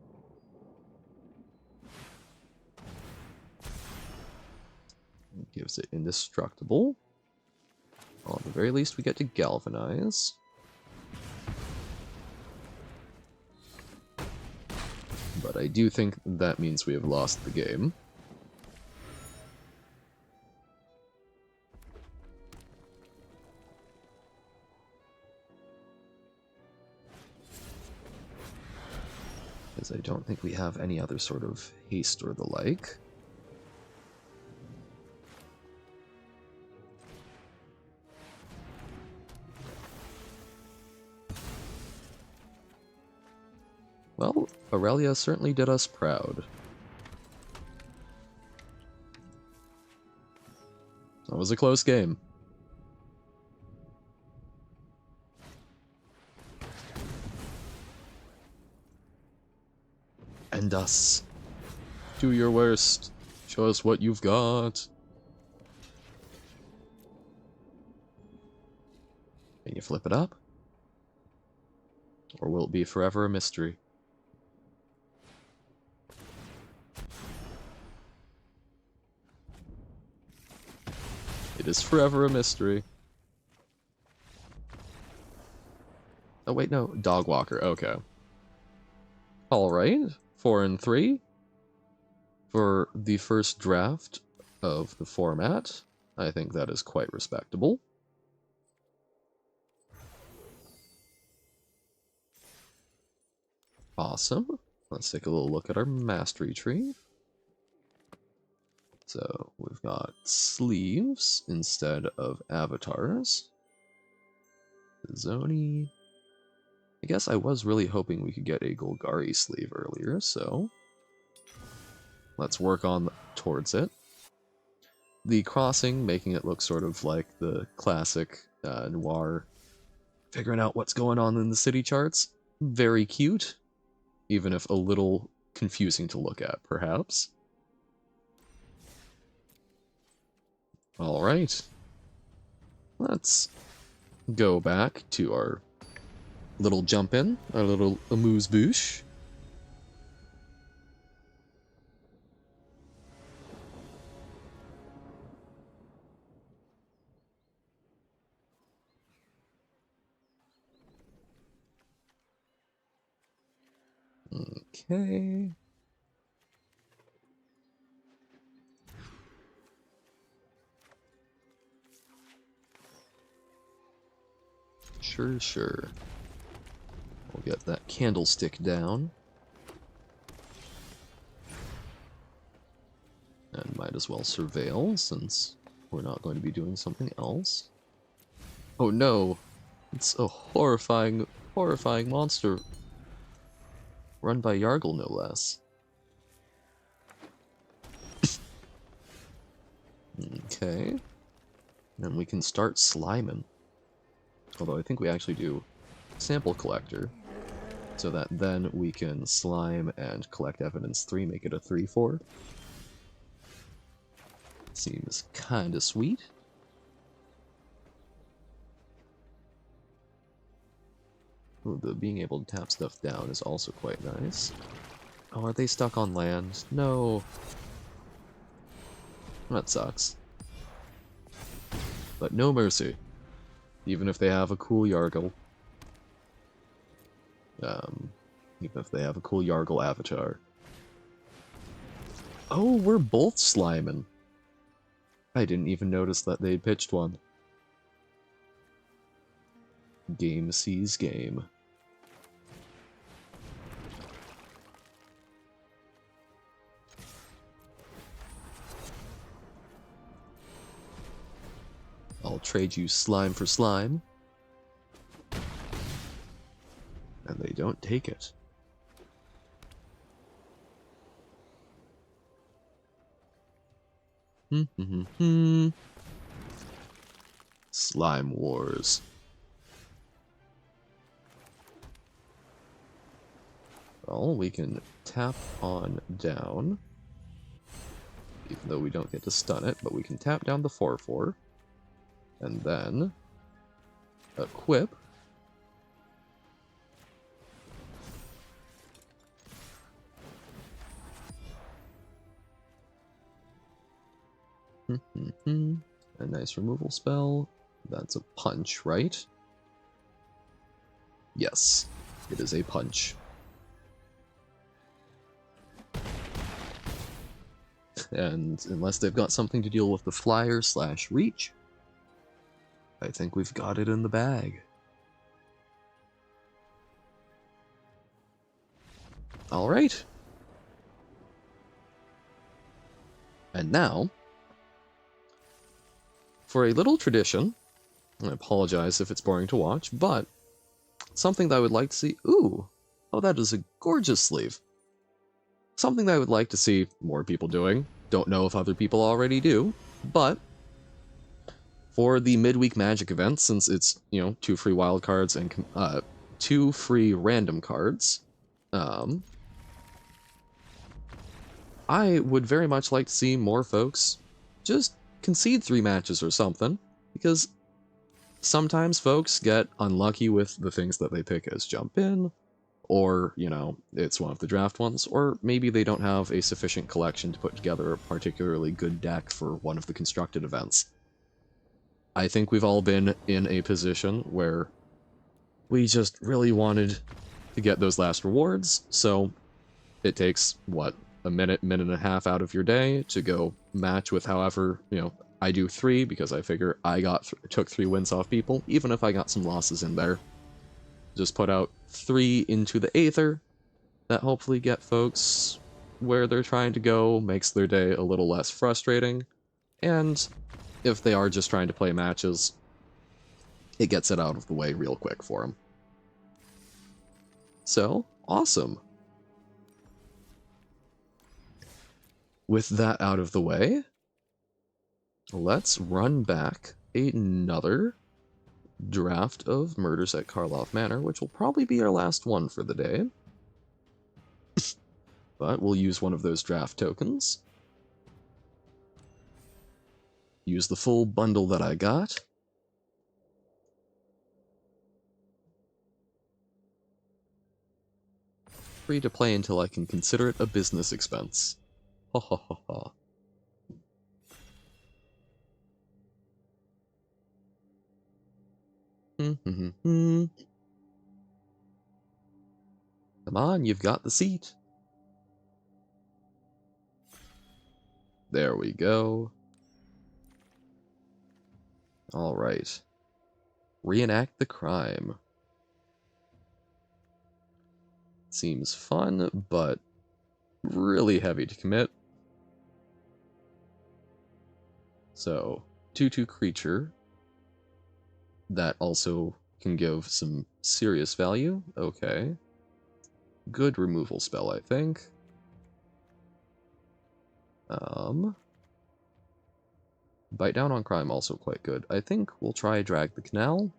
Gives it indestructible. Well, at the very least, we get to galvanize. But I do think that means we have lost the game. Because I don't think we have any other sort of haste or the like. Well, Aurelia certainly did us proud. That was a close game. And us. Do your worst. Show us what you've got. Can you flip it up? Or will it be forever a mystery? It is forever a mystery. Oh wait, no. Dog Walker, okay. Alright, 4 and 3. For the first draft of the format, I think that is quite respectable. Awesome. Let's take a little look at our mastery tree. So we've got sleeves instead of avatars. Zoni. I guess I was really hoping we could get a Golgari sleeve earlier, so let's work on towards it. The crossing, making it look sort of like the classic noir, figuring out what's going on in the city charts. Very cute, even if a little confusing to look at, perhaps. Alright. Let's go back to our little jump in, our little amuse-bouche. Okay. Sure. We'll get that candlestick down. And might as well surveil, since we're not going to be doing something else. Oh no! It's a horrifying monster. Run by Yargle, no less. Okay. And we can start sliming. Although I think we actually do sample collector, so that then we can slime and collect evidence 3, make it a 3-4. Seems kinda sweet. Ooh, the being able to tap stuff down is also quite nice. Oh, are they stuck on land? No. That sucks. But no mercy. Even if they have a cool Yargle. Even if they have a cool Yargle avatar. Oh, we're both sliming. I didn't even notice that they pitched one. Game sees game. I'll trade you slime for slime. And they don't take it. Slime Wars. Well, we can tap on down. Even though we don't get to stun it, but we can tap down the 4/4. And then equip. A nice removal spell. That's a punch, right? Yes, it is a punch. And unless they've got something to deal with the flyer / reach, I think we've got it in the bag. Alright. And now, for a little tradition, I apologize if it's boring to watch, but something that I would like to see... Ooh! Oh, that is a gorgeous sleeve. Something that I would like to see more people doing. Don't know if other people already do, but for the midweek Magic event, since it's, 2 free wild cards and 2 free random cards, I would very much like to see more folks just concede 3 matches or something, because sometimes folks get unlucky with the things that they pick as jump in, or, it's one of the draft ones, or maybe they don't have a sufficient collection to put together a particularly good deck for one of the constructed events. I think we've all been in a position where we just really wanted to get those last rewards, so it takes, what, a minute and a half out of your day to go match with however, I do 3 because I figure I took 3 wins off people, even if I got some losses in there. Just put out 3 into the aether that hopefully get folks where they're trying to go, makes their day a little less frustrating, and if they are just trying to play matches, it gets it out of the way real quick for them. So, awesome. With that out of the way, let's run back another draft of Murders at Karlov Manor, which will probably be our last one for the day. But we'll use one of those draft tokens. Use the full bundle that I got. Free to play until I can consider it a business expense. Ha ha ha ha. Come on, you've got the seat. There we go. Alright. Reenact the crime. Seems fun, but really heavy to commit. So, 2/2 creature. That also can give some serious value. Okay. Good removal spell, I think. Bite down on crime, also quite good. I think we'll try Drag the Canal.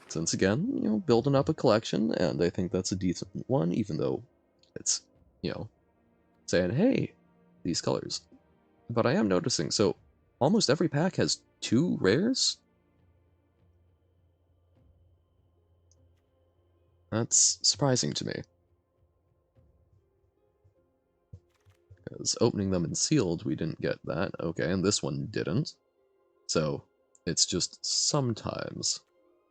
Since again, building up a collection, and I think that's a decent one, even though it's, saying, hey, these colors. But I am noticing, so almost every pack has 2 rares? That's surprising to me. Because opening them in sealed, we didn't get that. Okay, and this one didn't. So, it's just sometimes.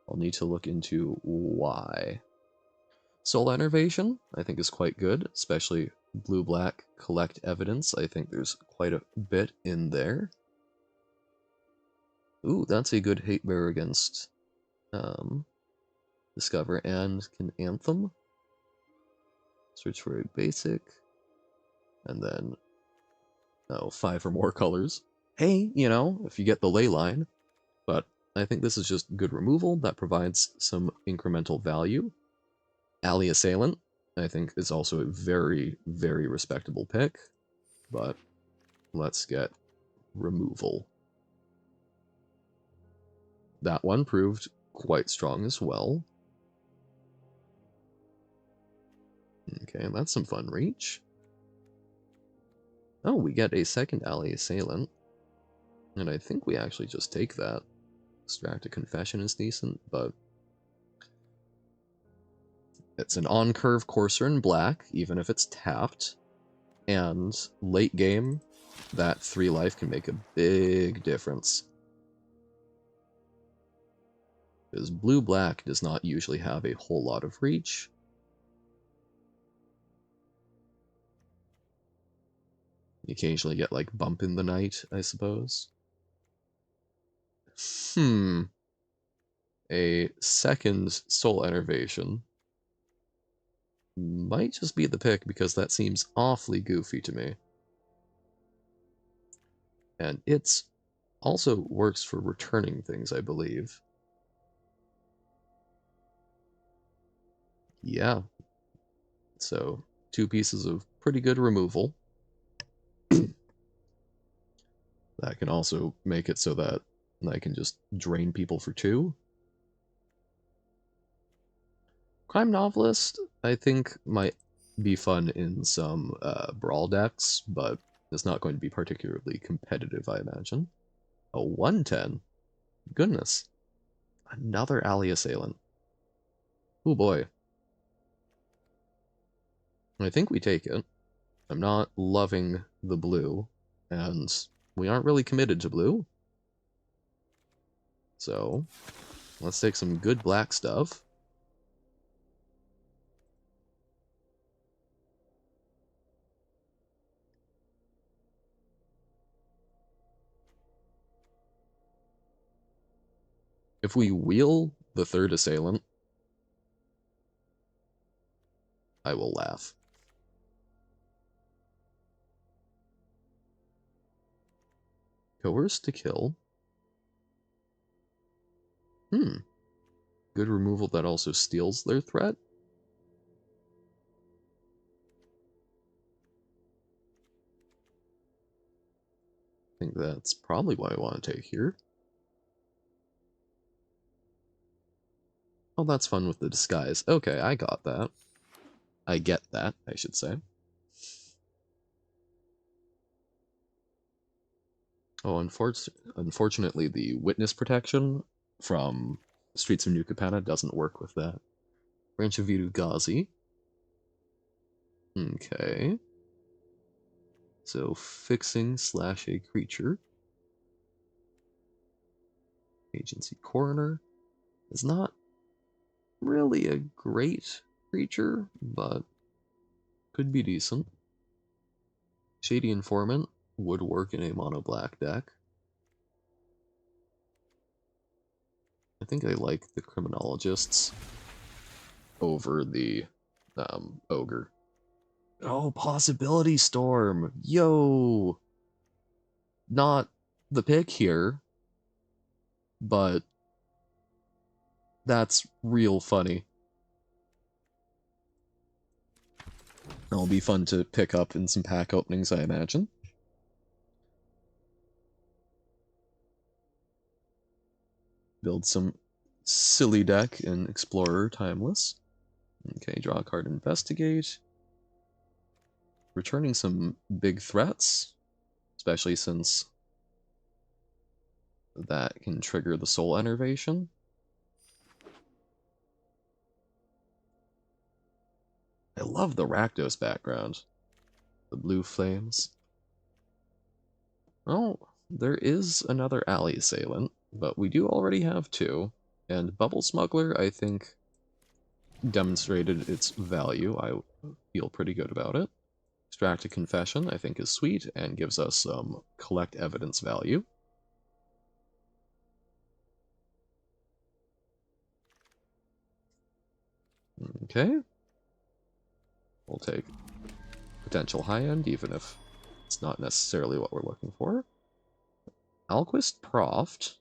I'll need to look into why. Soul Enervation, I think, is quite good, especially blue-black collect evidence. I think there's quite a bit in there. Ooh, that's a good hate bearer against Discover and can Anthem. Search for a basic. And then, 5 or more colors. Hey, if you get the ley line. But I think this is just good removal that provides some incremental value. Alley Assailant, I think, is also a very, very respectable pick. But let's get removal. That one proved quite strong as well. Okay, that's some fun reach. Oh, we get a second Alley Assailant. And I think we actually just take that. Extract a Confession is decent, but it's an on-curve Courser in black, even if it's tapped. And late game, that 3 life can make a big difference. Because blue-black does not usually have a whole lot of reach. You occasionally get, like, Bump in the Night, I suppose. A second Soul Enervation might just be the pick because that seems awfully goofy to me. And it's also works for returning things, I believe. Yeah. So, 2 pieces of pretty good removal. That can also make it so that I can just drain people for 2. Crime Novelist, I think, might be fun in some brawl decks, but it's not going to be particularly competitive, I imagine. A 110? Goodness. Another Alley Assailant. Oh boy. I think we take it. I'm not loving the blue, and we aren't really committed to blue. So, let's take some good black stuff. If we wheel the 3rd Assailant, I will laugh. Coerce to kill. Good removal that also steals their threat. I think that's probably what I want to take here. Oh, that's fun with the disguise. Okay, I got that. I get that, I should say. Oh, unfortunately, the witness protection from Streets of New Capenna doesn't work with that. Branch of Vidu Ghazi. Okay. So, fixing / a creature. Agency Coroner is not really a great creature, but could be decent. Shady Informant would work in a mono-black deck. I think I like the Criminologists over the Ogre. Oh, Possibility Storm! Yo! Not the pick here, but that's real funny. It'll be fun to pick up in some pack openings, I imagine. Build some silly deck in Explorer Timeless. Okay, draw a card, Investigate. Returning some big threats, especially since that can trigger the Soul Enervation. I love the Rakdos background. The blue flames. Oh, there is another Alley Assailant, but we do already have 2. And Bubble Smuggler, I think, demonstrated its value. I feel pretty good about it. Extract a confession, I think, is sweet and gives us some collect evidence value. Okay. We'll take potential high end, even if it's not necessarily what we're looking for. Alquist Proft.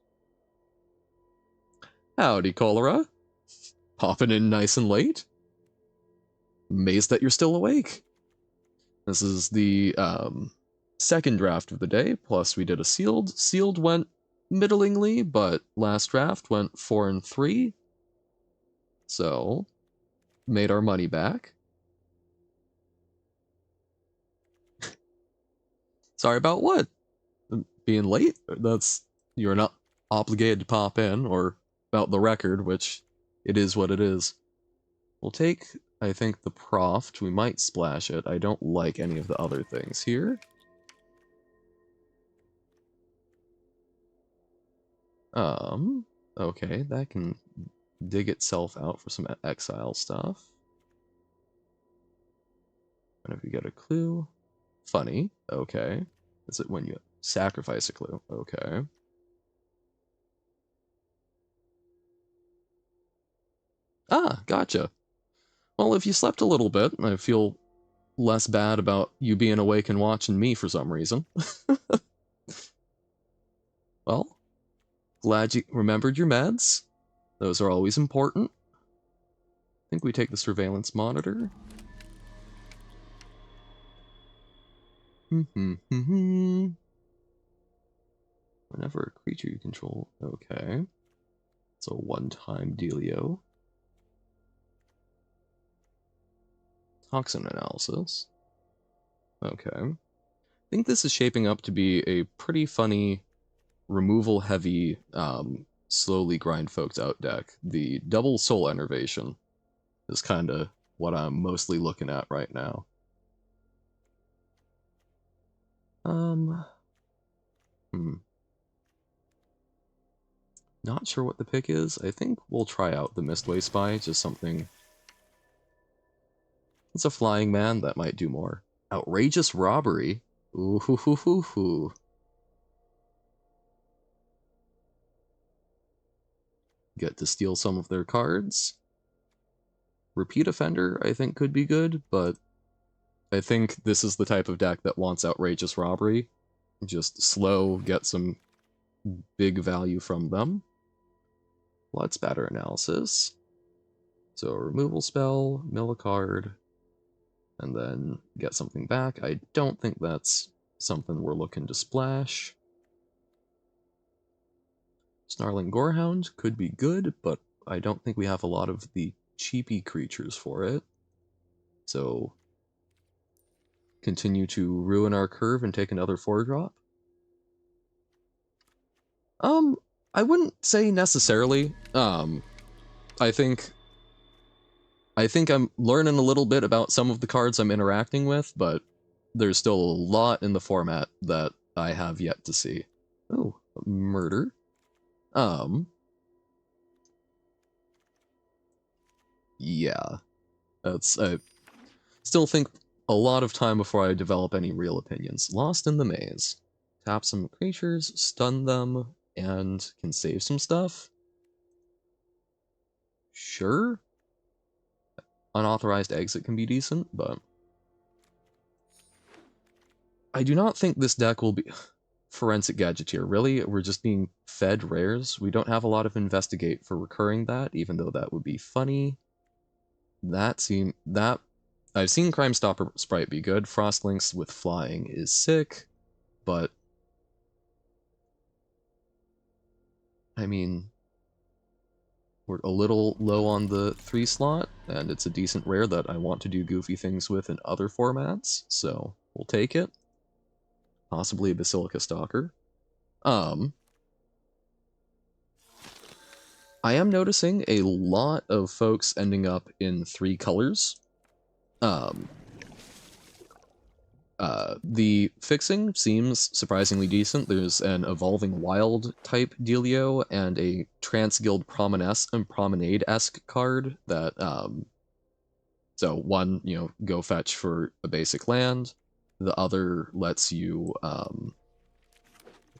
Howdy, Cholera. Popping in nice and late. Amazed that you're still awake. This is the second draft of the day, plus we did a sealed. Sealed went middlingly, but last draft went 4 and 3. So, made our money back. Sorry about what? Being late? You're not obligated to pop in, or about the record, which it is what it is. We'll take, I think, the Proft. We might splash it. I don't like any of the other things here. Okay, that can dig itself out for some exile stuff. And if you get a clue, funny, okay. Is it when you sacrifice a clue? Okay. Ah, gotcha. Well, if you slept a little bit, I feel less bad about you being awake and watching me for some reason. Well, glad you remembered your meds. Those are always important. I think we take the surveillance monitor. Whenever a creature you control. Okay. It's a one-time dealio. Toxin analysis. Okay. I think this is shaping up to be a pretty funny, removal-heavy, slowly grind folks out deck. The double soul enervation is kind of what I'm mostly looking at right now. Not sure what the pick is. I think we'll try out the Mistway Spy, just something. It's a flying man, that might do more. Outrageous robbery. Ooh hoo hoo hoo hoo. Get to steal some of their cards. Repeat Offender, I think, could be good, but I think this is the type of deck that wants Outrageous Robbery. Just slow, get some big value from them. Blood Spatter Analysis. So removal spell, mill a card, and then get something back. I don't think that's something we're looking to splash. Snarling Gorehound could be good, but I don't think we have a lot of the cheapy creatures for it. So continue to ruin our curve and take another 4-drop. I wouldn't say necessarily. I think I'm learning a little bit about some of the cards I'm interacting with, but there's still a lot in the format that I have yet to see. Oh, murder. Yeah. I still think a lot of time before I develop any real opinions. Lost in the Maze. Tap some creatures, stun them, and can save some stuff. Sure. Unauthorized exit can be decent, but I do not think this deck will be Forensic Gadgeteer. Really, we're just being fed rares. We don't have a lot of Investigate for recurring that, even though that would be funny. I've seen Crime Stopper Sprite be good. Frostlinks with flying is sick, but I mean, we're a little low on the 3 slot, and it's a decent rare that I want to do goofy things with in other formats, so we'll take it. Possibly a Basilica Stalker. I am noticing a lot of folks ending up in 3 colors. The fixing seems surprisingly decent. There's an Evolving Wild type dealio and a Trans-Guild Promenade-esque card that, so one, go fetch for a basic land. The other lets you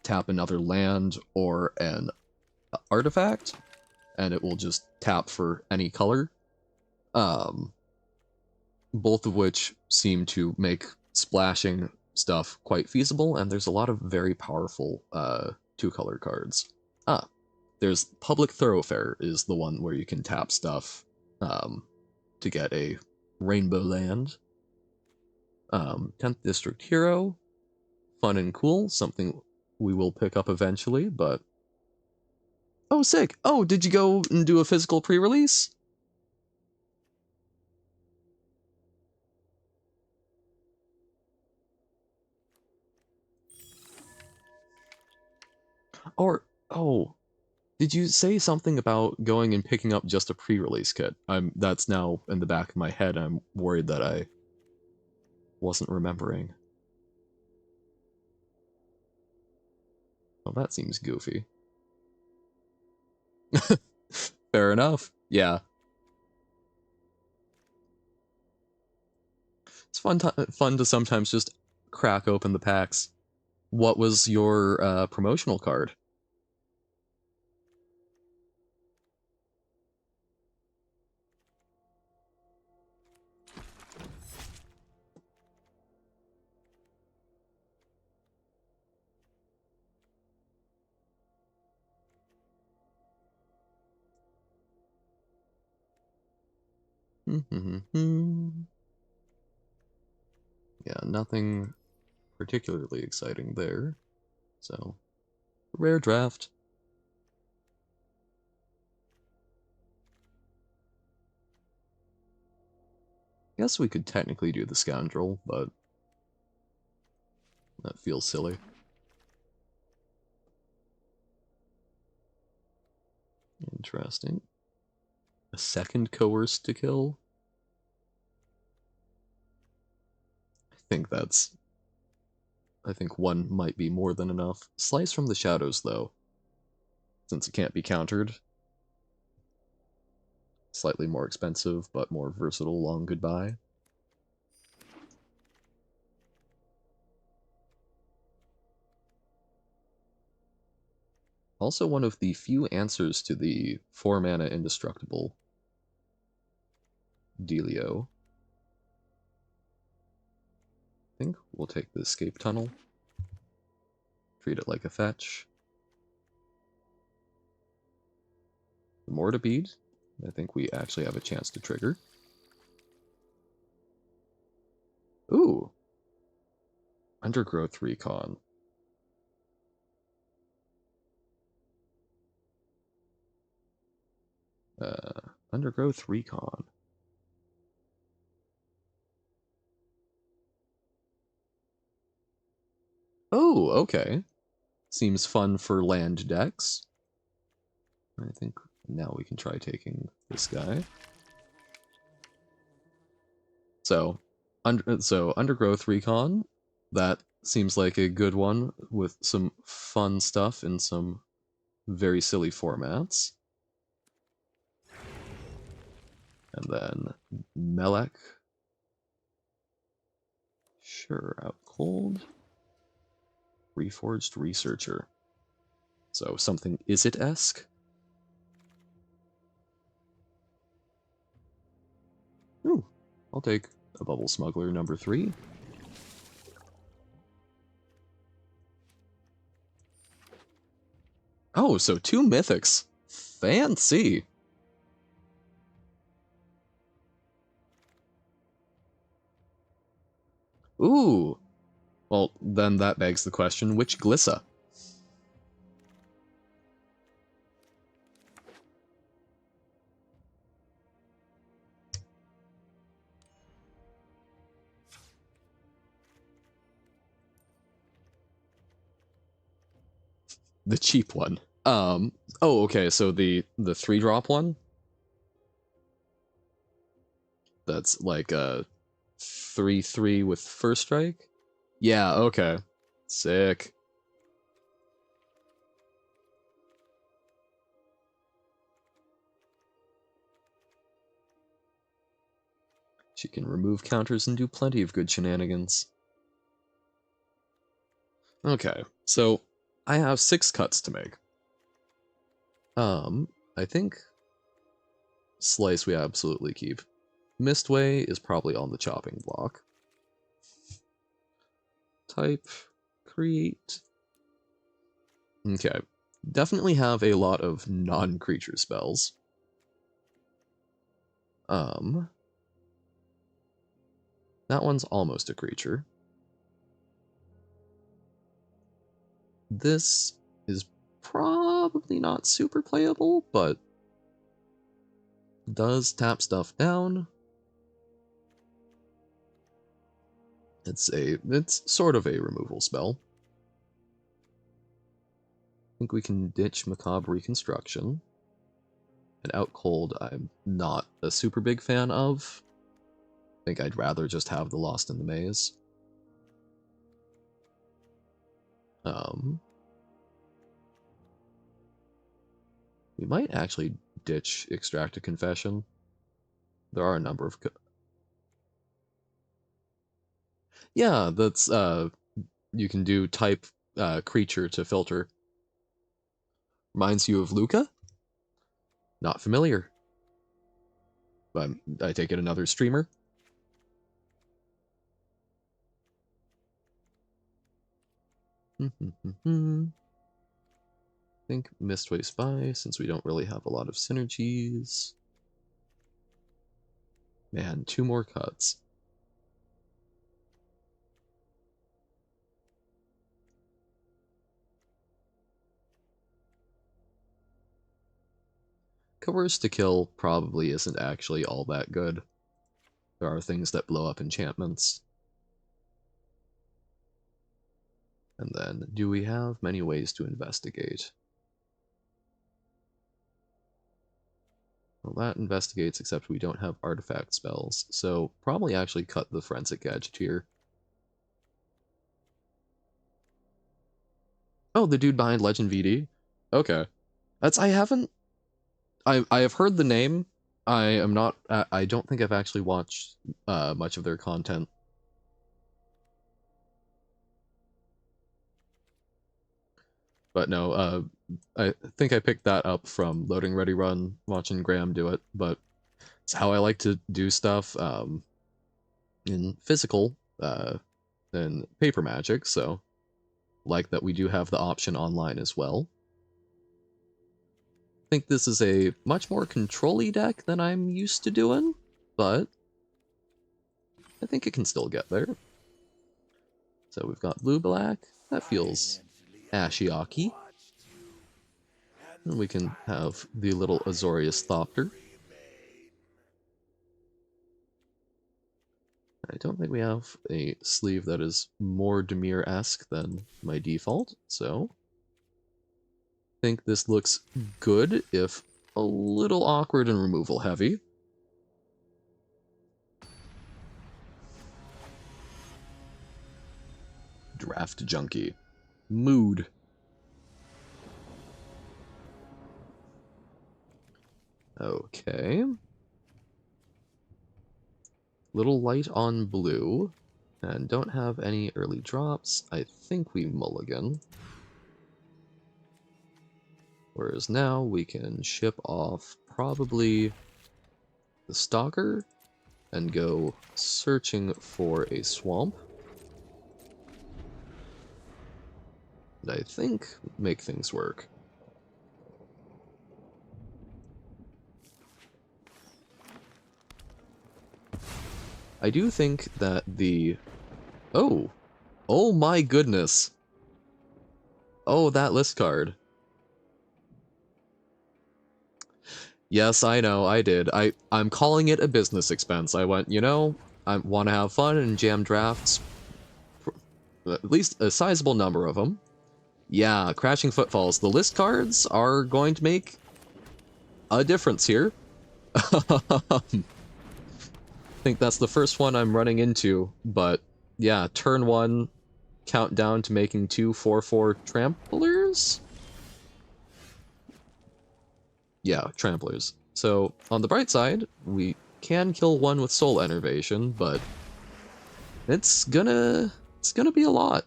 tap another land or an artifact, and it will just tap for any color. Both of which seem to make splashing stuff quite feasible, and there's a lot of very powerful two-color cards. There's Public Thoroughfare is the one where you can tap stuff to get a rainbow land. 10th District Hero, fun and cool, something we will pick up eventually, but... Oh, sick! Oh, did you go and do a physical pre-release? Or, oh, did you say something about going and picking up just a pre-release kit? That's now in the back of my head. I'm worried that I wasn't remembering. Well, that seems goofy. Fair enough. Yeah. It's fun to sometimes just crack open the packs. What was your promotional card? Yeah, nothing particularly exciting there. So, rare draft. Guess we could technically do the Scoundrel, but that feels silly. Interesting. A second coerced to kill? I think one might be more than enough. Slice from the Shadows, though. Since it can't be countered. Slightly more expensive, but more versatile long goodbye. Also one of the few answers to the 4-mana indestructible dealio. I think we'll take the Escape Tunnel. Treat it like a fetch. The Morta-Bead, I think we actually have a chance to trigger. Ooh! Undergrowth Recon. Undergrowth Recon. Oh, okay. Seems fun for land decks. I think now we can try taking this guy. So Undergrowth Recon, that seems like a good one with some fun stuff in some very silly formats. And then Melek. Sure, out cold. Reforged Researcher. So something Is-It-esque? Ooh, I'll take a Bubble Smuggler number 3. Oh, so 2 mythics. Fancy. Ooh. Well, then that begs the question, which Glissa? The cheap one. Oh, okay, so the 3-drop one? That's like a 3/3 with first strike? Yeah, okay. Sick. She can remove counters and do plenty of good shenanigans. Okay, so I have 6 cuts to make. I think Slice we absolutely keep. Mistway is probably on the chopping block. Type, create. Okay, definitely have a lot of non-creature spells. That one's almost a creature. This is probably not super playable, but does tap stuff down. It's sort of a removal spell. I think we can ditch Macabre Reconstruction. And Out Cold I'm not a super big fan of. I think I'd rather just have the Lost in the Maze. We might actually ditch Extract a Confession. There are a number of... Yeah, that's, you can do type creature to filter. Reminds you of Luca? Not familiar. I take it another streamer? Think Mistway Spy, since we don't really have a lot of synergies. Man, 2 more cuts. Coerce to Kill probably isn't actually all that good. There are things that blow up enchantments. And then, do we have many ways to investigate? Well, that investigates, except we don't have artifact spells, so probably actually cut the Forensic Gadgeteer. Oh, the dude behind Legend VD? Okay. I have heard the name. I am not, I don't think I've actually watched much of their content. But no, I think I picked that up from Loading Ready Run, watching Graham do it, but it's how I like to do stuff in physical than paper magic, so like that we do have the option online as well. I think this is a much more control-y deck than I'm used to doing, but I think it can still get there. So we've got blue-black, that feels Ashiaki. And we can have the little Azorius Thopter. I don't think we have a sleeve that is more Demir-esque than my default, so I think this looks good, if a little awkward and removal heavy. Draft Junkie. Mood. Okay. Little light on blue, and don't have any early drops. I think we mulligan. Whereas now we can ship off probably the Stalker and go searching for a swamp. And I think make things work. I do think that the... Oh! Oh my goodness! Oh, that list card. Yes, I know, I did. I'm calling it a business expense. I went, you know, I want to have fun and jam drafts. At least a sizable number of them. Yeah, Crashing Footfalls. The list cards are going to make a difference here. I think that's the first one I'm running into, but yeah, turn 1, count down to making 2 4/4 tramplers? Yeah, tramplers. So, on the bright side, we can kill one with soul enervation, but it's gonna be a lot.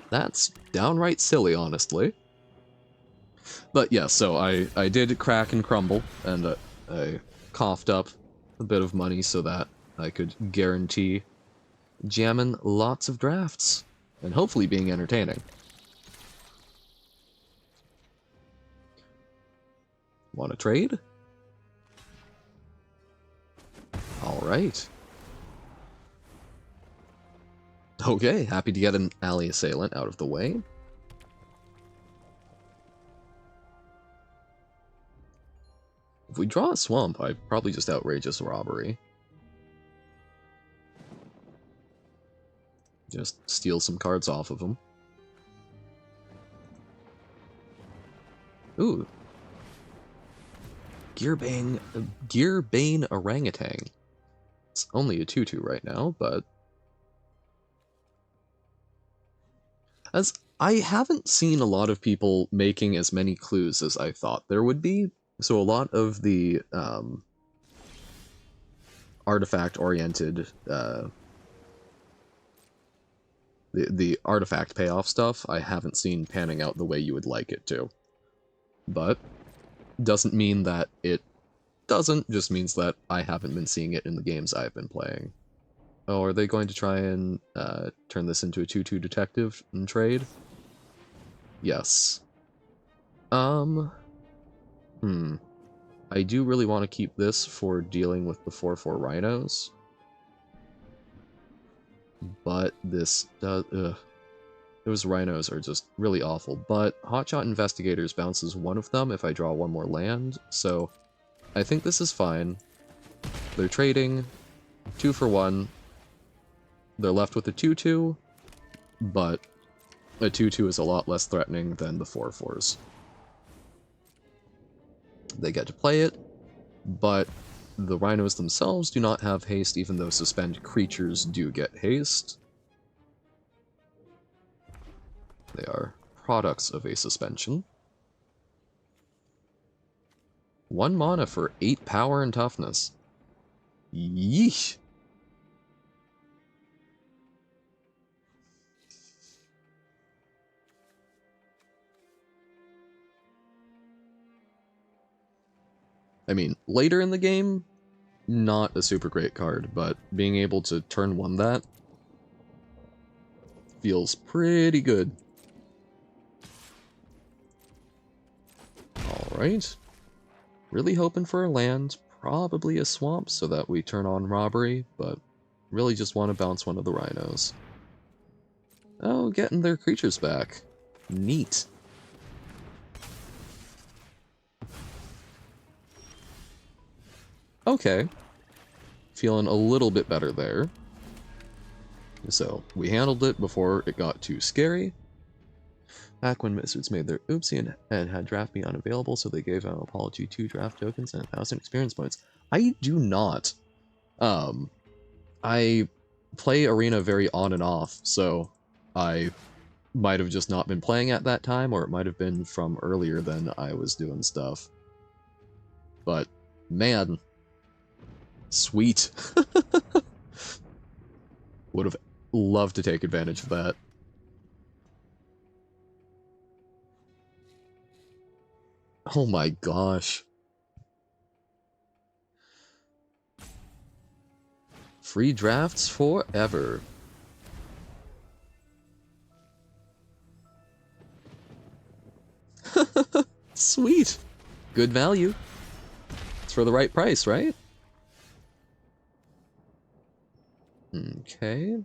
That's downright silly, honestly. But yeah, so I did crack and crumble, and I coughed up a bit of money so that I could guarantee Jammin lots of drafts, and hopefully being entertaining. Want to trade? Alright. Okay, happy to get an alley assailant out of the way. If we draw a swamp, I'd probably just outrageous robbery. Just steal some cards off of him. Ooh. Gearbane Orangutan. It's only a 2/2 right now, but... As I haven't seen a lot of people making as many clues as I thought there would be, so a lot of the artifact-oriented, the artifact payoff stuff, I haven't seen panning out the way you would like it to. But doesn't mean that it doesn't, just means that I haven't been seeing it in the games I've been playing. Oh, are they going to try and turn this into a 2/2 detective and trade? Yes. I do really want to keep this for dealing with the 4/4 rhinos. But this does... Those rhinos are just really awful. But Hotshot Investigators bounces one of them if I draw one more land, so I think this is fine. They're trading 2 for 1. They're left with a 2/2, but a 2/2 is a lot less threatening than the 4/4s. They get to play it, but the rhinos themselves do not have haste, even though suspend creatures do get haste. They are products of a suspension. 1 mana for 8 power and toughness. Yeesh! I mean, later in the game, not a super great card, but being able to turn 1 that feels pretty good. Alright. Really hoping for a land, probably a swamp, so that we turn on robbery, but really just want to bounce one of the rhinos. Oh, getting their creatures back. Neat. Okay. Feeling a little bit better there. So, we handled it before it got too scary. Back when Wizards made their oopsie and had draft me unavailable, so they gave out Apology 2 draft tokens and 1,000 experience points. I do not. I play Arena very on and off, so I might have just not been playing at that time, or it might have been from earlier than I was doing stuff. But, man, sweet. Would have loved to take advantage of that. Oh my gosh. Free drafts forever. Sweet. Good value. It's for the right price, right? Okay.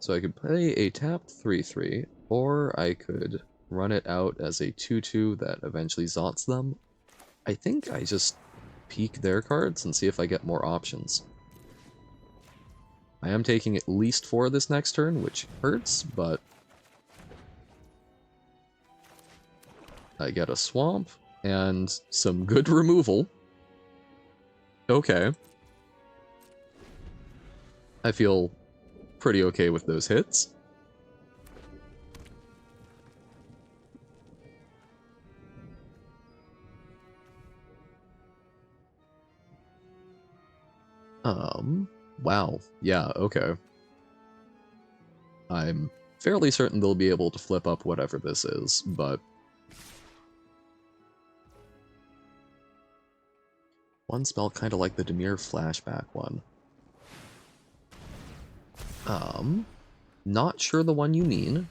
So I could play a tapped 3/3, or I could run it out as a 2/2 that eventually zots them. I think I just peek their cards and see if I get more options. I am taking at least 4 this next turn, which hurts, but I get a swamp and some good removal. Okay. I feel pretty okay with those hits. Wow. Yeah, okay. I'm fairly certain they'll be able to flip up whatever this is, but one spell kind of like the Demir flashback one. Not sure the one you mean.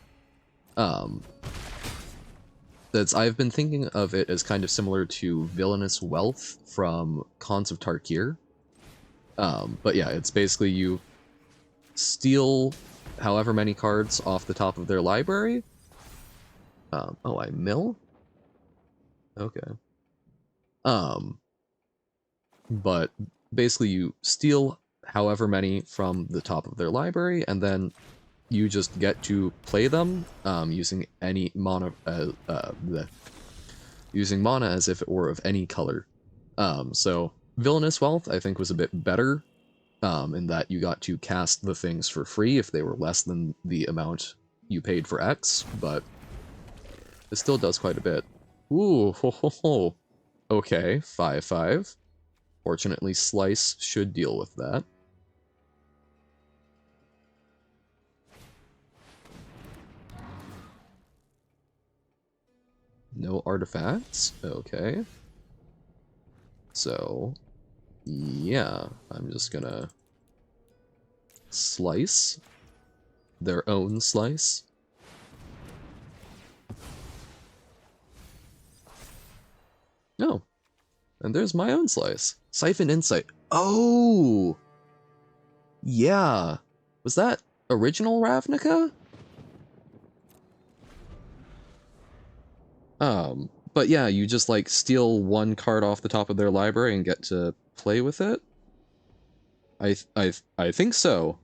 Um, I've been thinking of it as kind of similar to Villainous Wealth from Khans of Tarkir. But yeah, it's basically you steal however many cards off the top of their library. Oh, I mill? Okay. Um, but basically you steal however many from the top of their library, and then you just get to play them using any mana, using mana as if it were of any color. So Villainous Wealth, I think, was a bit better in that you got to cast the things for free if they were less than the amount you paid for X, but it still does quite a bit. Ooh, ho ho ho. Okay, 5/5. Fortunately, Slice should deal with that. No artifacts. Okay. So, yeah, I'm just gonna slice their own slice. Oh, and there's my own slice. Siphon Insight. Oh! Yeah. Was that original Ravnica? But yeah, you just like steal one card off the top of their library and get to play with it? I think so.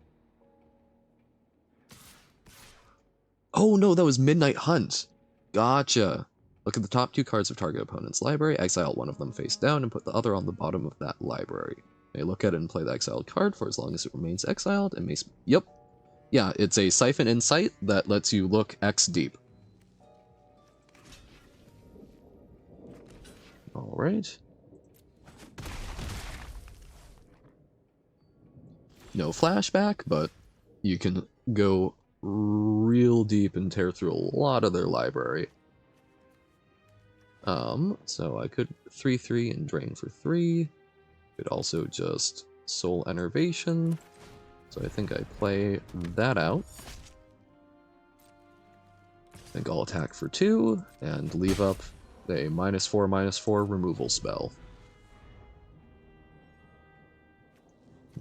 Oh no, that was Midnight Hunt. Gotcha. Look at the top two cards of target opponent's library, exile one of them face down, and put the other on the bottom of that library. You may look at it and play the exiled card for as long as it remains exiled, and may... Yep. Yeah, it's a Siphon Insight that lets you look X deep. Alright. No flashback, but you can go real deep and tear through a lot of their library. So I could 3/3 and drain for 3. Could also just Soul Enervation. So I think I play that out. I think I'll attack for 2 and leave up a -4/-4 removal spell.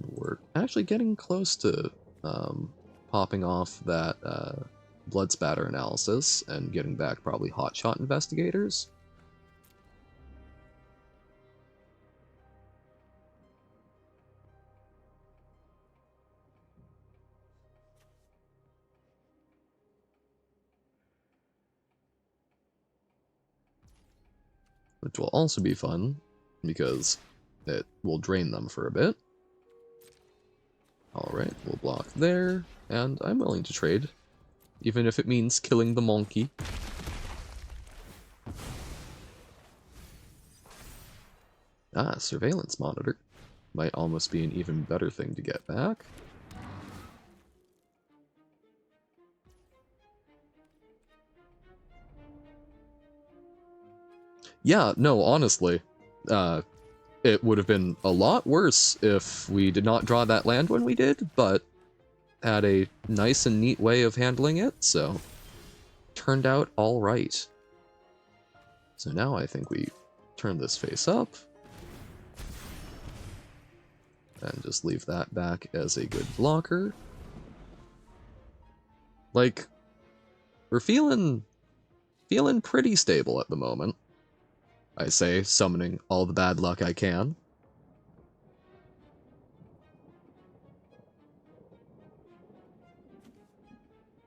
We're actually getting close to popping off that blood spatter analysis and getting back probably hotshot investigators. Which will also be fun because it will drain them for a bit. Alright, we'll block there, and I'm willing to trade, even if it means killing the monkey. Ah, surveillance monitor. Might almost be an even better thing to get back. Yeah, no, honestly. It would have been a lot worse if we did not draw that land when we did, but had a nice and neat way of handling it, so turned out all right. So now I think we turn this face up and just leave that back as a good blocker. Like, we're feeling pretty stable at the moment. I say, summoning all the bad luck I can.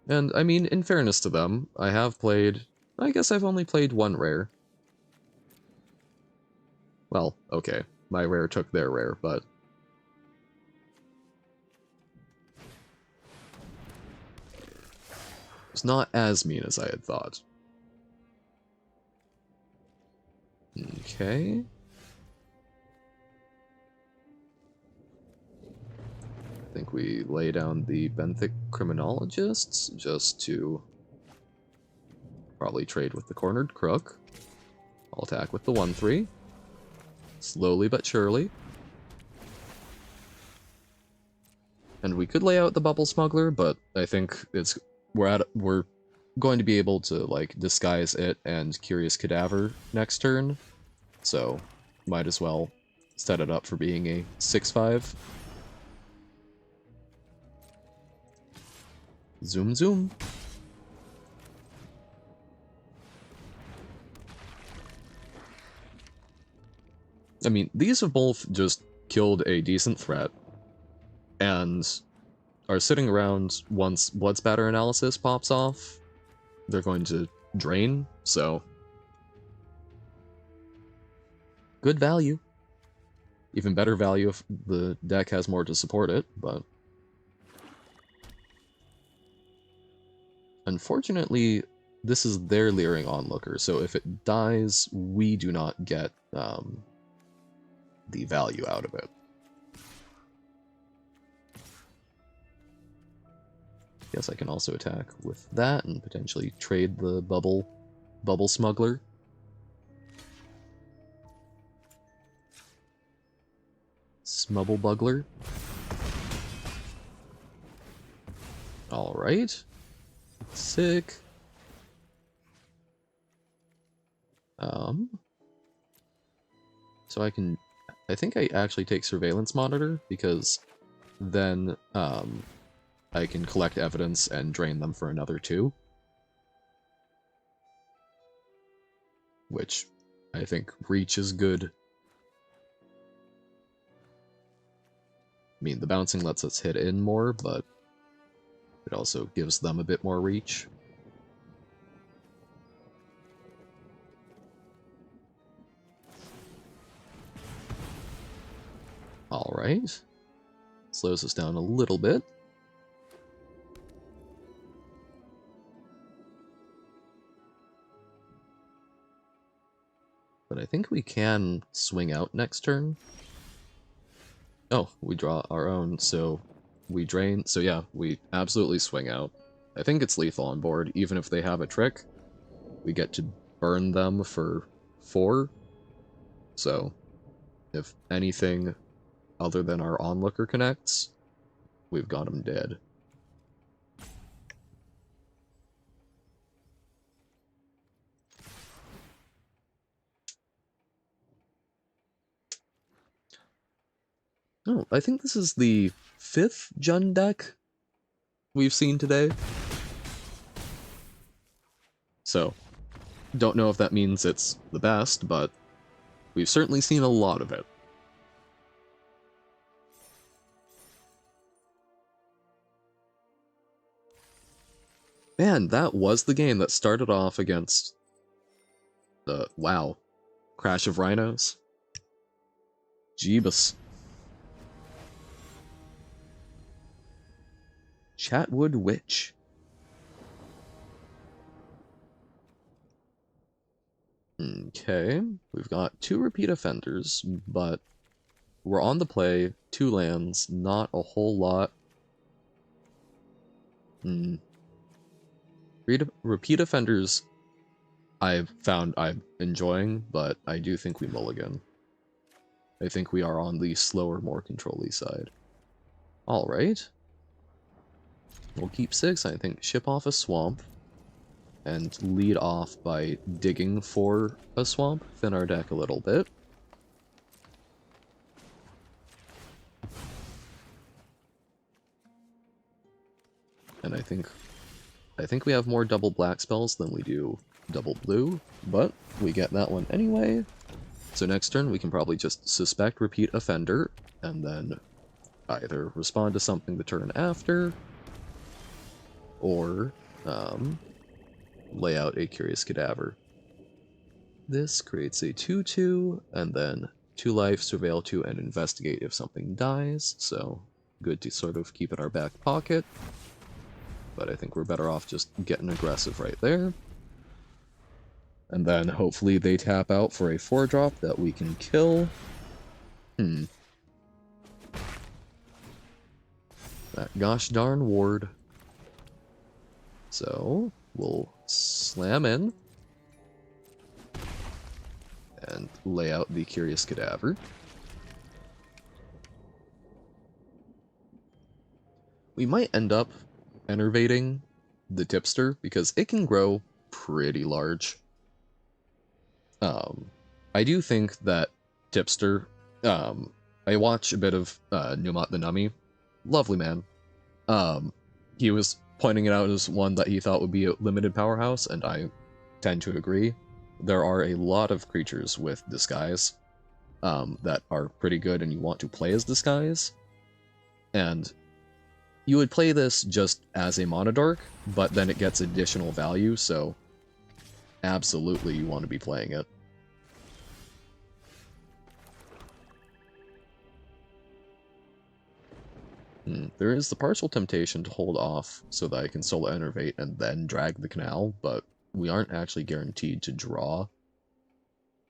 And, I mean, in fairness to them, I guess I've only played one rare. Well, okay, my rare took their rare, but... It's not as mean as I had thought. Okay. I think we lay down the benthic criminologists just to probably trade with the cornered crook. I'll attack with the 1-3. Slowly but surely. And we could lay out the bubble smuggler, but I think we're going to be able to like disguise it and curious cadaver next turn. So might as well set it up for being a 6-5. Zoom zoom. I mean, these have both just killed a decent threat, and are sitting around once blood spatter analysis pops off. They're going to drain, so good value. Even better value if the deck has more to support it, but unfortunately, this is their Leering Onlooker, so if it dies, we do not get the value out of it. Guess I can also attack with that and potentially trade the bubble smuggler. Smubble bugler. Alright. Sick. So I think I actually take surveillance monitor, because then I can collect evidence and drain them for another 2. Which I think reach is good. I mean, the bouncing lets us hit in more, but it also gives them a bit more reach. Alright. Slows us down a little bit. But I think we can swing out next turn. Oh, we draw our own, so we drain. So yeah, we absolutely swing out. I think it's lethal on board, even if they have a trick. We get to burn them for 4. So, if anything other than our onlooker connects, we've got them dead. Oh, I think this is the 5th Jund deck we've seen today. So, don't know if that means it's the best, but we've certainly seen a lot of it. Man, that was the game that started off against the, wow, Crash of Rhinos. Jeebus. Chatwood Witch. Okay, we've got 2 repeat offenders, but we're on the play, 2 lands, not a whole lot. Repeat offenders I've found I'm enjoying, but I do think we mulligan. I think we are on the slower, more control-y side. Alright. We'll keep 6, I think. Ship off a swamp. And lead off by digging for a swamp. Thin our deck a little bit. And I think we have more double black spells than we do double blue, but we get that one anyway. So next turn we can probably just suspect repeat offender, and then either respond to something the turn after, or lay out a curious cadaver. This creates a 2/2, and then 2 life, surveil 2, and investigate if something dies, so good to sort of keep in our back pocket. but I think we're better off just getting aggressive right there. And then hopefully they tap out for a 4-drop that we can kill. That gosh darn ward. So, we'll slam in. And lay out the Curious Cadaver. We might end up enervating the Tipster, because it can grow pretty large. I do think that Tipster, I watch a bit of Numat the Nummy. Lovely man. He was pointing it out as one that he thought would be a limited powerhouse, and I tend to agree. There are a lot of creatures with Disguise that are pretty good, and you want to play as Disguise. And you would play this just as a Monodork, but then it gets additional value, so absolutely you want to be playing it. There is the partial temptation to hold off so that I can solo enervate and then drag the canal, but we aren't actually guaranteed to draw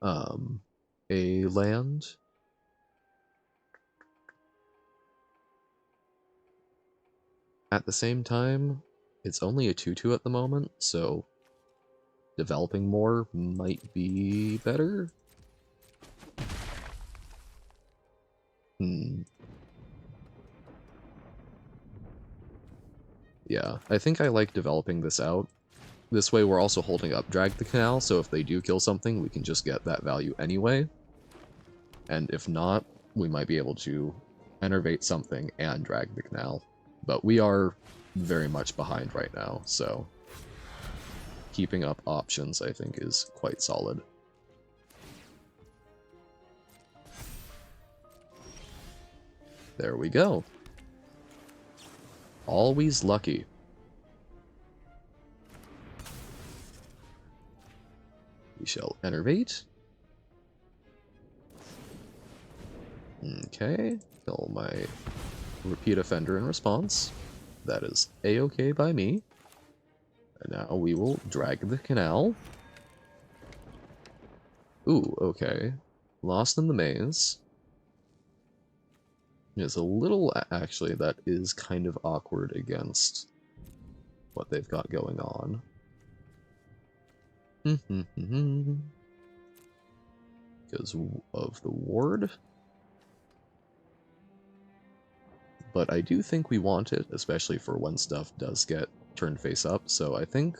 a land. At the same time, it's only a 2/2 at the moment, so developing more might be better. Yeah, I think I like developing this out. This way we're also holding up Drag the Canal, so if they do kill something, we can just get that value anyway. And if not, we might be able to enervate something and drag the canal. But we are very much behind right now, so keeping up options, I think, is quite solid. There we go. Always lucky. We shall enervate. Okay, kill my repeat offender in response. That is a-okay by me. And now we will drag the canal. Ooh, okay. Lost in the maze. It's a little, actually, that is kind of awkward against what they've got going on. Because of the ward. But I do think we want it, especially for when stuff does get turned face up, so I think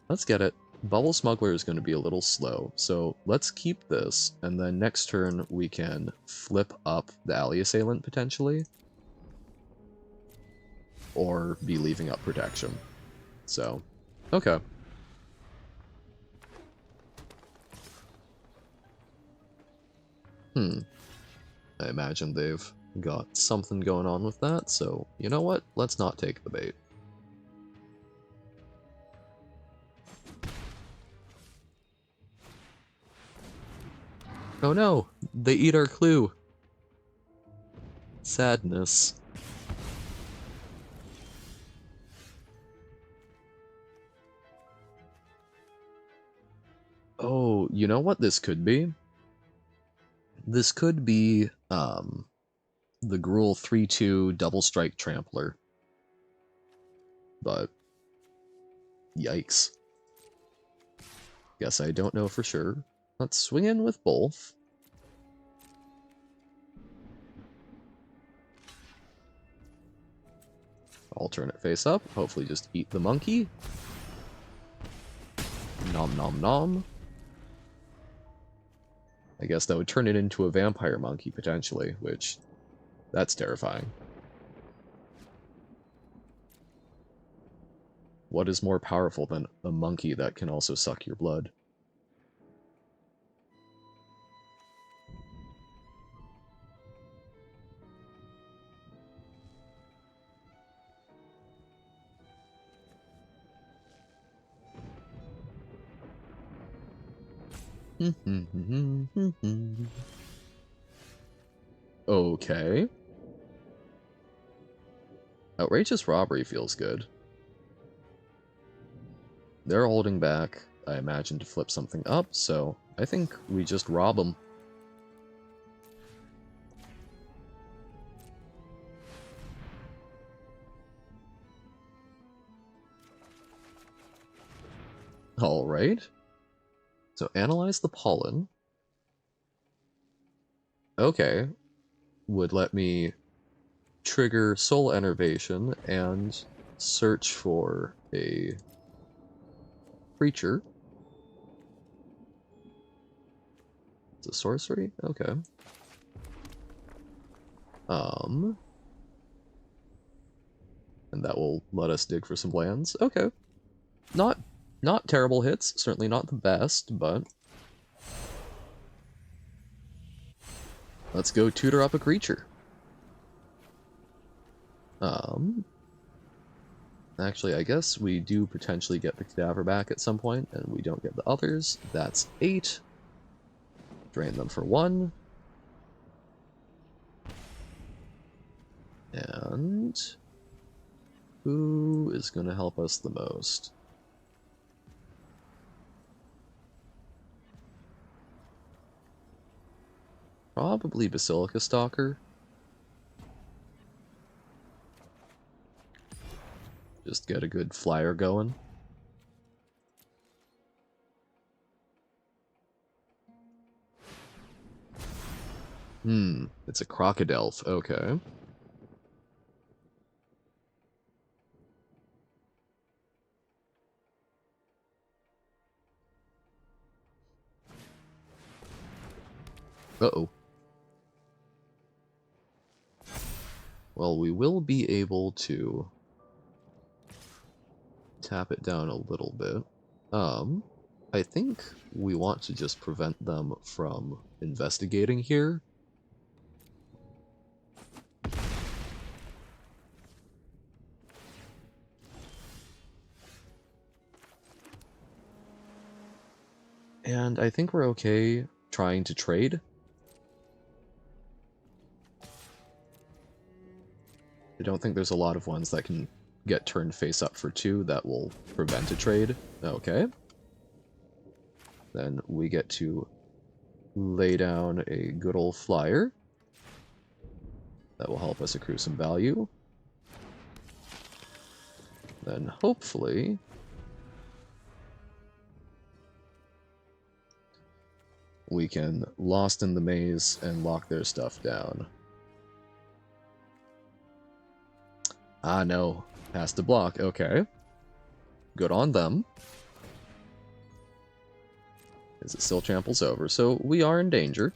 let's get it. Bubble Smuggler is going to be a little slow, so let's keep this, and then next turn we can flip up the Alley Assailant potentially, or be leaving up Protection. So, okay. I imagine they've got something going on with that, so you know what? Let's not take the bait. Oh no! They eat our clue! Sadness. Oh, you know what this could be? This could be, the Gruul 3/2 Double Strike Trampler. But, yikes. Guess I don't know for sure. Let's swing in with both. Alternate face up, hopefully just eat the monkey. Nom nom nom. I guess that would turn it into a vampire monkey, potentially, which, that's terrifying. What is more powerful than a monkey that can also suck your blood? Okay. Outrageous robbery feels good. They're holding back, I imagine, to flip something up, so I think we just rob them. Alright. So analyze the pollen. Okay. Would let me trigger soul enervation and search for a creature. It's a sorcery? Okay. And that will let us dig for some lands. Okay. Not terrible hits, certainly not the best, but let's go tutor up a creature. Actually, I guess we do potentially get the cadaver back at some point, and we don't get the others. That's 8. Drain them for 1. And who is going to help us the most? Probably Basilica Stalker. Just get a good flyer going. It's a Crocodile. Okay. Uh-oh. Well, we will be able to tap it down a little bit. I think we want to just prevent them from investigating here. And I think we're okay trying to trade. I don't think there's a lot of ones that can get turned face up for 2 that will prevent a trade. Okay. Then we get to lay down a good old flyer. That will help us accrue some value. Then hopefully we can Lost in the Maze and lock their stuff down. Ah, no. Has to block. Okay. Good on them. As it still tramples over. So we are in danger.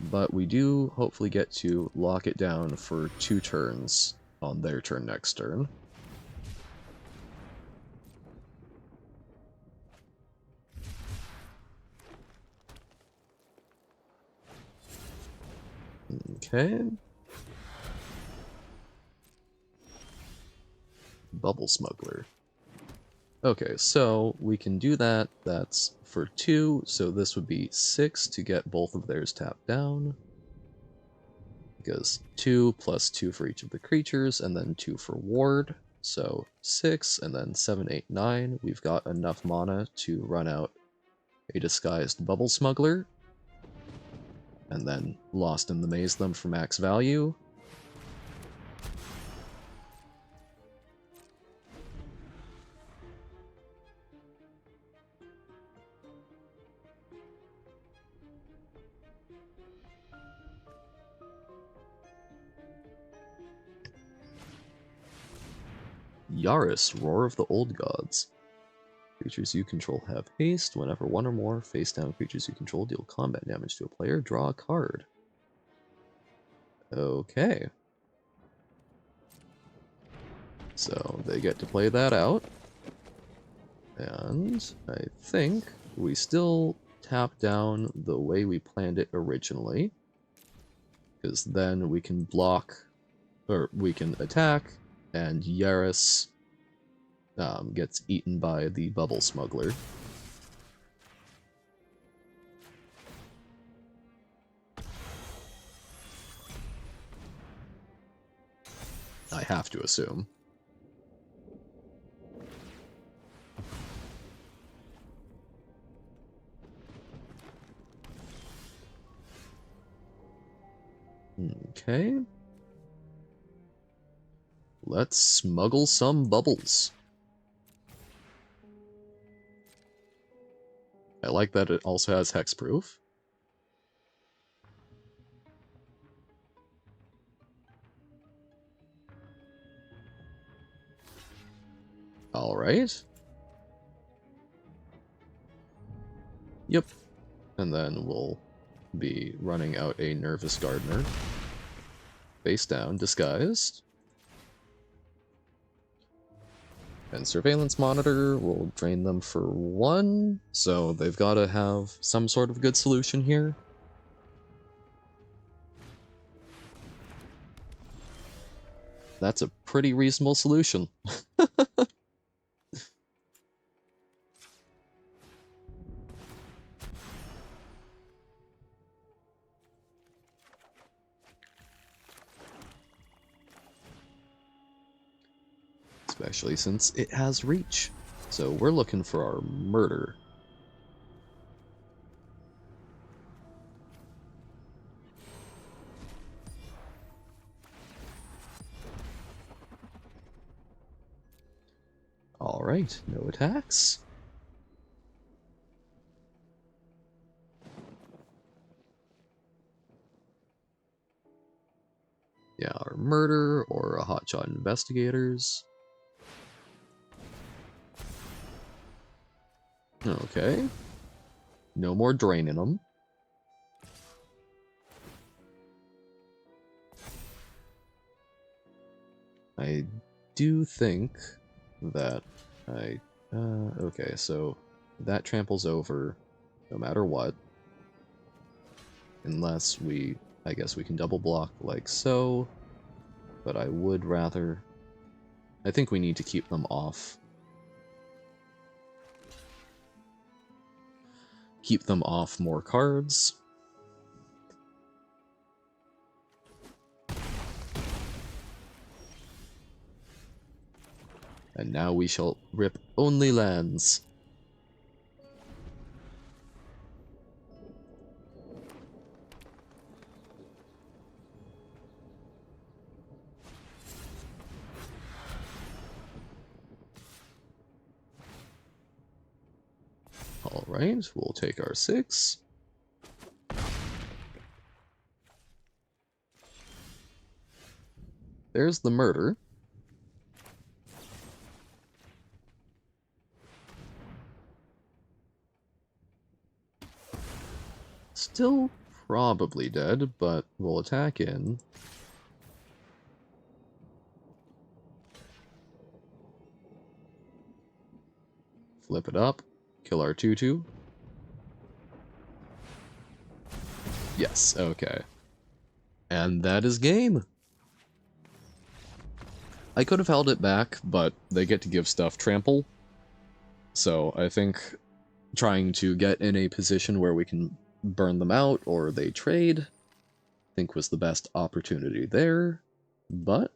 But we do hopefully get to lock it down for 2 turns on their turn next turn. Okay. Bubble Smuggler. Okay, so we can do that. That's for 2, so this would be 6 to get both of theirs tapped down. Because 2 plus 2 for each of the creatures, and then 2 for ward. So 6, and then 7, 8, 9. We've got enough mana to run out a disguised Bubble Smuggler. And then Lost in the Maze them for max value. Yaris, Roar of the Old Gods. Creatures you control have haste. Whenever 1 or more face-down creatures you control deal combat damage to a player, draw a card. Okay. So they get to play that out. And I think we still tap down the way we planned it originally. Because then we can block, or we can attack, and Yaris gets eaten by the Bubble Smuggler. I have to assume. Okay. Let's smuggle some bubbles. I like that it also has hexproof. Alright. Yep. And then we'll be running out a Nervous Gardener. Face down, disguised. And Surveillance Monitor will drain them for 1, so they've got to have some sort of good solution here. That's a pretty reasonable solution. Especially since it has reach. So we're looking for our murder. Alright, no attacks. Yeah, our murder or a hotshot investigators. Okay. No more draining them. I do think that okay, so that tramples over no matter what. Unless I guess we can double block like so. But I would rather... I think we need to keep them off. Keep them off more cards. And now we shall rip only lands. Alright, we'll take our 6. There's the murder. Still probably dead, but we'll attack in. Flip it up. Kill our 2/2. Yes, okay. And that is game. I could have held it back, but they get to give stuff trample. So I think trying to get in a position where we can burn them out or they trade, I think was the best opportunity there. But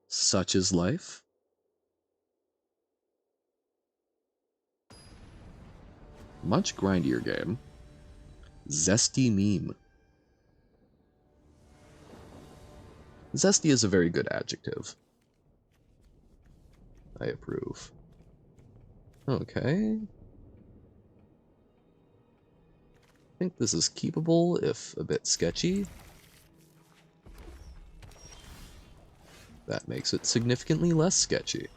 such is life. Much grindier game. Zesty meme. Zesty is a very good adjective. I approve. Okay. I think this is keepable, if a bit sketchy. That makes it significantly less sketchy.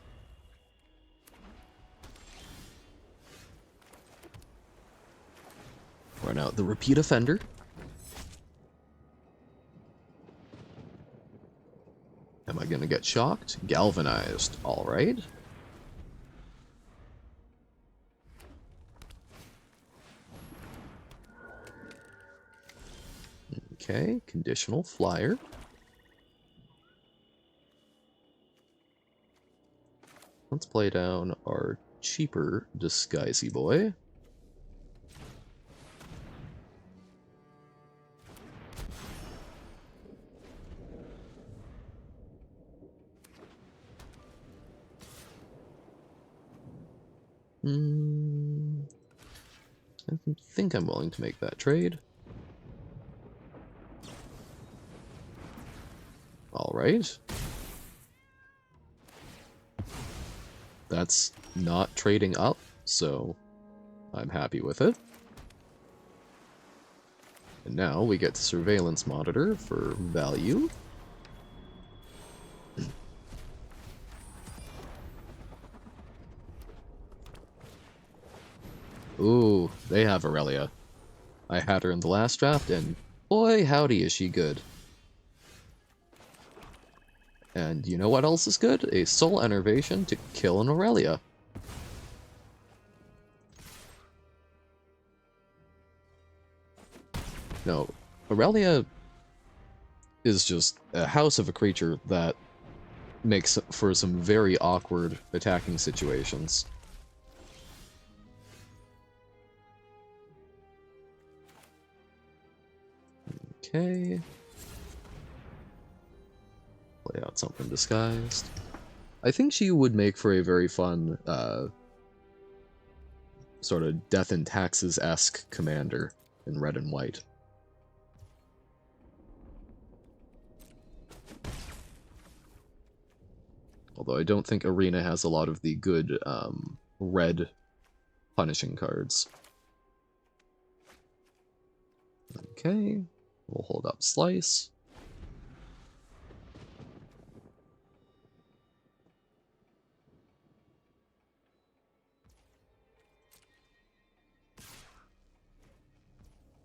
Run out the repeat offender. Am I gonna get shocked? Galvanized. Alright. Okay, conditional flyer. Let's play down our cheaper disguisey boy. Mm, I think I'm willing to make that trade. Alright. That's not trading up, so I'm happy with it. And now we get to surveillance monitor for value. Ooh, they have Aurelia. I had her in the last draft, and boy howdy is she good. And you know what else is good? A soul enervation to kill an Aurelia. No, Aurelia is just a house of a creature that makes for some very awkward attacking situations. Okay. Play out something disguised. I think she would make for a very fun, sort of Death and Taxes-esque commander in red and white. Although I don't think Arena has a lot of the good, red punishing cards. Okay, we'll hold up Slice.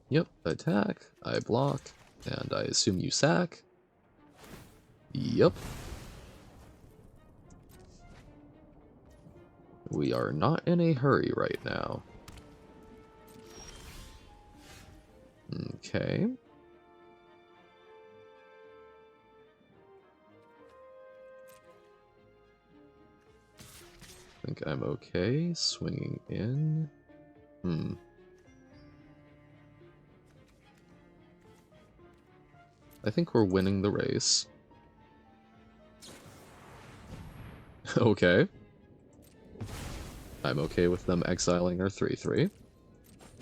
Yep, attack, I block, and I assume you sack. Yep. We are not in a hurry right now. Okay. I think I'm okay swinging in. I think we're winning the race. Okay. I'm okay with them exiling our 3/3.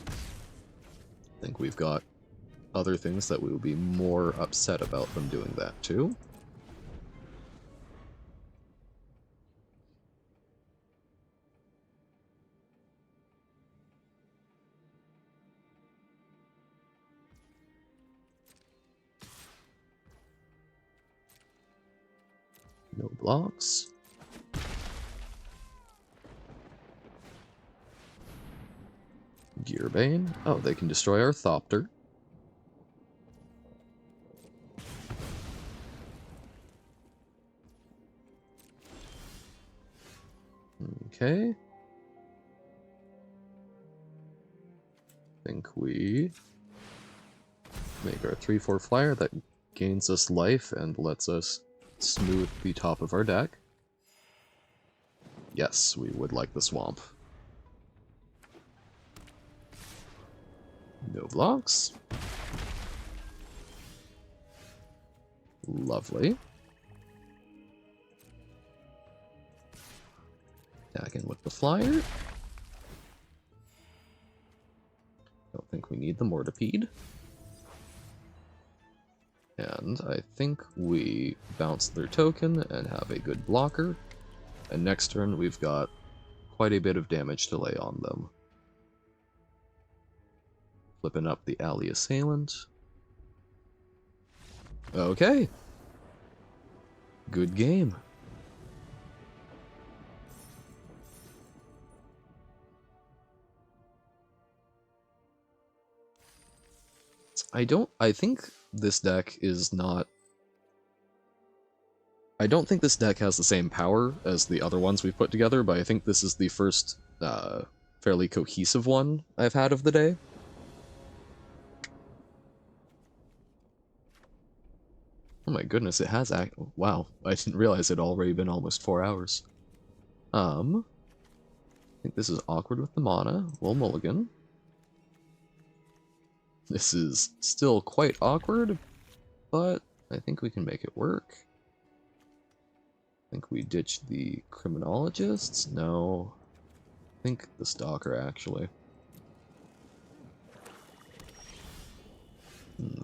I think we've got other things that we would be more upset about them doing that too. No blocks. Gearbane. Oh, they can destroy our Thopter. Okay. Think we make our 3/4 flyer that gains us life and lets us smooth the top of our deck. Yes, we would like the swamp. No blocks. Lovely. Attacking with the flyer. Don't think we need the Mortipede. And I think we bounce their token and have a good blocker. And next turn we've got quite a bit of damage to lay on them. Flipping up the Alley Assailant. Okay. Good game. I think this deck is not... I don't think this deck has the same power as the other ones we've put together, but I think this is the first fairly cohesive one I've had of the day. Oh my goodness, it has wow, I didn't realize it'd already been almost 4 hours. I think this is awkward with the mana. We'll mulligan. This is still quite awkward, but I think we can make it work. I think we ditch the criminologists. No. think the Stalker, actually.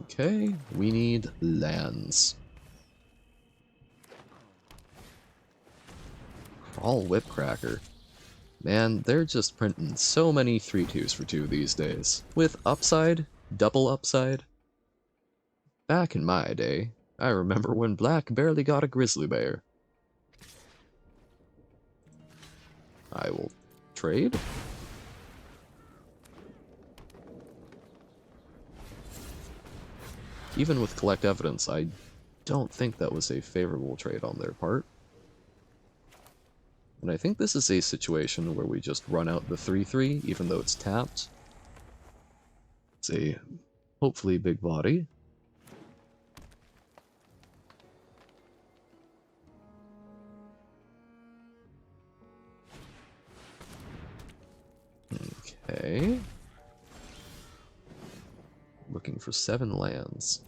Okay, we need lands. Crawl Whipcracker. Man, they're just printing so many 3/2s for 2 these days. With upside, double upside. Back in my day, I remember when Black barely got a grizzly bear. I will trade. Even with Collect Evidence, I don't think that was a favorable trade on their part. And I think this is a situation where we just run out the 3/3, even though it's tapped. It's a hopefully big body. Okay. Looking for 7 lands.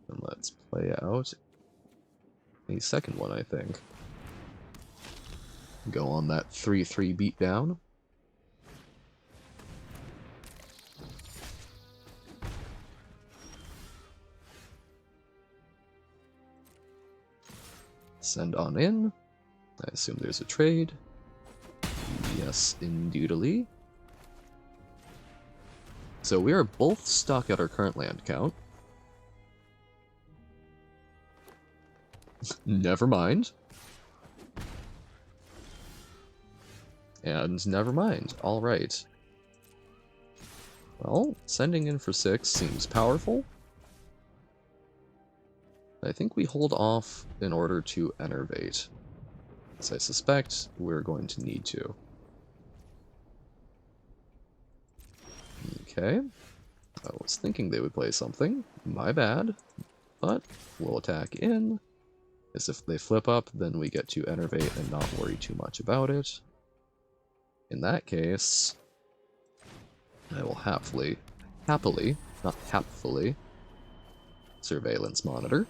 And let's play out a second one, I think. Go on that 3/3 beatdown. Send on in. I assume there's a trade. Yes, indeedly. So we are both stuck at our current land count. Never mind. And never mind. Alright. Well, sending in for 6 seems powerful. I think we hold off in order to enervate, as I suspect we're going to need to. Okay. I was thinking they would play something. My bad. But we'll attack in. As if they flip up, then we get to enervate and not worry too much about it. In that case, I will happily, not hapfully, surveillance monitor.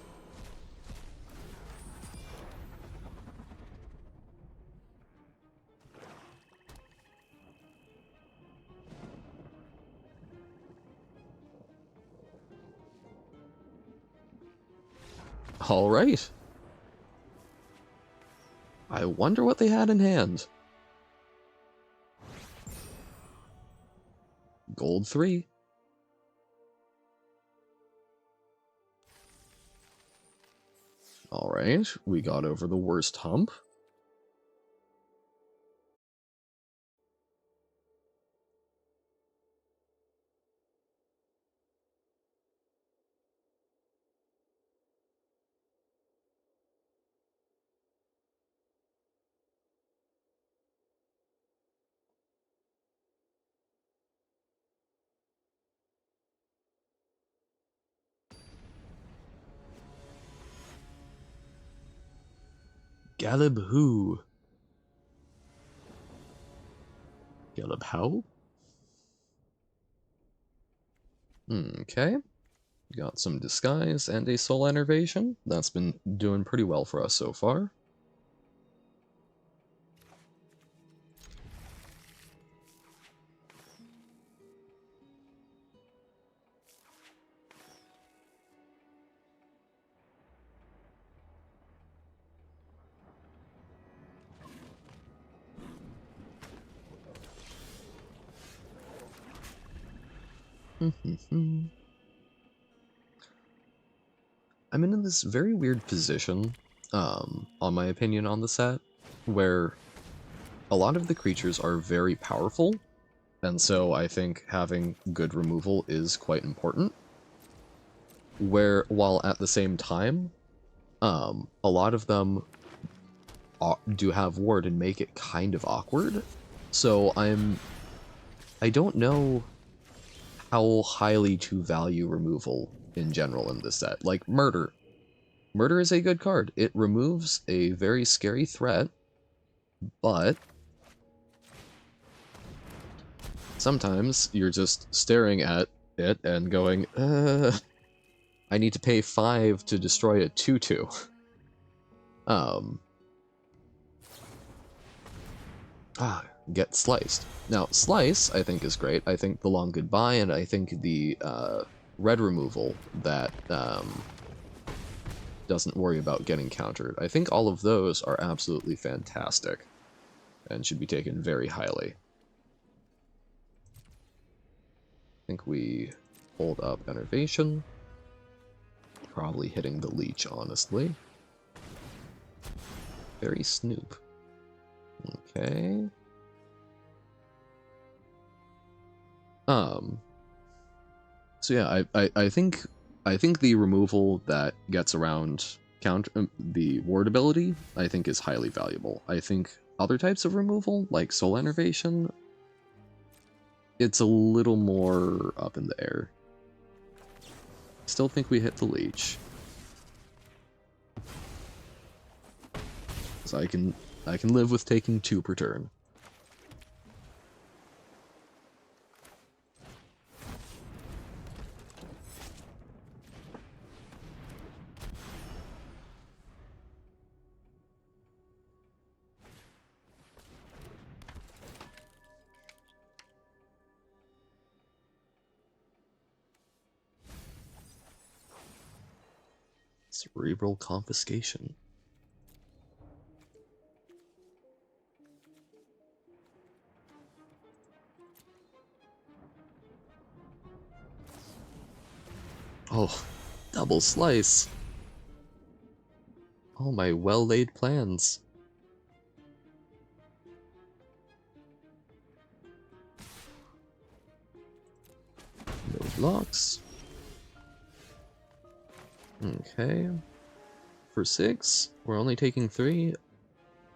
Alright. I wonder what they had in hand. Gold 3. Alright, we got over the worst hump. Galib who? Galib how? Okay. Got some disguise and a soul enervation. That's been doing pretty well for us so far. I'm in this very weird position, on my opinion on the set, where a lot of the creatures are very powerful, and so I think having good removal is quite important. While at the same time, a lot of them do have ward and make it kind of awkward. So I don't know how highly to value removal in general in this set. Like Murder. Murder is a good card. It removes a very scary threat, but sometimes you're just staring at it and going, I need to pay 5 to destroy a 2/2. Um, get sliced. Now, slice, I think, is great. I think the long goodbye, and I think the red removal that doesn't worry about getting countered. I think all of those are absolutely fantastic and should be taken very highly. I think we hold up Enervation. Probably hitting the leech, honestly. Very Snoop. Okay. So yeah, I think the removal that gets around the ward ability, I think is highly valuable. I think other types of removal, like Soul Enervation, it's a little more up in the air. Still think we hit the leech. So I can live with taking 2 per turn. Cerebral Confiscation. Oh, double slice. All my well-laid plans. No blocks. Okay. For 6, we're only taking 3.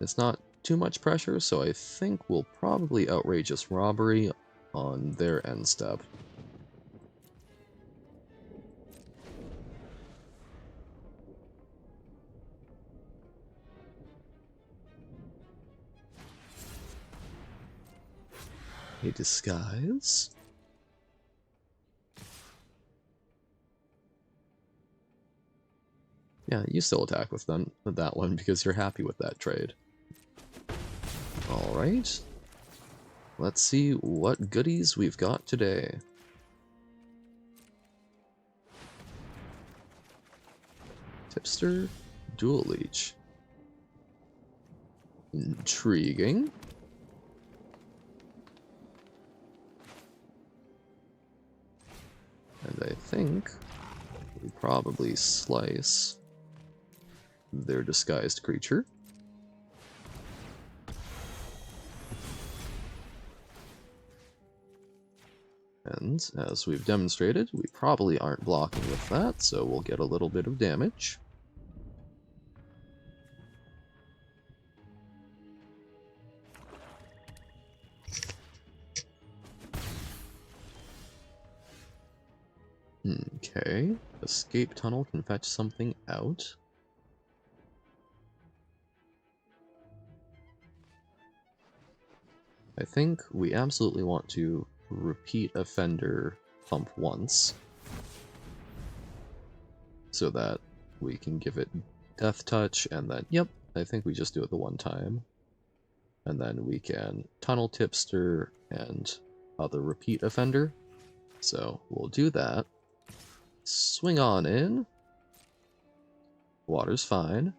It's not too much pressure, so I think we'll probably Outrageous Robbery on their end step. A Disguise. Yeah, you still attack with that one because you're happy with that trade. Alright. Let's see what goodies we've got today. Tipster, Dual Leech. Intriguing. And I think we probably slice their disguised creature. And as we've demonstrated, we probably aren't blocking with that, so we'll get a little bit of damage. Okay, escape tunnel can fetch something out. I think we absolutely want to repeat offender pump once, so that we can give it death touch, and then, yep, I think we just do it the one time. And then we can tunnel tipster and other repeat offender. So we'll do that. Swing on in. Water's fine.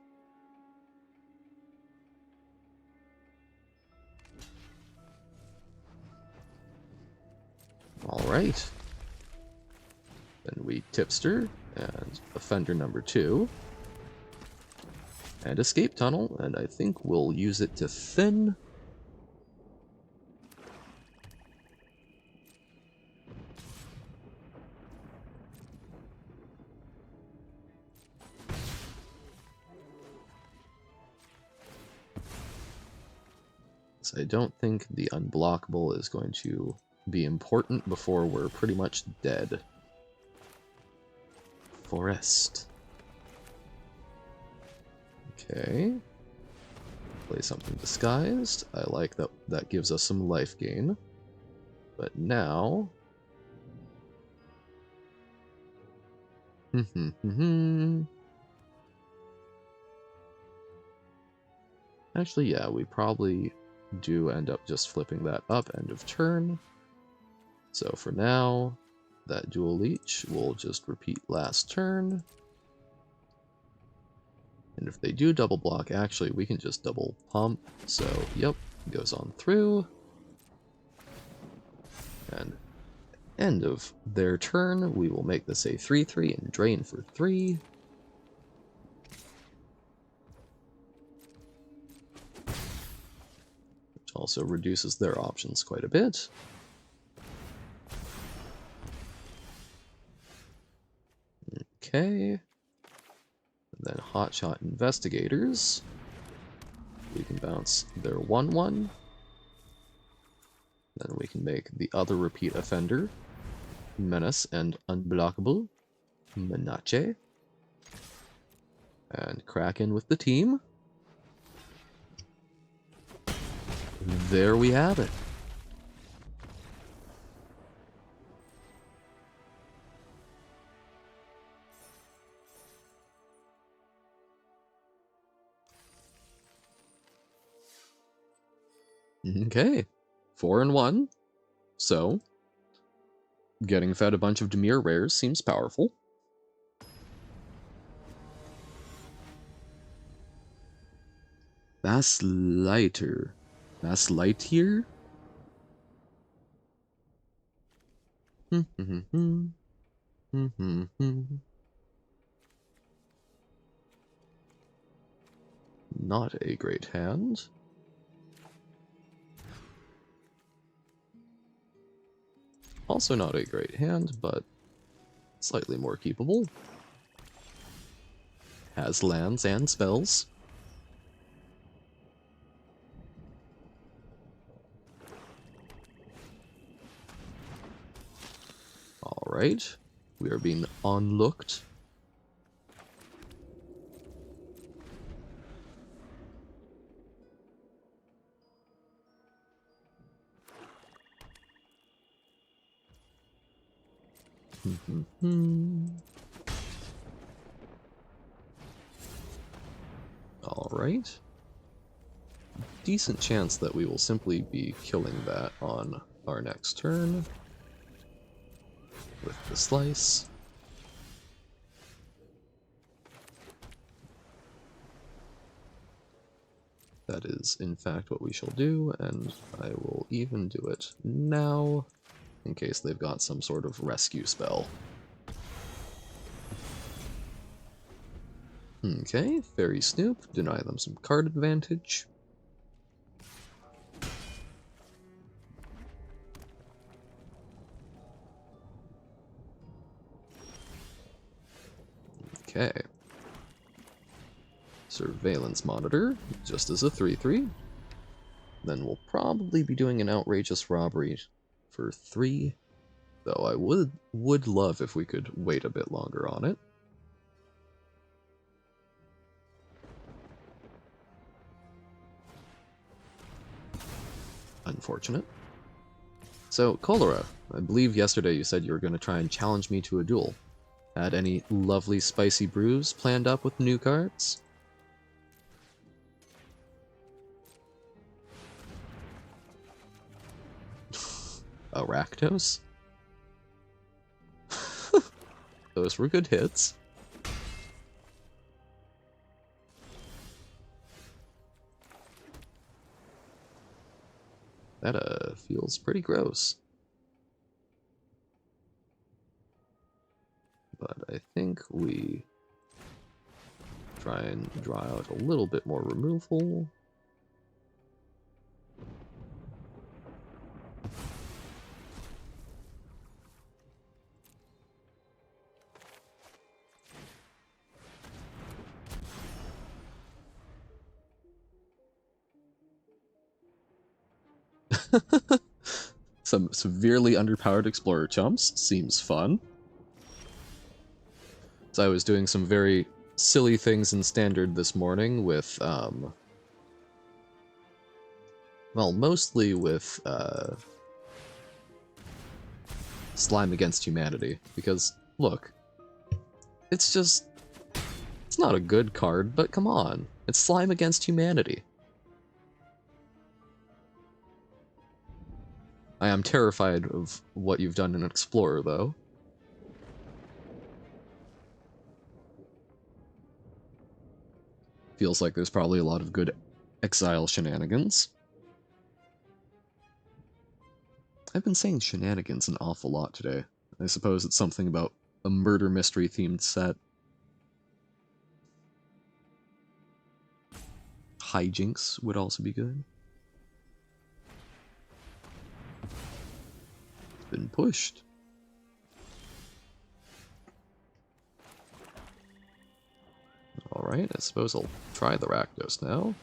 Alright. Then we tipster and offender number 2. And escape tunnel, and I think we'll use it to thin. So I don't think the unblockable is going to be important before we're pretty much dead. Forest. Okay. Play something disguised. I like that. That gives us some life gain. But now... Actually, yeah, we probably do end up just flipping that up end of turn. So for now, that dual leech will just repeat last turn. And if they do double block, actually, we can just double pump. So, yep, goes on through. And end of their turn, we will make this a 3/3 and drain for 3. Which also reduces their options quite a bit. Okay. And then Hotshot Investigators. We can bounce their 1/1. Then we can make the other repeat offender, Menace and Unblockable, Menace. And crack in with the team. There we have it. Okay, 4-1. So, getting fed a bunch of Demir rares seems powerful. Baslighter. Baslightier? Not a great hand. Also not a great hand, but slightly more keepable. Has lands and spells. Alright, we are being onlooked. Alright. Decent chance that we will simply be killing that on our next turn with the slice. That is, in fact, what we shall do, and I will even do it now, in case they've got some sort of rescue spell. Okay, Fairy Snoop, deny them some card advantage. Okay. Surveillance Monitor, just as a 3/3. Then we'll probably be doing an Outrageous Robbery for 3, though I would love if we could wait a bit longer on it. Unfortunate. So, Cholera, I believe yesterday you said you were going to try and challenge me to a duel. Had any lovely spicy brews planned up with new cards? Arachnos? Those were good hits. That feels pretty gross. But I think we try and draw out a little bit more removal. Some severely underpowered Explorer chumps. Seems fun. So I was doing some very silly things in Standard this morning with, well, mostly with, Slime Against Humanity. Because, look, it's not a good card, but come on. It's Slime Against Humanity. I am terrified of what you've done in Explorer, though. Feels like there's probably a lot of good exile shenanigans. I've been saying shenanigans an awful lot today. I suppose it's something about a murder mystery themed set. Hijinks would also be good. It's been pushed. Alright, I suppose I'll try the Rakdos now.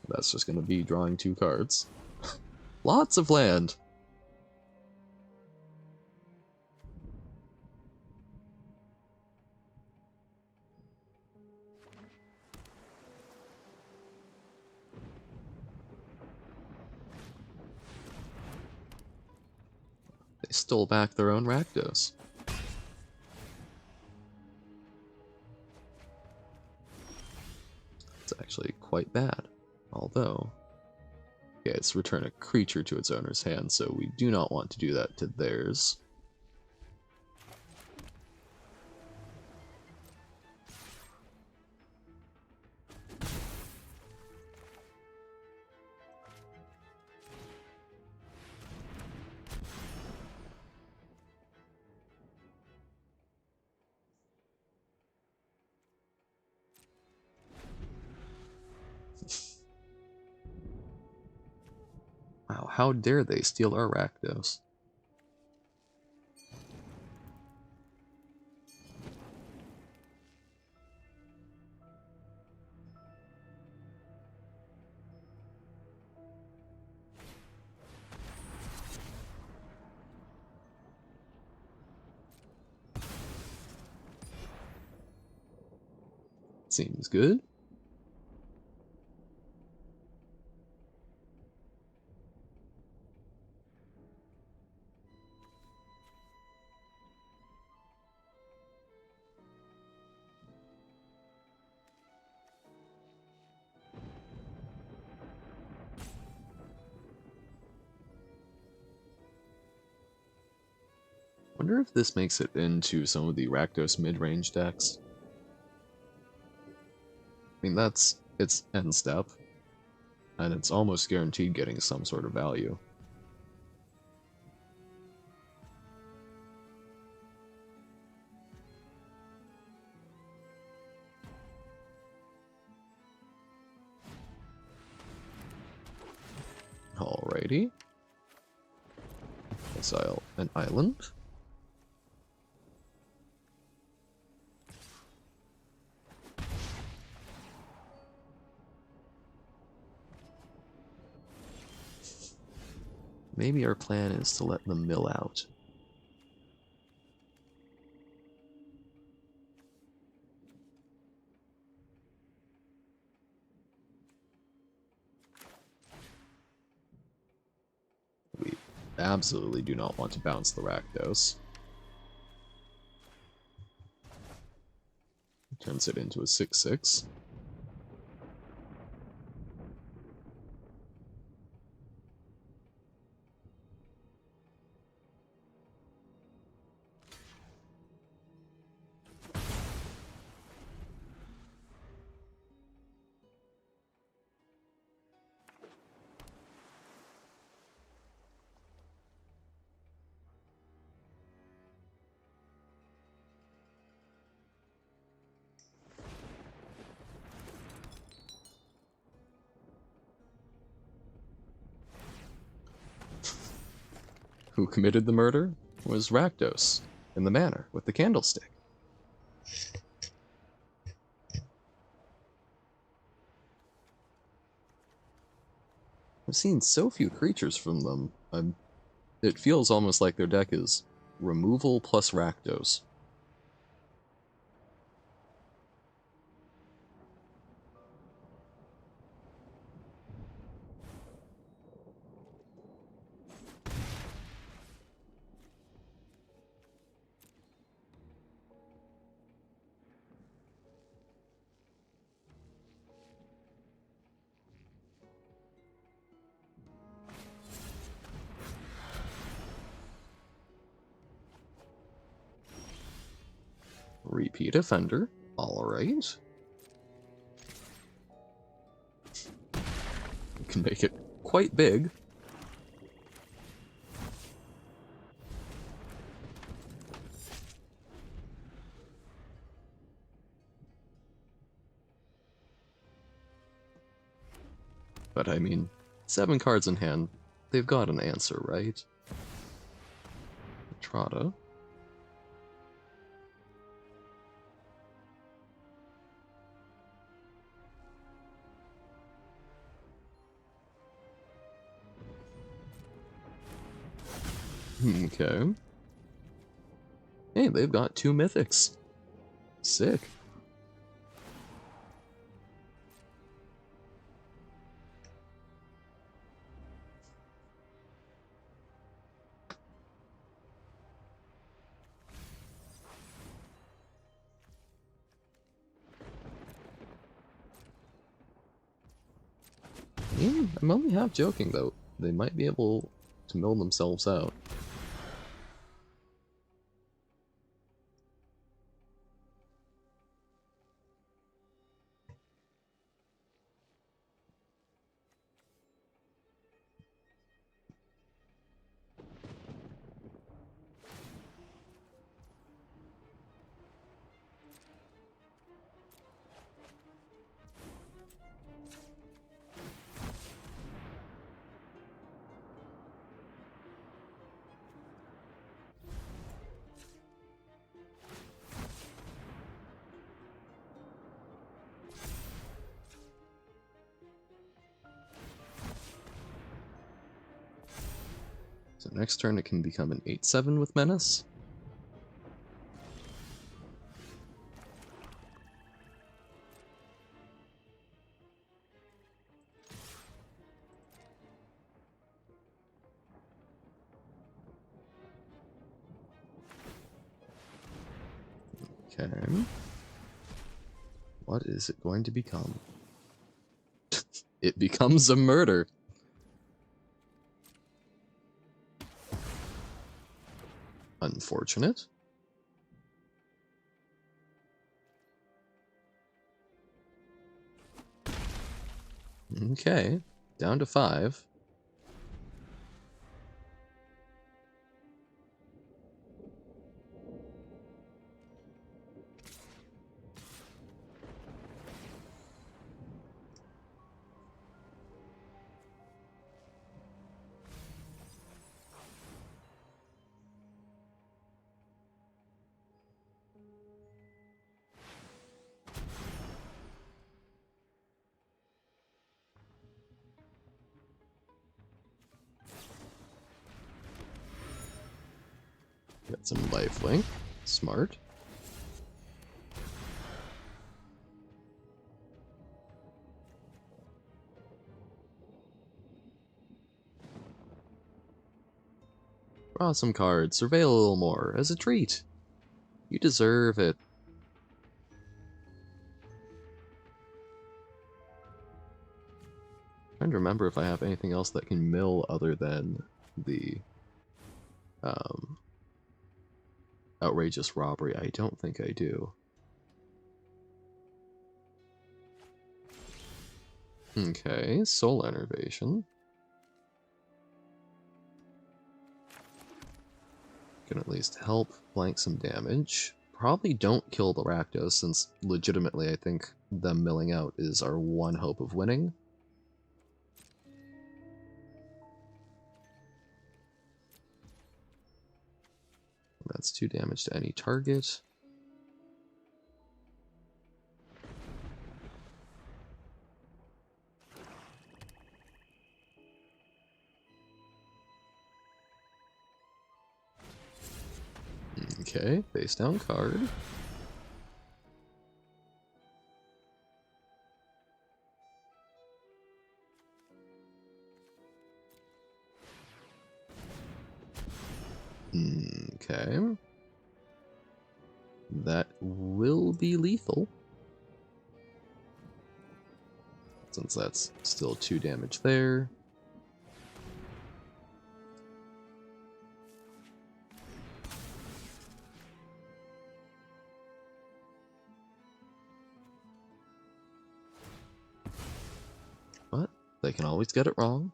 That's just going to be drawing 2 cards. Lots of land! They stole back their own Rakdos. It's actually quite bad. Although, yeah, it's return a creature to its owner's hand, so we do not want to do that to theirs. Wow, how dare they steal our Rakdos? Seems good. Wonder if this makes it into some of the Rakdos mid-range decks. I mean, that's its end step, and it's almost guaranteed getting some sort of value. Alrighty. Exile an island. Maybe our plan is to let them mill out. We absolutely do not want to bounce the Rakdos. Turns it into a 6/6. Who committed the murder was Rakdos, in the manor, with the candlestick. I've seen so few creatures from them, it feels almost like their deck is removal plus Rakdos. AP Defender. Alright. We can make it quite big. But I mean, 7 cards in hand, they've got an answer, right? Trotta. Okay. Hey, they've got 2 mythics. Sick. I'm only half joking, though. They might be able to mill themselves out. So next turn it can become an 8/7 with Menace. Okay. What is it going to become? It becomes a murder. Unfortunate. Okay, down to 5. Got some lifelink. Smart. Draw some cards. Surveil a little more. As a treat. You deserve it. Trying to remember if I have anything else that can mill other than the outrageous robbery. I don't think I do. Okay, soul enervation. Can at least help blank some damage. Probably don't kill the Rakdos, since legitimately I think them milling out is our one hope of winning. That's 2 damage to any target. Okay, face down card. Okay. That will be lethal. Since that's still 2 damage there. They can always get it wrong.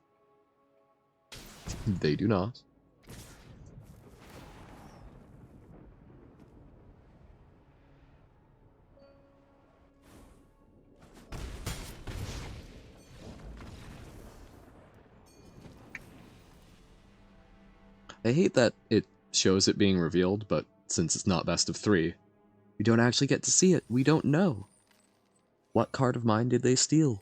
They do not. I hate that it shows it being revealed, but since it's not best of 3, we don't actually get to see it. We don't know. What card of mine did they steal?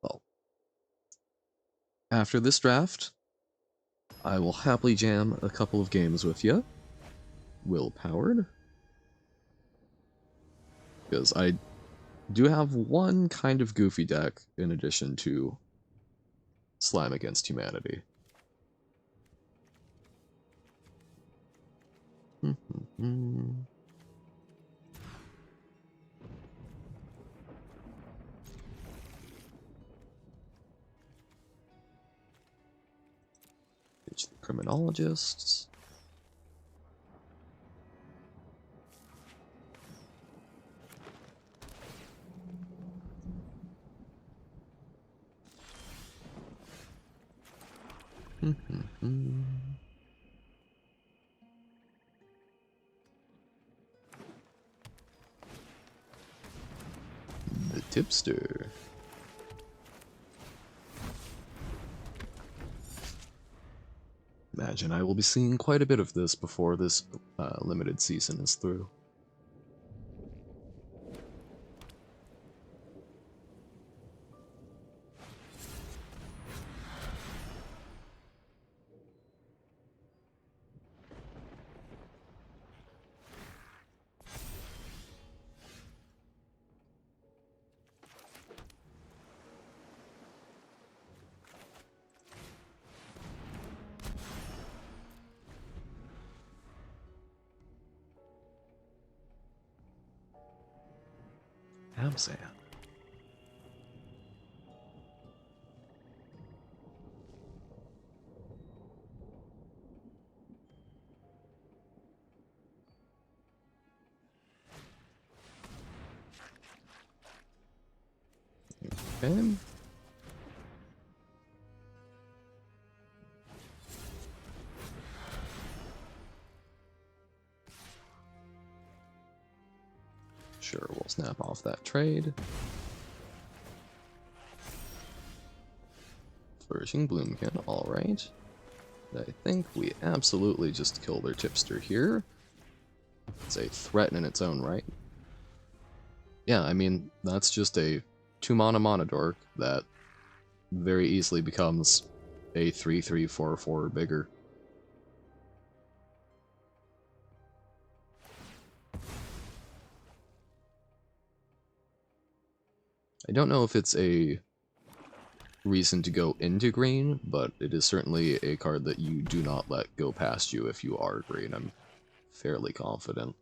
Well, after this draft, I will happily jam a couple of games with you. Will-powered. Because I do have one kind of goofy deck in addition to Slime Against Humanity. Ditch the Criminologists. The Tipster. Imagine I will be seeing quite a bit of this before this limited season is through. Amzan. Okay. Sure, we'll snap off that trade. Flourishing Bloomkin, alright. I think we absolutely just kill their tipster here. It's a threat in its own right. Yeah, I mean, that's just a 2-mana Monodork that very easily becomes a 3/3/4/4 or bigger. I don't know if it's a reason to go into green, but it is certainly a card that you do not let go past you if you are green. I'm fairly confident.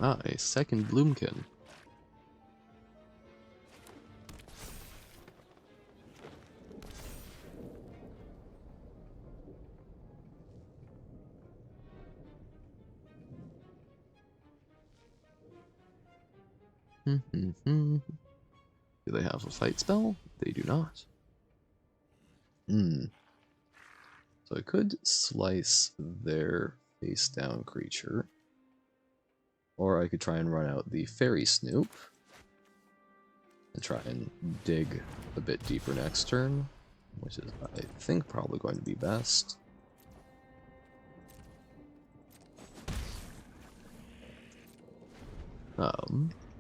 Ah, a second Bloomkin. Do they have a fight spell? They do not. So I could slice their face-down creature. Or I could try and run out the Fairy Snoop. And try and dig a bit deeper next turn. Which is, I think, probably going to be best.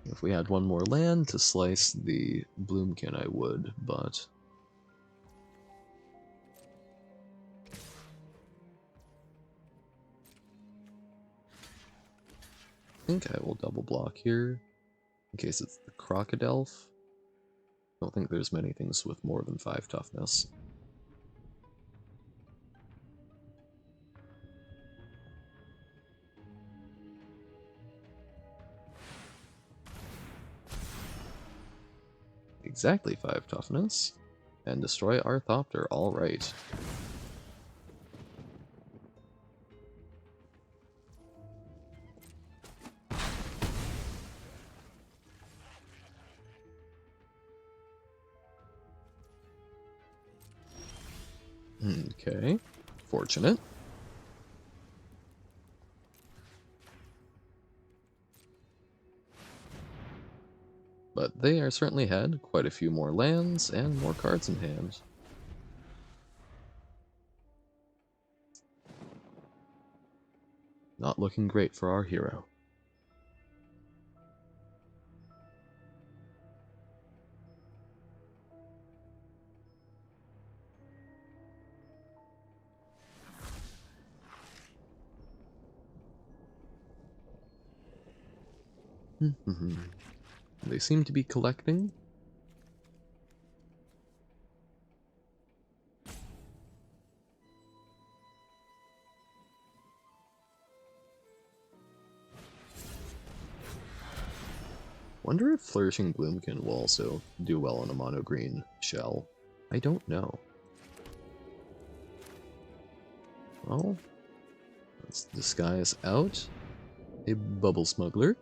If we had one more land to slice the Bloomkin, I would, but... I think I will double block here, in case it's the Crocodile. I don't think there's many things with more than 5 toughness. Exactly 5 toughness. And destroy our Thopter, alright. Okay, fortunate. But they are certainly had quite a few more lands and more cards in hand. Not looking great for our hero. They seem to be collecting. Wonder if Flourishing Bloomkin will also do well on a mono green shell. I don't know. Well, let's disguise out a Bubble Smuggler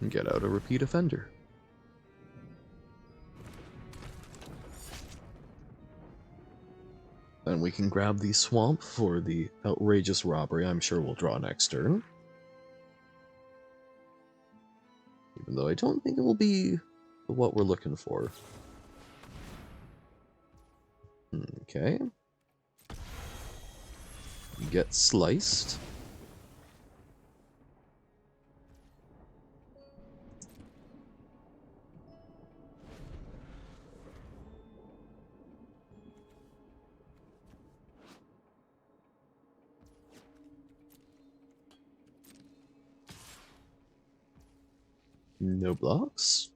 and get out a Repeat Offender. Then we can grab the Swamp for the Outrageous Robbery I'm sure we'll draw next turn. Even though I don't think it will be what we're looking for. Okay. Get sliced. No blocks.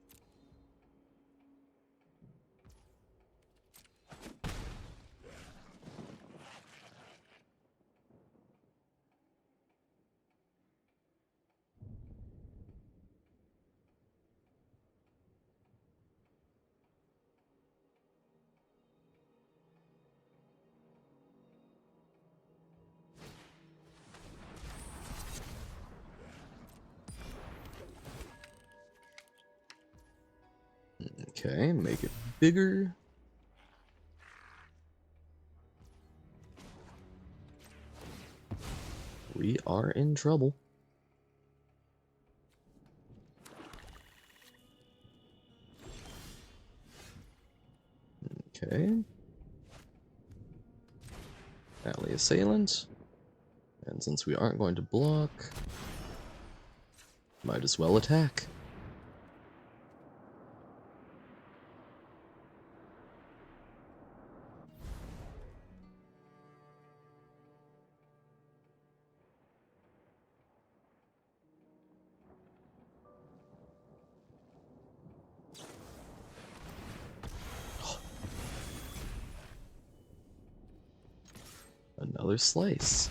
Okay, make it bigger. We are in trouble. Okay. Alley Assailant. And since we aren't going to block, might as well attack. Another slice.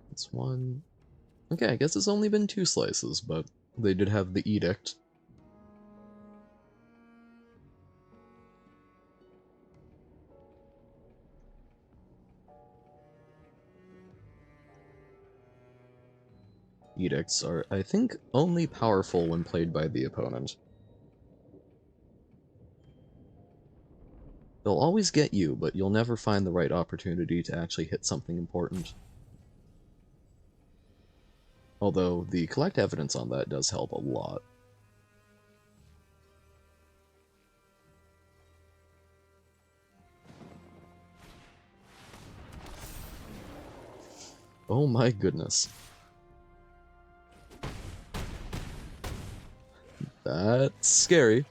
That's one. Okay, I guess it's only been 2 slices, but they did have the edict. Edicts are, I think, only powerful when played by the opponent. They'll always get you, but you'll never find the right opportunity to actually hit something important. Although, the collect evidence on that does help a lot. Oh my goodness. That's scary.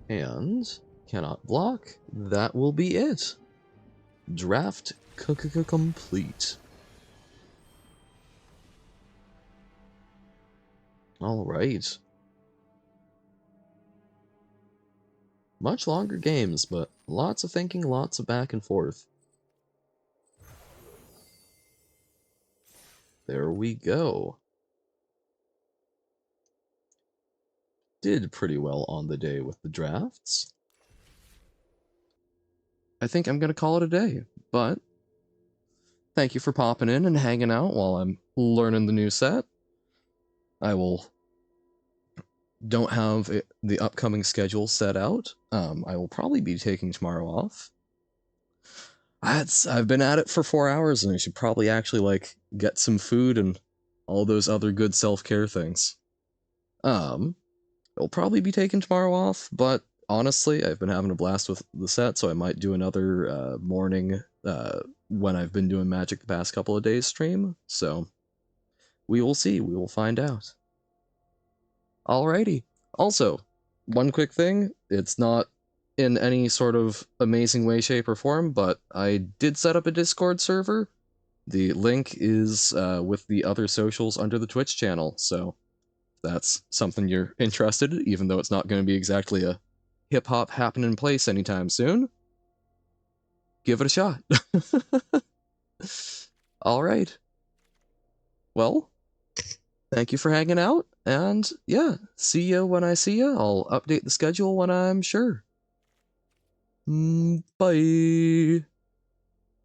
And cannot block. That will be it. Draft complete. All right. Much longer games, but lots of thinking, lots of back and forth. There we go. Did pretty well on the day with the drafts. I think I'm going to call it a day, but thank you for popping in and hanging out while I'm learning the new set. I don't have the upcoming schedule set out. I will probably be taking tomorrow off. I've been at it for 4 hours, and I should probably actually like get some food and all those other good self-care things. I'll probably be taking tomorrow off, but honestly, I've been having a blast with the set, so I might do another morning when I've been doing Magic the past couple of days stream. So we will see. We will find out. Alrighty. Also, one quick thing. It's not in any sort of amazing way, shape, or form, but I did set up a Discord server. The link is with the other socials under the Twitch channel, so that's something you're interested in, even though it's not going to be exactly a hip-hop happening place anytime soon. Give it a shot. Alright. Well, thank you for hanging out, and yeah, see ya when I see ya. I'll update the schedule when I'm sure. Bye.